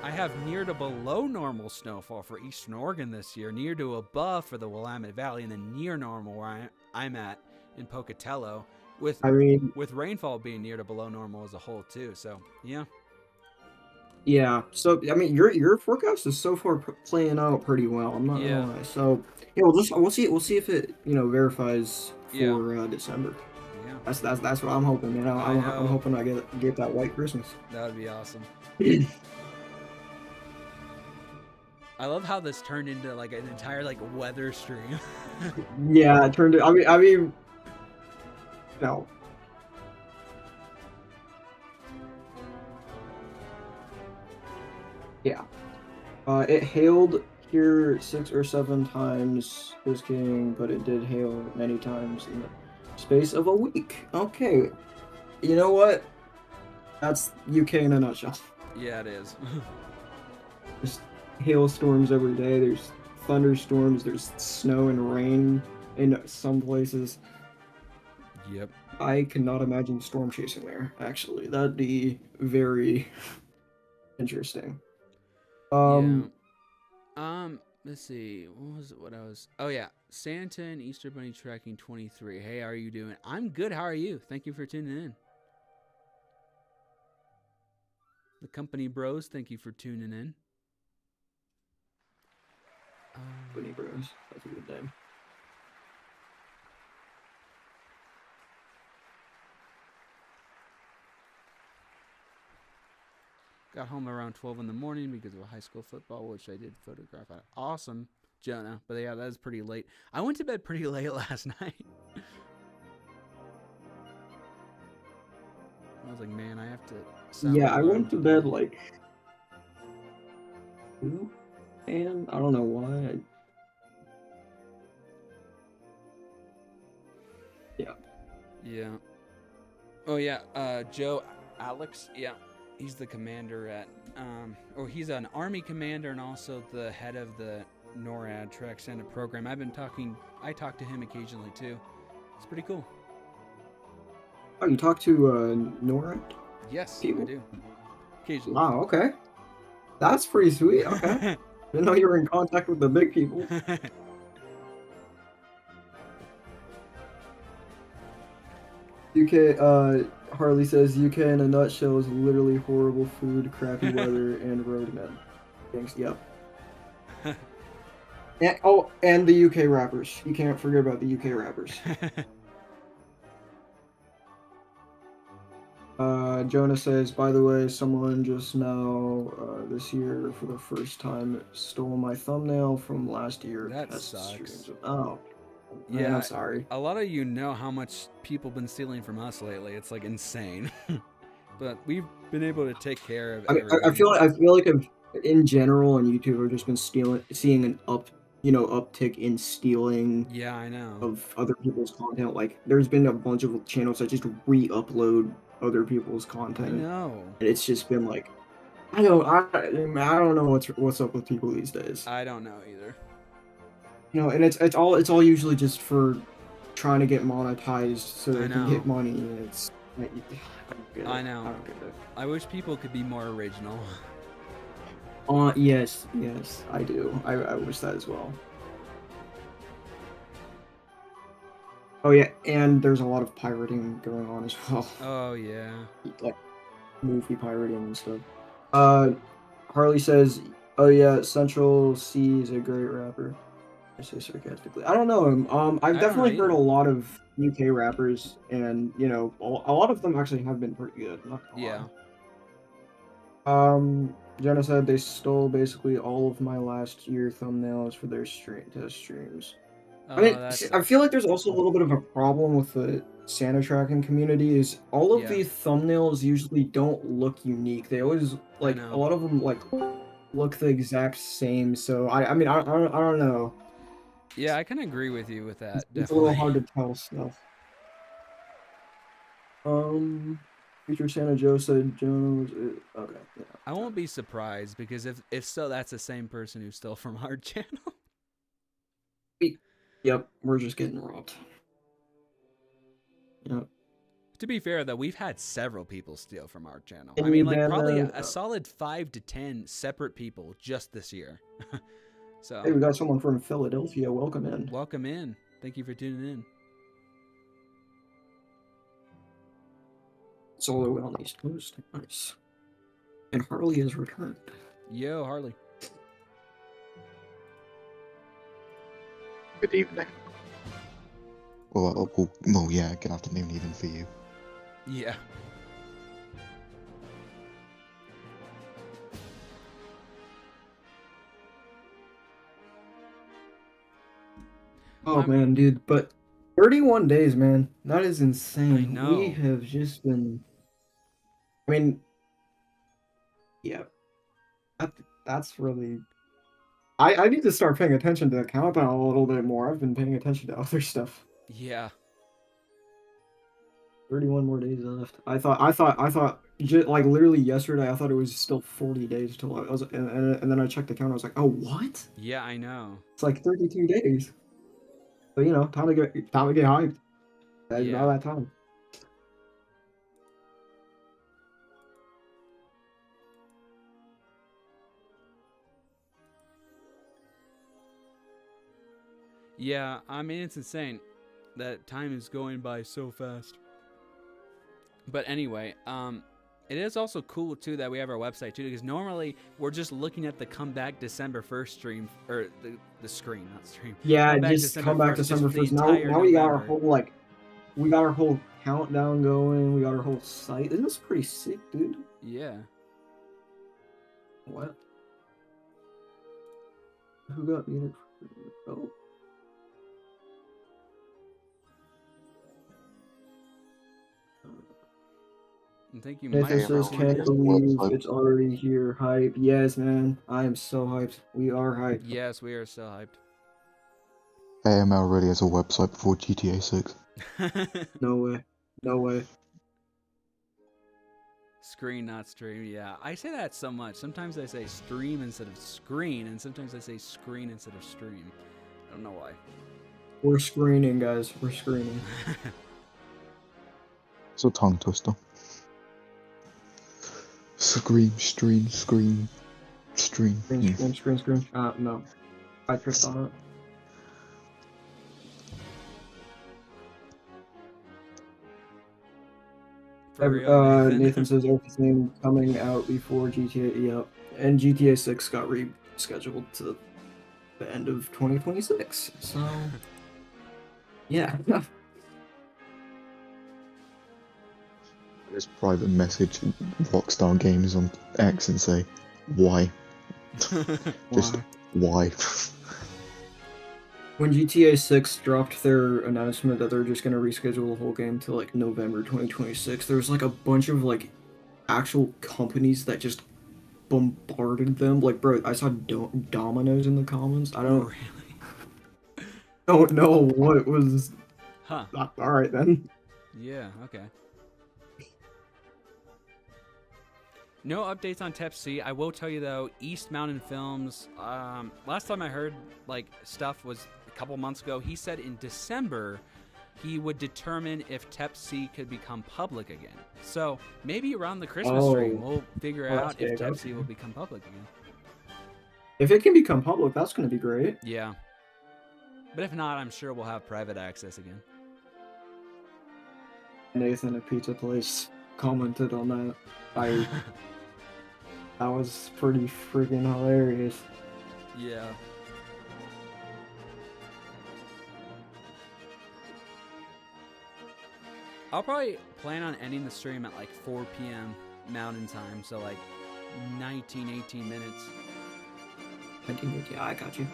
I have near to below normal snowfall for Eastern Oregon this year, near to above for the Willamette Valley, and then near normal where I'm at in Pocatello, with rainfall being near to below normal as a whole too. So yeah. Yeah. So I mean, your forecast is so far playing out pretty well. I'm not gonna lie. So yeah, we'll see if it verifies for December. Yeah. That's what I'm hoping, man. I'm hoping I get that white Christmas. That would be awesome. I love how this turned into like an entire like weather stream. Yeah, it turned. I mean, no. Yeah. It hailed here 6 or 7 times this game, but it did hail many times in the space of a week. Okay. You know what? That's UK in a nutshell. Yeah, it is. There's hailstorms every day. There's thunderstorms. There's snow and rain in some places. Yep. I cannot imagine storm chasing there, actually. That'd be very interesting. Let's see. Oh yeah, Santa and Easter Bunny tracking 23. Hey, how are you doing? I'm good. How are you? Thank you for tuning in. The Company Bros, thank you for tuning in. Company Bros, that's a good name. Got home around 12 in the morning because of a high school football, which I did photograph. Awesome, Jonah. But yeah, that was pretty late. I went to bed pretty late last night. was like, man, I have to sound Yeah, the I alarm went to today. bed like 2, and I don't know why. Yeah. Yeah. Oh yeah, Joe Alex, yeah. He's the commander at or he's an army commander and also the head of the NORAD Track Center program. I talk to him occasionally too. It's pretty cool. Oh, you talked to NORAD Yes, people? I do. Occasionally. Wow, okay. That's pretty sweet. Okay. Didn't know you were in contact with the big people. UK, Harley says UK in a nutshell is literally horrible food, crappy weather, and roadmen. Thanks. Yep. And the UK rappers. You can't forget about the UK rappers. Jonah says, by the way, someone just now this year for the first time stole my thumbnail from last year. That Test sucks. streams. Oh, man, Yeah, I'm sorry. a lot of you know how much people been stealing from us lately. It's like insane. But we've been able to take care of I everyone. feel like in general on YouTube I've just been seeing an uptick in stealing Yeah, I know. of other people's content. Like there's been a bunch of channels that just re-upload other people's I content, know. and it's just been like, I don't know what's up with people these days. I don't know either. You know, and it's all usually just for trying to get monetized so I they can know. get money. And it's I don't get it. I know. I don't get it. I wish people could be more original. Yes, I do. I wish that as well. Oh yeah, and there's a lot of pirating going on as well. Oh yeah. Like movie pirating and stuff. Harley says, "Oh yeah, Central C is a great rapper." I say sarcastically. I don't know him. I've I don't definitely know heard a either. lot of UK rappers, and you know, a lot of them actually have been pretty good. Not gonna Yeah. lie. Jenna said they stole basically all of my last year thumbnails for their test streams. Oh, I mean, that I sucks. feel like there's also a little bit of a problem with the Santa tracking community. Is all of Yeah. the thumbnails usually don't look unique. They always like know. a lot of them like look the exact same. So I don't know. Yeah, I can agree with you with that. It's a Definitely. little hard to tell stuff. Future Santa Joe said Jonah was okay. Yeah. I won't be surprised because if so, that's the same person who stole from our channel. Yep, we're just getting robbed. Yep. To be fair, though, we've had several people steal from our channel. Can I mean, you like ban probably them? a solid 5 to 10 separate people just this year. So Hey, we got someone from Philadelphia. Welcome in. welcome in. Thank you for tuning in. It's all the way on the East Coast. Nice. And Harley has returned. Yo, Harley. Good evening. Well, yeah, good afternoon even for you. Yeah. Oh man, dude, but 31 days, man. That is insane. I know. We have just been I mean, yeah. That's really I need to start paying attention to the countdown a little bit more. I've been paying attention to other stuff. Yeah. 31 more days left. I thought like literally yesterday I thought it was still 40 days till I was and then I checked the count. I was like, "Oh, what?" Yeah, I know. It's like 32 days. So, you know, time to get hyped. That's Yeah. about that time. Yeah, I mean, it's insane that time is going by so fast. But anyway, it is also cool too that we have our website too, because normally we're just looking at the comeback December 1st stream, or the screen, not stream. Yeah, just come back December 1st. Now we got our whole we got our whole countdown going. We got our whole site. Isn't this pretty sick, dude? Yeah. What? Who got muted? Oh. I think you Nathan might. says, AML can't is a believe website. it's already here. Hype. Yes, man. I am so hyped. We are hyped. Yes, we are so hyped. AML really is a website before GTA 6. No way. No way. Screen, not stream. Yeah, I say that so much. Sometimes I say stream instead of screen, and sometimes I say screen instead of stream. I don't know why. We're screening, guys. We're screening. It's a tongue twister. Scream, stream, scream, stream. Screen. No. I tripped on it. For real, Nathan. Nathan says everything coming out before GTA. Yep. And GTA 6 got rescheduled to the end of 2026. So, yeah. Just private message Rockstar Games on X and say, why? Just why? When GTA 6 dropped their announcement that they're just gonna reschedule the whole game to like November 2026, there was like a bunch of like actual companies that just bombarded them. Like, bro, I saw Domino's in the comments. I Oh, don't know what was. Huh. All right then. Yeah, okay. No updates on Tep C. I will tell you though, East Mountain Films. Last time I heard like stuff was a couple months ago. He said in December he would determine if Tep C could become public again. So maybe around the Christmas stream we'll figure out if Tep C will become public again. If it can become public, that's gonna be great. Yeah. But if not, I'm sure we'll have private access again. Nathan at Pizza Place commented on that. That was pretty freaking hilarious. Yeah. I'll probably plan on ending the stream at like 4 p.m. Mountain Time, so like 18 minutes. Yeah, I got you.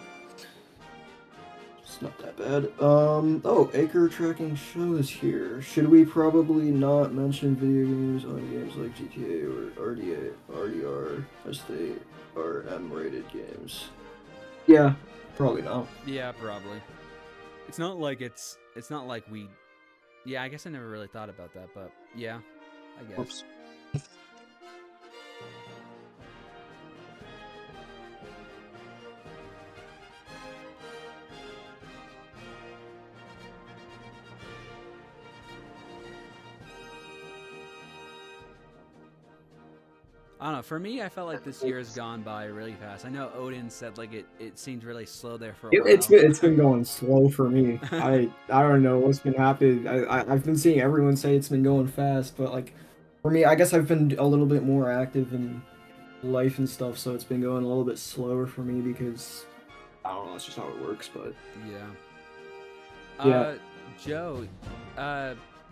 It's not that bad. Oh, Acre Tracking Show is here. Should we probably not mention video games on games like GTA or RDR as they are M-rated games? Yeah, probably not. Yeah, probably. It's not like we. Yeah, I guess I never really thought about that, but yeah, I guess. Oops. I don't know. For me, I felt like this year has gone by really fast. I know Odin said like it seemed really slow there for a while. It's been going slow for me. I don't know what's been happening. I've been seeing everyone say it's been going fast, but like for me, I guess I've been a little bit more active in life and stuff, so it's been going a little bit slower for me because I don't know. That's just how it works. But yeah. Joe,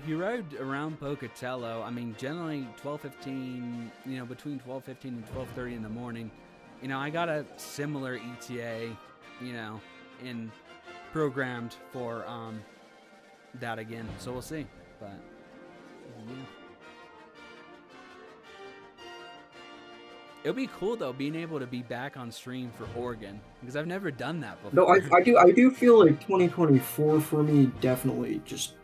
you rode around Pocatello. I mean, generally 12:15. Between 12:15 and 12:30 in the morning. I got a similar ETA. In programmed for that again. So we'll see. But yeah. It'll be cool though, being able to be back on stream for Oregon because I've never done that before. No, I do feel like 2024 for me definitely just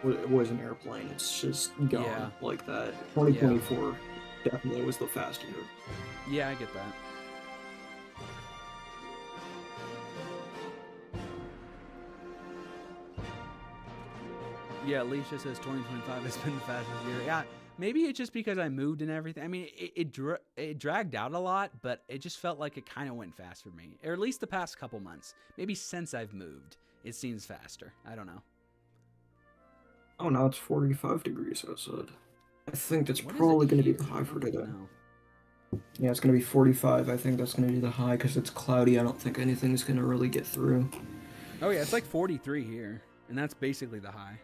was an airplane. It's just gone like that. 2024 definitely was the fast year. Yeah, I get that. Yeah, Alicia says 2025 has been the fastest year. Yeah, maybe it's just because I moved and everything. I mean, it dragged out a lot, but it just felt like it kind of went fast for me. Or at least the past couple months. Maybe since I've moved, it seems faster. I don't know. Oh, now it's 45 degrees outside. I think that's probably going to be the high for today. Yeah, it's going to be 45. I think that's going to be the high because it's cloudy. I don't think anything's going to really get through. Oh, yeah, it's like 43 here, and that's basically the high.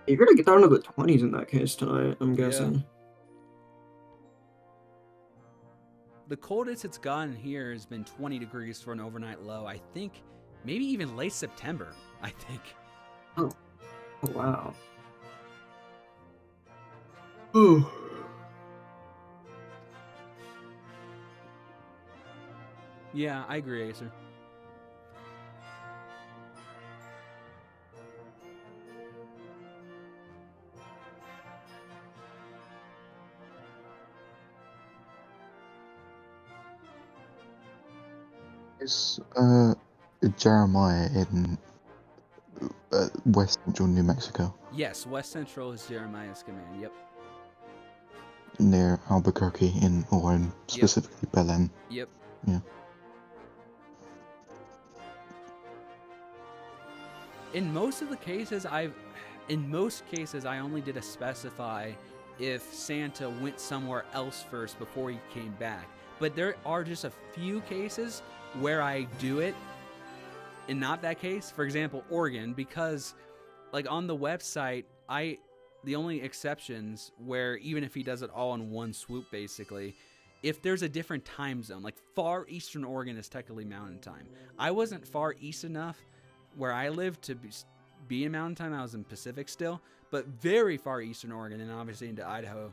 You're going to get down to the 20s in that case tonight, I'm guessing. Yeah. The coldest it's gotten here has been 20 degrees for an overnight low. I think maybe even late September, I think. Oh, wow. Ooh. Yeah, I agree, Acer. Is Jeremiah in West Central New Mexico, Yes, West Central is Jeremiah's command. Yep. near Albuquerque, or in specifically Belen? Yep. Yeah. In most cases, I only did a specify if Santa went somewhere else first before he came back. But there are just a few cases where I do it, and not that case. For example, Oregon, because like on the website, the only exceptions where even if he does it all in one swoop, basically, if there's a different time zone, like far eastern Oregon is technically mountain time. I wasn't far east enough where I lived to be in mountain time. I was in Pacific still, but very far eastern Oregon and obviously into Idaho,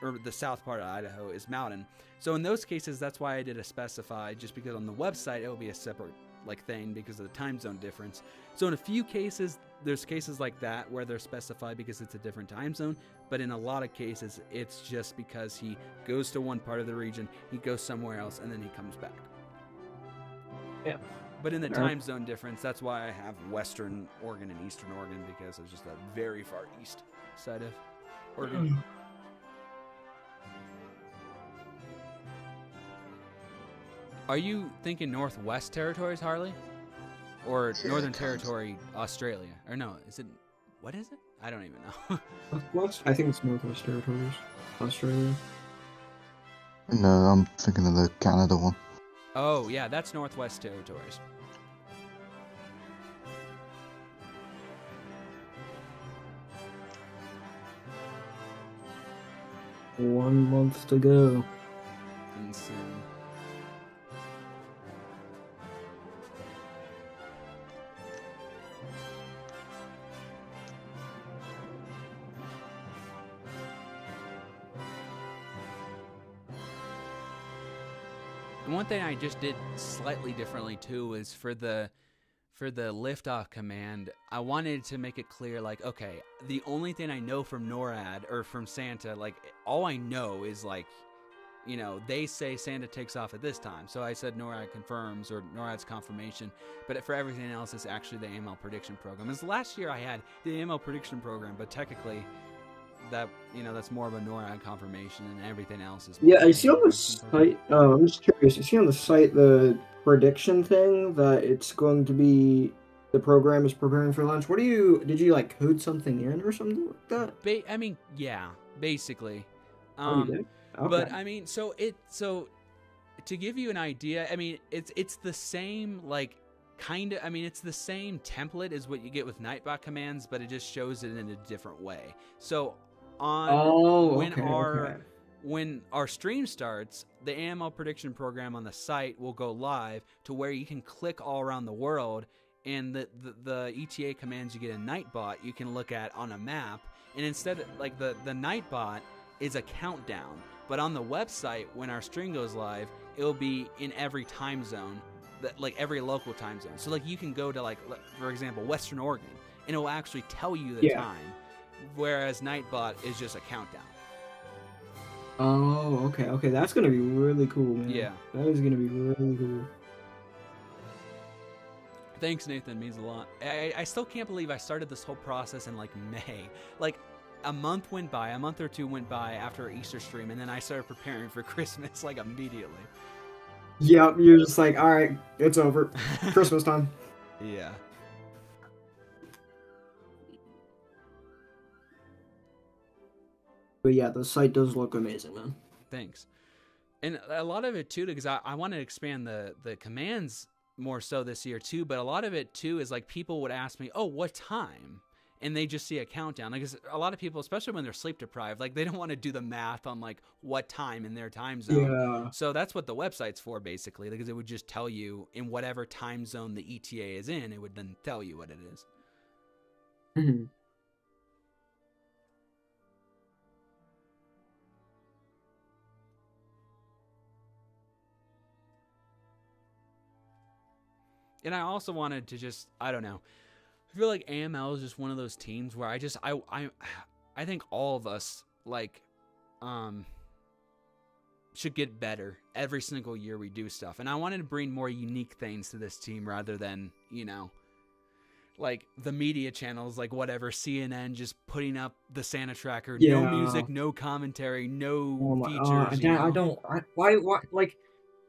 or the south part of Idaho is mountain. So in those cases, that's why I did a specify, just because on the website it will be a separate like thing because of the time zone difference. So in a few cases, there's cases like that where they're specified because it's a different time zone, but in a lot of cases, it's just because he goes to one part of the region, he goes somewhere else, and then he comes back. Yeah. But in the time zone difference, that's why I have Western Oregon and Eastern Oregon, because it's just a very far east side of Oregon. Are you thinking Northwest Territories, Harley? Or Northern Territory, Australia? Or no, is it... What is it? I don't even know. Northwest? I think it's Northwest Territories. Australia. No, I'm thinking of the Canada one. Oh, yeah, that's Northwest Territories. One month to go. Insane. One thing I just did slightly differently too is for the liftoff command, I wanted to make it clear, like, okay, the only thing I know from NORAD or from Santa, like, all I know is, like, you know, they say Santa takes off at this time. So I said NORAD confirms or NORAD's confirmation. But for everything else, it's actually the AML prediction program. As last year I had the AML prediction program, but technically that, you know, that's more of a NORAD confirmation, and everything else is... Yeah, I see on the site, I'm just curious, I see on the site the prediction thing that it's going to be, the program is preparing for launch. Did you like code something in or something like that? I mean, yeah, basically. Oh, you did? Okay. But I mean, so to give you an idea, I mean, it's the same, like, kind of, I mean, it's the same template as what you get with Nightbot commands, but it just shows it in a different way. So when our stream starts, the AML prediction program on the site will go live to where you can click all around the world, and the ETA commands you get in Nightbot you can look at on a map, and instead of, like, the Nightbot is a countdown, but on the website when our stream goes live, it'll be in every time zone, like every local time zone. So like you can go to, like, for example, Western Oregon, and it will actually tell you the time, whereas Nightbot is just a countdown. Oh, okay, that's gonna be really cool, man. Yeah, that is gonna be really cool. Thanks, Nathan. Means a lot. I still can't believe I started this whole process in, like, May. Like, a month or two went by after our Easter stream, and then I started preparing for Christmas, like, immediately. Yep, you're just like, all right, it's over. Christmas time. Yeah. But yeah, the site does look amazing, man. Thanks. And a lot of it, too, because I want to expand the commands more so this year, too, but a lot of it, too, is, like, people would ask me, oh, what time? And they just see a countdown. Like, a lot of people, especially when they're sleep deprived, like, they don't want to do the math on, like, what time in their time zone. Yeah. So that's what the website's for, basically, because it would just tell you in whatever time zone the ETA is in, it would then tell you what it is. Mm-hmm. And I also wanted to just, I don't know. I feel like AML is just one of those teams where I think all of us like should get better every single year we do stuff. And I wanted to bring more unique things to this team rather than, you know, like the media channels, like whatever, CNN just putting up the Santa tracker, no music, no commentary, no features. Why, like,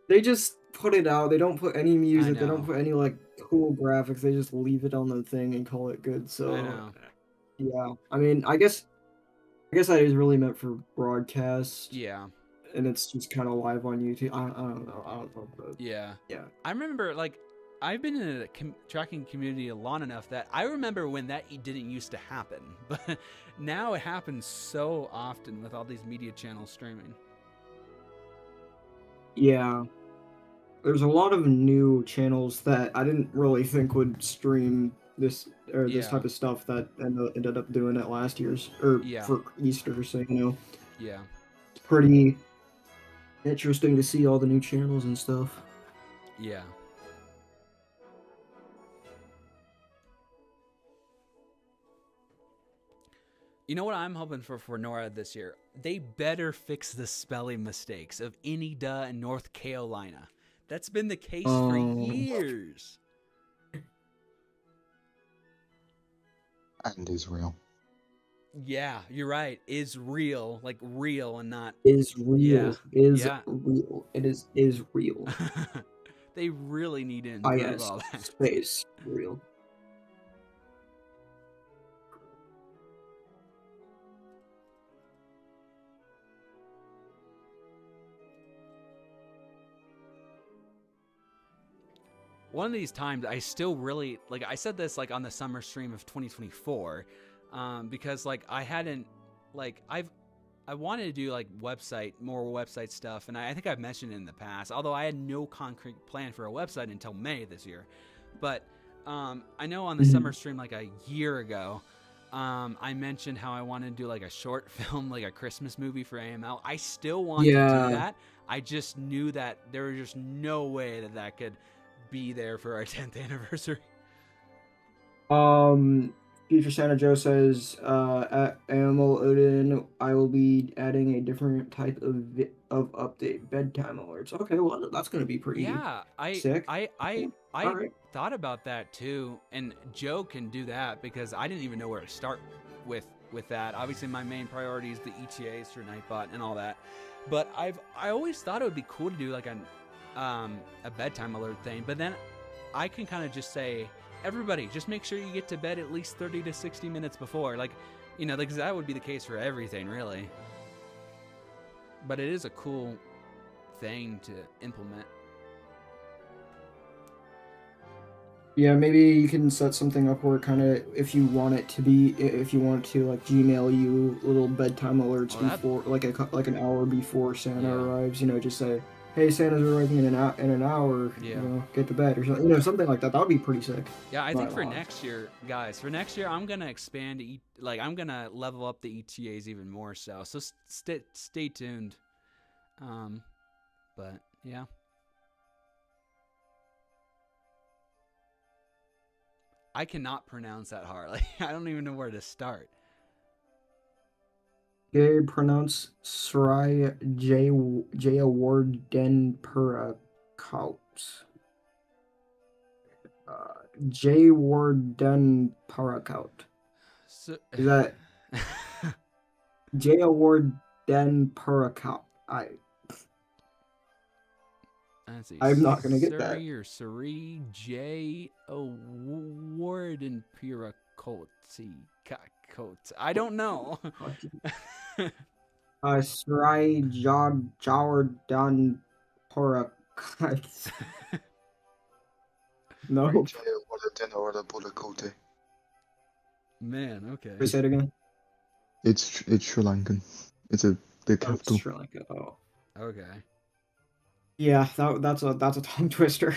they just put it out. They don't put any music. They don't know. put any, like, cool graphics. They just leave it on the thing and call it good. So, I know. yeah. I mean, I guess that is really meant for broadcast. Yeah. And it's just kind of live on YouTube. I don't know. But Yeah. yeah. I remember, like, I've been in a tracking community long enough that I remember when that didn't used to happen. But now it happens so often with all these media channels streaming. Yeah. There's a lot of new channels that I didn't really think would stream this type of stuff that ended up doing it last year's for Easter. So, you know, yeah, it's pretty interesting to see all the new channels and stuff. Yeah. You know what I'm hoping for NORAD this year? They better fix the spelling mistakes of any duh in North Carolina. That's been the case for years. And Israel. Yeah, you're right. Is real, like real and not... Is real. Yeah. Real. It is real. They really need to improve all that. Space. Real. One of these times, I still really, like, I said this, like, on the summer stream of 2024, because, like, I hadn't, like, I wanted to do, like, more website stuff, and I think I've mentioned it in the past, although I had no concrete plan for a website until May this year. But I know on the summer stream, like, a year ago, I mentioned how I wanted to do, like, a short film, like a Christmas movie for AML. I still want to do that. I just knew that there was just no way that could be there for our 10th anniversary. Future Santa Joe says, at AML Odin, I will be adding a different type of update, bedtime alerts. Okay, well, that's going to be pretty sick. I thought about that too, and Joe can do that because I didn't even know where to start with that. Obviously, my main priority is the ETAs for Nightbot and all that, but I always thought it would be cool to do like a bedtime alert thing, but then I can kind of just say, everybody, just make sure you get to bed at least 30 to 60 minutes before. Like, you know, because that would be the case for everything, really. But it is a cool thing to implement. Yeah, maybe you can set something up where kind of, if you want to like Gmail you little bedtime alerts before, like an hour before Santa arrives. You know, just say, hey, Santa's arriving in an hour. You know, get to bed or something. You know, something like that. That would be pretty sick. Yeah, I think for next year, guys, I'm gonna expand. I'm gonna level up the ETAs even more. So stay tuned. But yeah. I cannot pronounce that hard. Like, I don't even know where to start. Gabe pronounce Sri J Award Den Pura Kauts. J Ward Den Parakout. So, is that J Award Den Parakout? I'm not gonna get that. Or Suri J Award and Pirakoti Coat. I don't know. Sri Jawar Dan Parakout. No. Man, okay. Say it again. It's Sri Lankan. It's the capital. Sri Lanka. Oh. Okay. Yeah, that's a tongue twister.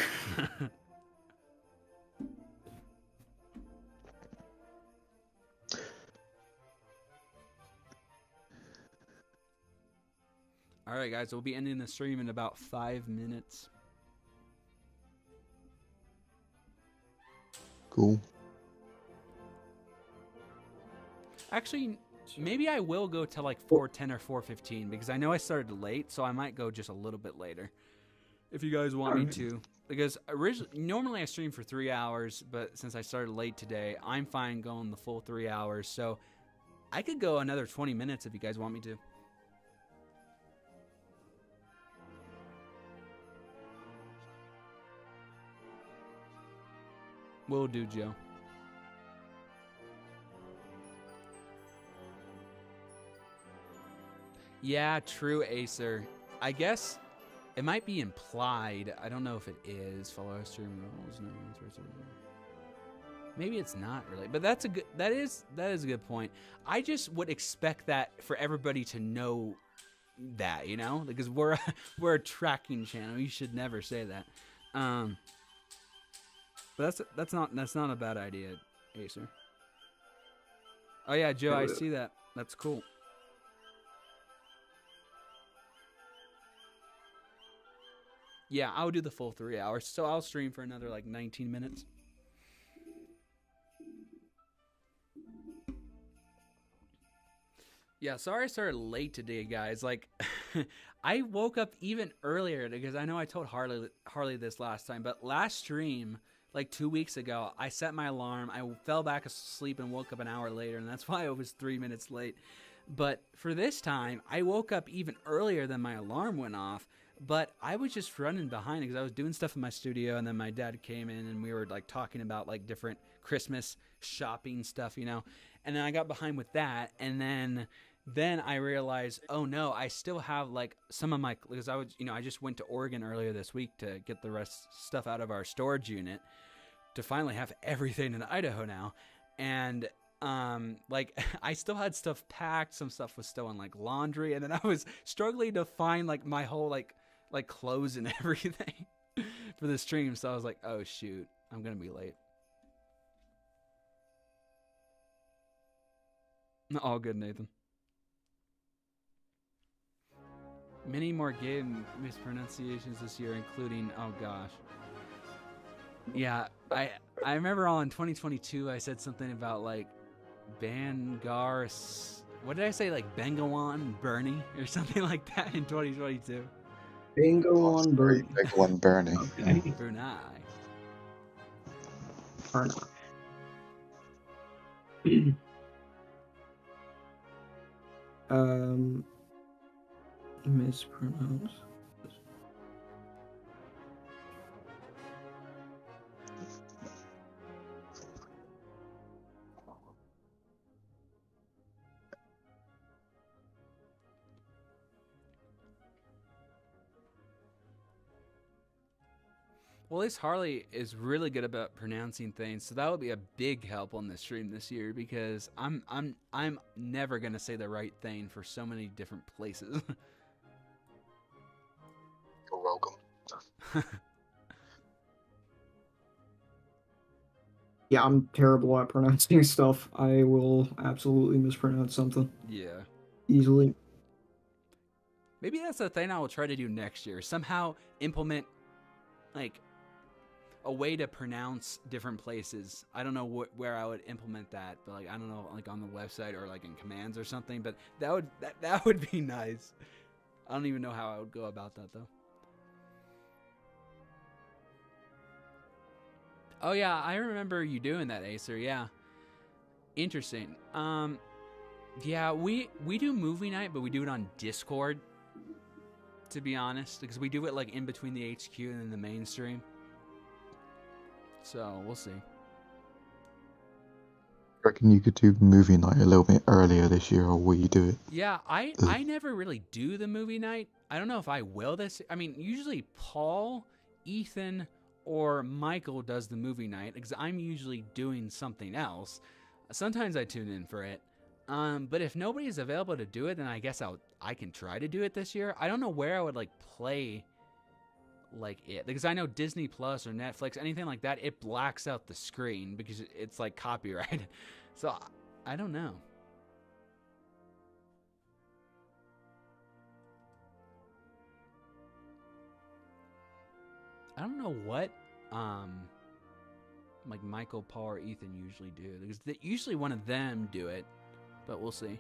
All right, guys, we'll be ending the stream in about 5 minutes. Cool. Actually, maybe I will go till like 4:10 or 4:15 because I know I started late, so I might go just a little bit later. If you guys want me to, because normally I stream for 3 hours, but since I started late today, I'm fine going the full 3 hours. So I could go another 20 minutes if you guys want me to. Will do, Joe. Yeah, true, Acer. I guess it might be implied. I don't know if it is. Follow stream rules. No, maybe it's not really, but that is a good point. I just would expect that for everybody to know that, you know, because we're a tracking channel. You should never say that. But that's not a bad idea, Acer. Oh yeah, Joe, I see that. That's cool. Yeah, I'll do the full 3 hours. So I'll stream for another like 19 minutes. Yeah, sorry I started late today, guys. Like, I woke up even earlier because I know I told Harley this last time, but last stream, like 2 weeks ago, I set my alarm. I fell back asleep and woke up an hour later, and that's why I was 3 minutes late. But for this time, I woke up even earlier than my alarm went off, but I was just running behind because I was doing stuff in my studio, and then my dad came in, and we were like talking about like different Christmas shopping stuff, you know, and then I got behind with that, and then I realized, oh no, I still have like some of my, because I just went to Oregon earlier this week to get the rest stuff out of our storage unit to finally have everything in Idaho now. And like I still had stuff packed, some stuff was still in like laundry, and then I was struggling to find like my whole like clothes and everything for the stream. So I was like, oh shoot, I'm gonna be late. All good, Nathan. Many more game mispronunciations this year, including, oh gosh. Yeah, I remember all in 2022 I said something about like Bangar, what did I say, like Bengawan Bernie or something like that in 2022. Bingo on Bernie. Big one, Bernie. Okay. Brunei. Mispronounce. Well, at least Harley is really good about pronouncing things, so that would be a big help on the stream this year because I'm never gonna say the right thing for so many different places. You're welcome. Yeah, I'm terrible at pronouncing stuff. I will absolutely mispronounce something Yeah. easily. Maybe that's the thing I will try to do next year. Somehow implement like a way to pronounce different places. I don't know where I would implement that, but like I don't know, like on the website or like in commands or something. But that would be nice. I don't even know how I would go about that though. Oh yeah, I remember you doing that, Acer. Yeah, interesting. Yeah, we do movie night, but we do it on Discord. To be honest, because we do it like in between the HQ and then the main stream. So we'll see. Reckon you could do movie night a little bit earlier this year, or will you do it? Yeah, I never really do the movie night. I don't know if I will this. I mean, usually Paul, Ethan, or Michael does the movie night because I'm usually doing something else. Sometimes I tune in for it. But if nobody is available to do it, then I guess I can try to do it this year. I don't know where I would like play like it, because I know Disney Plus or Netflix, anything like that, it blacks out the screen because it's like copyrighted. So I don't know. I don't know what Like Michael, Paul, or Ethan usually do. Because usually one of them do it, but we'll see.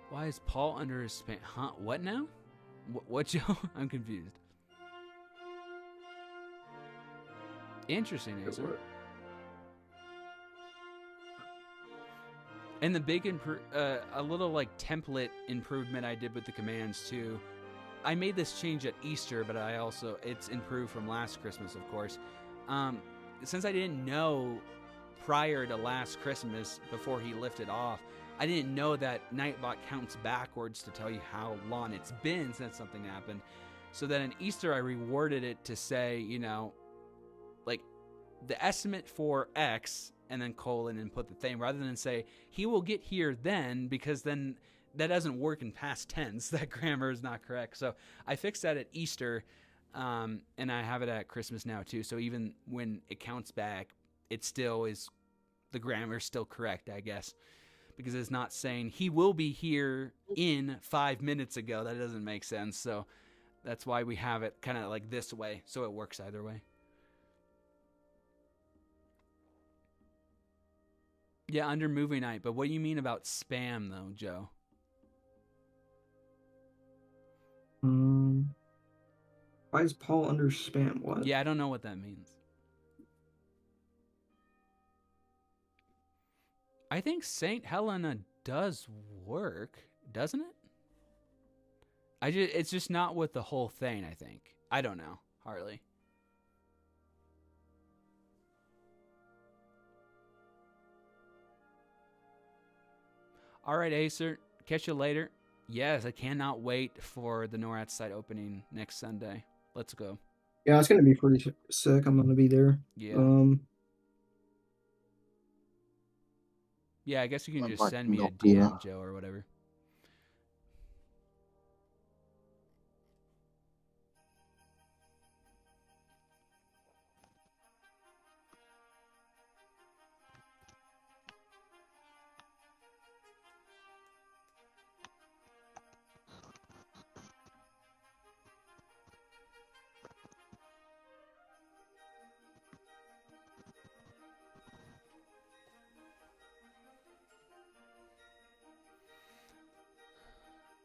Why is Paul under his spam? Huh? What now? What, Joe? I'm confused. Interesting, Acer. And the big a little like template improvement I did with the commands too. I made this change at Easter, but it's improved from last Christmas, of course. Since I didn't know prior to last Christmas, before he lifted off, I didn't know that Nightbot counts backwards to tell you how long it's been since something happened. So then in Easter, I reworded it to say, you know, like the estimate for X and then colon and put the thing, rather than say he will get here then, because then that doesn't work in past tense. That grammar is not correct. So I fixed that at Easter, and I have it at Christmas now too. So even when it counts back, it still is, the grammar is still correct, I guess, because it's not saying he will be here in 5 minutes ago. That doesn't make sense. So that's why we have it kind of like this way, so it works either way. Yeah, under movie night. But what do you mean about spam, though, Joe? Why is Paul under spam? What? Yeah, I don't know what that means. I think St. Helena does work, doesn't it? It's just not with the whole thing, I think. I don't know, Harley. All right, Acer. Catch you later. Yes, I cannot wait for the NORAD site opening next Sunday. Let's go. Yeah, it's gonna be pretty sick. I'm gonna be there. Yeah. Yeah, I guess you can just send me a DM, Joe, or whatever.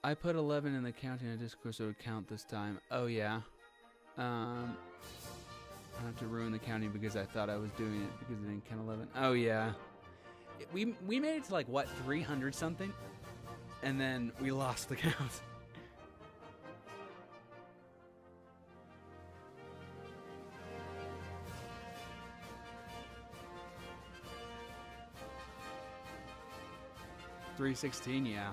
I put 11 in the counting on Discord so it would count this time. Oh, yeah. I have to ruin the counting because I thought I was doing it because it didn't count 11. Oh, yeah. We made it to like, what, 300 something? And then we lost the count. $316, yeah.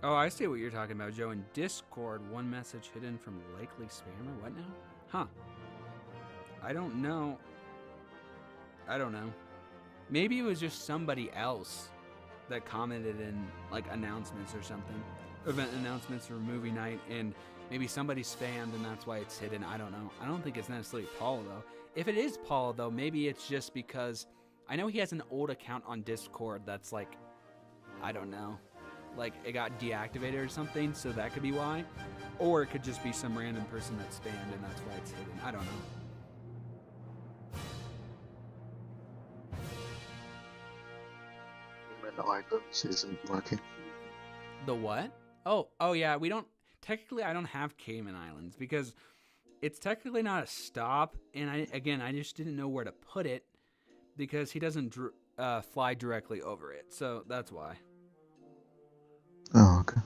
Oh, I see what you're talking about, Joe. In Discord, one message hidden from likely spammer. What now? Huh. I don't know. Maybe it was just somebody else that commented in, like, announcements or something. Event announcements or movie night, and maybe somebody spammed and that's why it's hidden. I don't know. I don't think it's necessarily Paul, though. If it is Paul, though, maybe it's just because I know he has an old account on Discord that's, like, I don't know. Like, it got deactivated or something, so that could be why. Or it could just be some random person that spammed and that's why it's hidden. I don't know. The items isn't working. The what? Oh yeah, we don't... Technically, I don't have Cayman Islands because it's technically not a stop, and I just didn't know where to put it because he doesn't fly directly over it, so that's why. Oh, okay.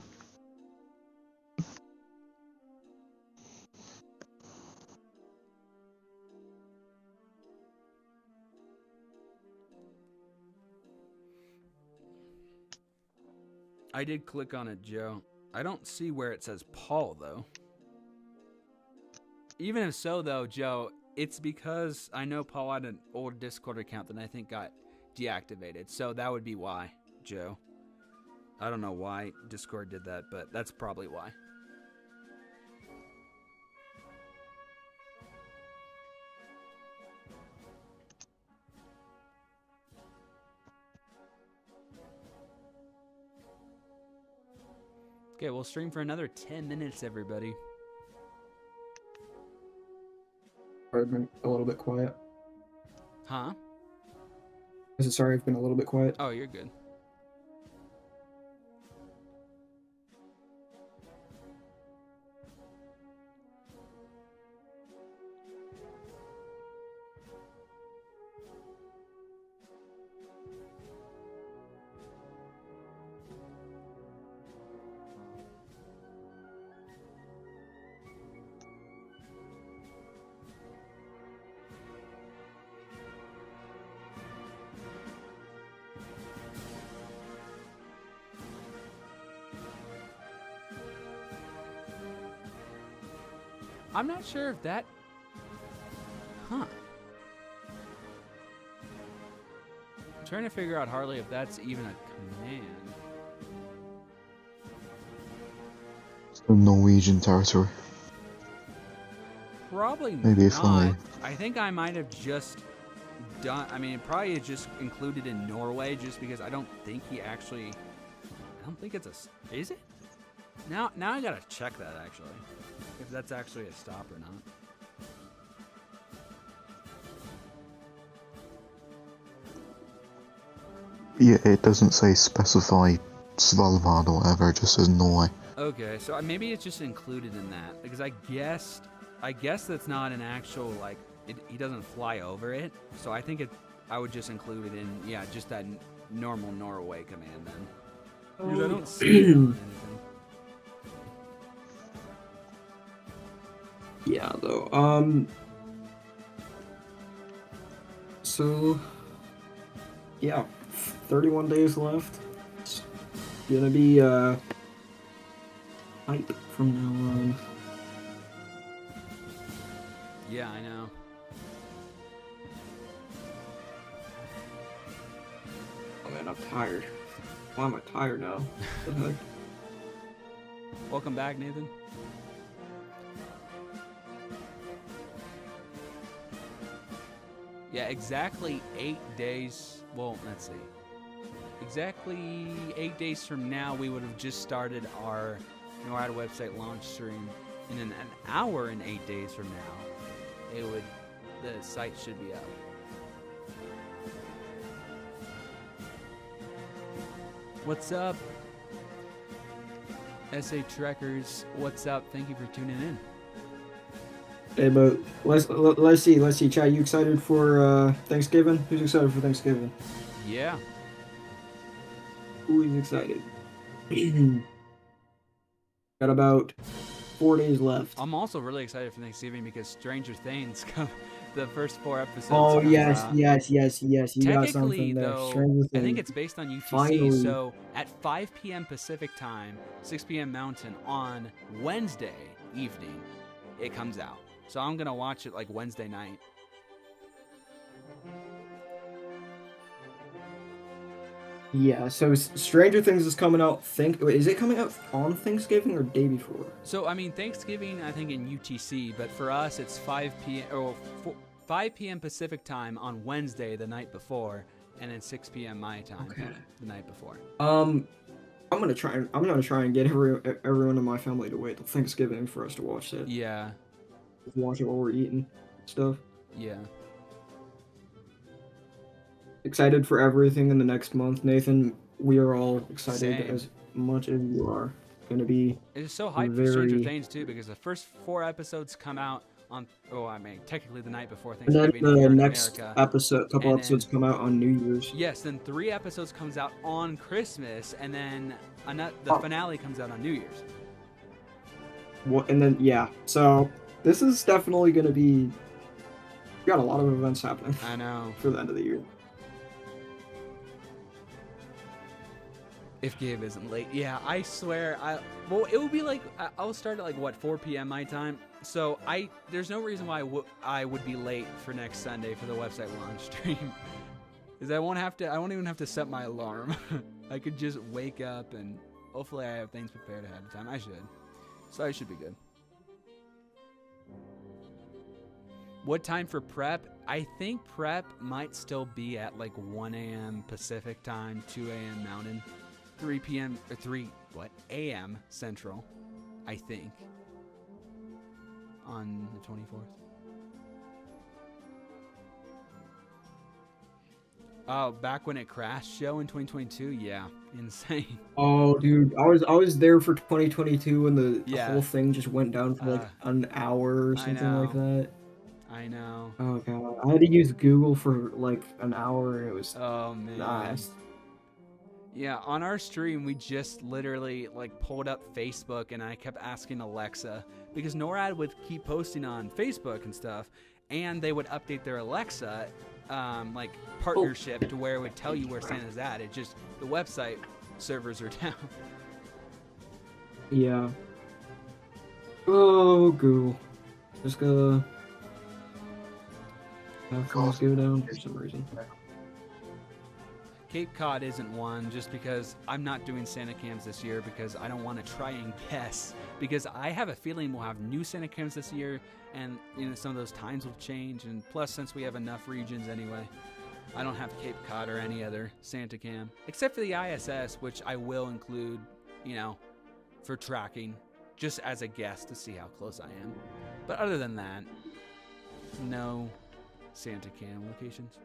I did click on it, Joe. I don't see where it says Paul, though. Even if so, though, Joe, it's because I know Paul had an old Discord account that I think got deactivated. So that would be why, Joe. I don't know why Discord did that, but that's probably why. Okay, we'll stream for another 10 minutes, everybody. I've been a little bit quiet. Huh? Sorry, I've been a little bit quiet. Oh, you're good. I'm not sure if that... Huh. I'm trying to figure out, Harley, if that's even a command. It's the Norwegian territory. Probably Maybe if not. I- I think I might have just done... I mean, it probably is just included in Norway just because I don't think he actually... I don't think it's a... Is it? Now I gotta check that, actually. If that's actually a stop or not. Yeah, it doesn't say specify Svalbard or whatever, it just says Norway. Okay, so maybe it's just included in that because I guess that's not an actual like he doesn't fly over it. So I think I would just include it in just that normal Norway command then. Because I don't see it on anything. Yeah, though. So, yeah, 31 days left. It's gonna be, hype from now on. Yeah, I know. Oh man, I'm tired. Why am I tired now? What the heck? Welcome back, Nathan. Yeah, exactly 8 days. Well, let's see. Exactly 8 days from now, we would have just started our NORAD website launch stream. And in an hour and 8 days from now, the site should be up. What's up? SA Trekkers, what's up? Thank you for tuning in. Hey, but let's see. Chad, you excited for Thanksgiving? Who's excited for Thanksgiving? Yeah. Who is excited? Got about 4 days left. I'm also really excited for Thanksgiving because Stranger Things come. The first 4 episodes. Oh yes. You got Technically, something there. though, Stranger I think Things. it's based on UTC. Finally. So at 5 p.m. Pacific time, 6 p.m. Mountain on Wednesday evening, it comes out. So I'm gonna watch it like Wednesday night. Yeah, so Stranger Things is coming out. Wait, is it coming out on Thanksgiving or day before? So I mean Thanksgiving, I think in UTC, but for us it's 5 p.m. or 5 p.m. Pacific time on Wednesday the night before, and then 6 p.m. my time the night before. I'm gonna try and get everyone in my family to wait till Thanksgiving for us to watch that. Yeah. Watch it while we're eating stuff. Yeah. Excited for everything in the next month, Nathan. We are all excited Same. as much as you are. Gonna be. It's so hyped for Stranger Things too because the first 4 episodes come out on technically the night before And then Thanksgiving. the here in next America. couple And episodes come out on New Year's. Yes, then 3 episodes comes out on Christmas, and then the finale comes out on New Year's. And then so this is definitely gonna be. We got a lot of events happening. I know. For the end of the year. If Gabe isn't late, yeah, I swear, well, it would be like I'll start at like what 4 p.m. my time. So there's no reason why I would be late for next Sunday for the website launch stream, because I won't even have to set my alarm. I could just wake up and hopefully I have things prepared ahead of time. I should, so I should be good. What time for prep? I think prep might still be at like 1 a.m. Pacific time, 2 a.m. Mountain. 3 p.m. or 3 a.m. Central, I think, on the 24th. Oh, back when it crashed show in 2022, yeah, insane. Oh, dude, I was there for 2022 when the Yeah. whole thing just went down for like an hour or I something like that. I know. Oh god, I had to use Google for like an hour, and it was Oh man. nice. Yeah, on our stream, we just literally like pulled up Facebook and I kept asking Alexa, because NORAD would keep posting on Facebook and stuff, and they would update their Alexa like partnership to where it would tell you where Santa's at. It just, the website servers are down. Yeah. Oh, Google. Just gotta have things go down for some reason. Cape Cod isn't one, just because I'm not doing Santa cams this year because I don't want to try and guess, because I have a feeling we'll have new Santa cams this year, and some of those times will change, and plus since we have enough regions anyway, I don't have Cape Cod or any other Santa cam except for the ISS, which I will include, for tracking, just as a guess to see how close I am. But other than that, no Santa cam locations.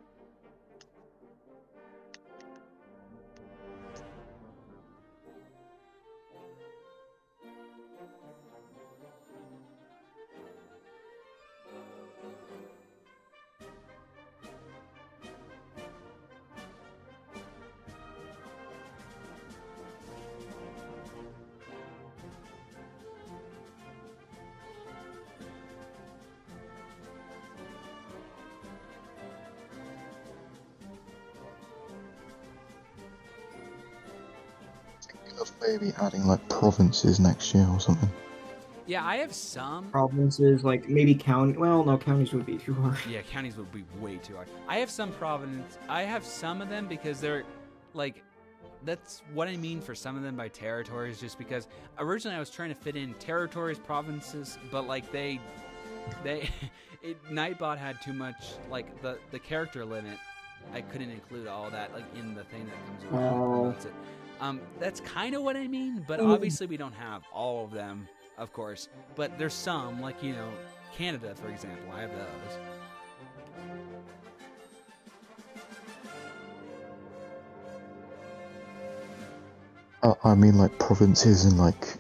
Of maybe adding like provinces next year or something. Yeah, I have some. Provinces, like maybe county. Well, no, counties would be too hard. Yeah, counties would be way too hard. I have some province. I have some of them because they're like, that's what I mean for some of them by territories, just because originally I was trying to fit in territories, provinces, but like Nightbot had too much, like the character limit. I couldn't include all that like in the thing that comes around. Oh. That's it. That's kind of what I mean, but obviously we don't have all of them, of course. But there's some, like, Canada, for example. I have those. I mean like provinces in like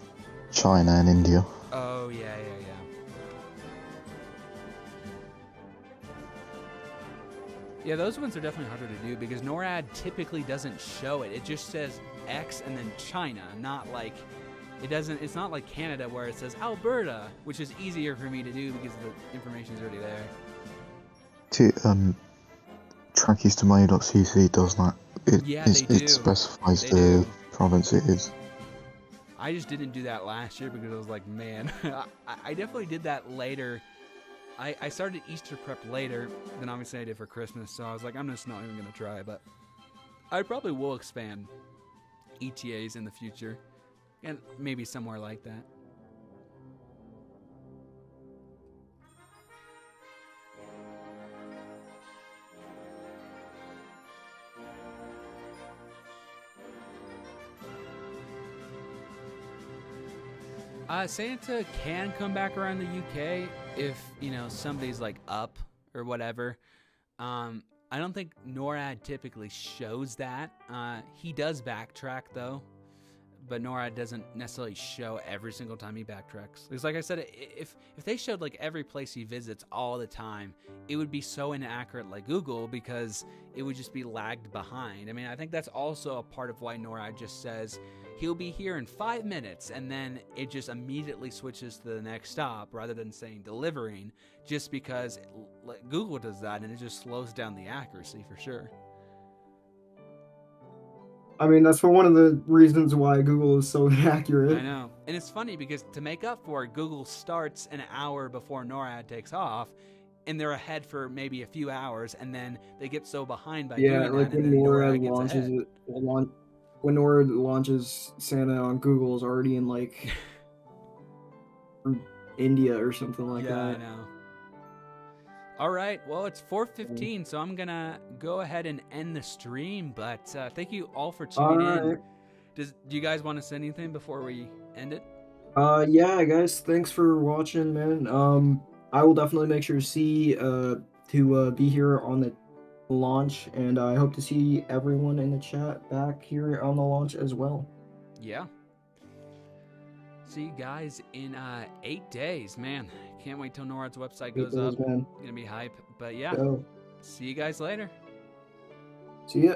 China and India. Oh, yeah. Yeah, those ones are definitely harder to do because NORAD typically doesn't show it. It just says X and then China, not like it's not like Canada where it says Alberta, which is easier for me to do because the information's already there. Trackies2money.cc does that. They do. It specifies the province it is. I just didn't do that last year because I was like, man, I definitely did that later. I started Easter prep later than obviously I did for Christmas, so I was like, I'm just not even going to try, but I probably will expand ETAs in the future, and maybe somewhere like that. Santa can come back around the UK if, somebody's like up or whatever. I don't think NORAD typically shows that. He does backtrack though, but NORAD doesn't necessarily show every single time he backtracks. Because like I said, if they showed like every place he visits all the time, it would be so inaccurate like Google because it would just be lagged behind. I mean, I think that's also a part of why NORAD just says, he'll be here in 5 minutes, and then it just immediately switches to the next stop rather than saying delivering, just because Google does that and it just slows down the accuracy for sure. I mean, that's for one of the reasons why Google is so inaccurate. I know. And it's funny because to make up for it, Google starts an hour before NORAD takes off, and they're ahead for maybe a few hours, and then they get so behind by Yeah, doing like that, and then NORAD gets ahead. When NORAD launches Santa on Google is already in like India or something like Yeah, I that. know. All right, well, it's 4:15, so I'm gonna go ahead and end the stream. But thank you all for tuning in. Alright. Do you guys want to say anything before we end it? Yeah, guys, thanks for watching, man. I will definitely make sure to be here on the launch, and I hope to see everyone in the chat back here on the launch as well. Yeah. See you guys in 8 days, man. Can't wait till NORAD's website goes up. Man. Gonna be hype. But yeah, Go. see you guys later. See ya.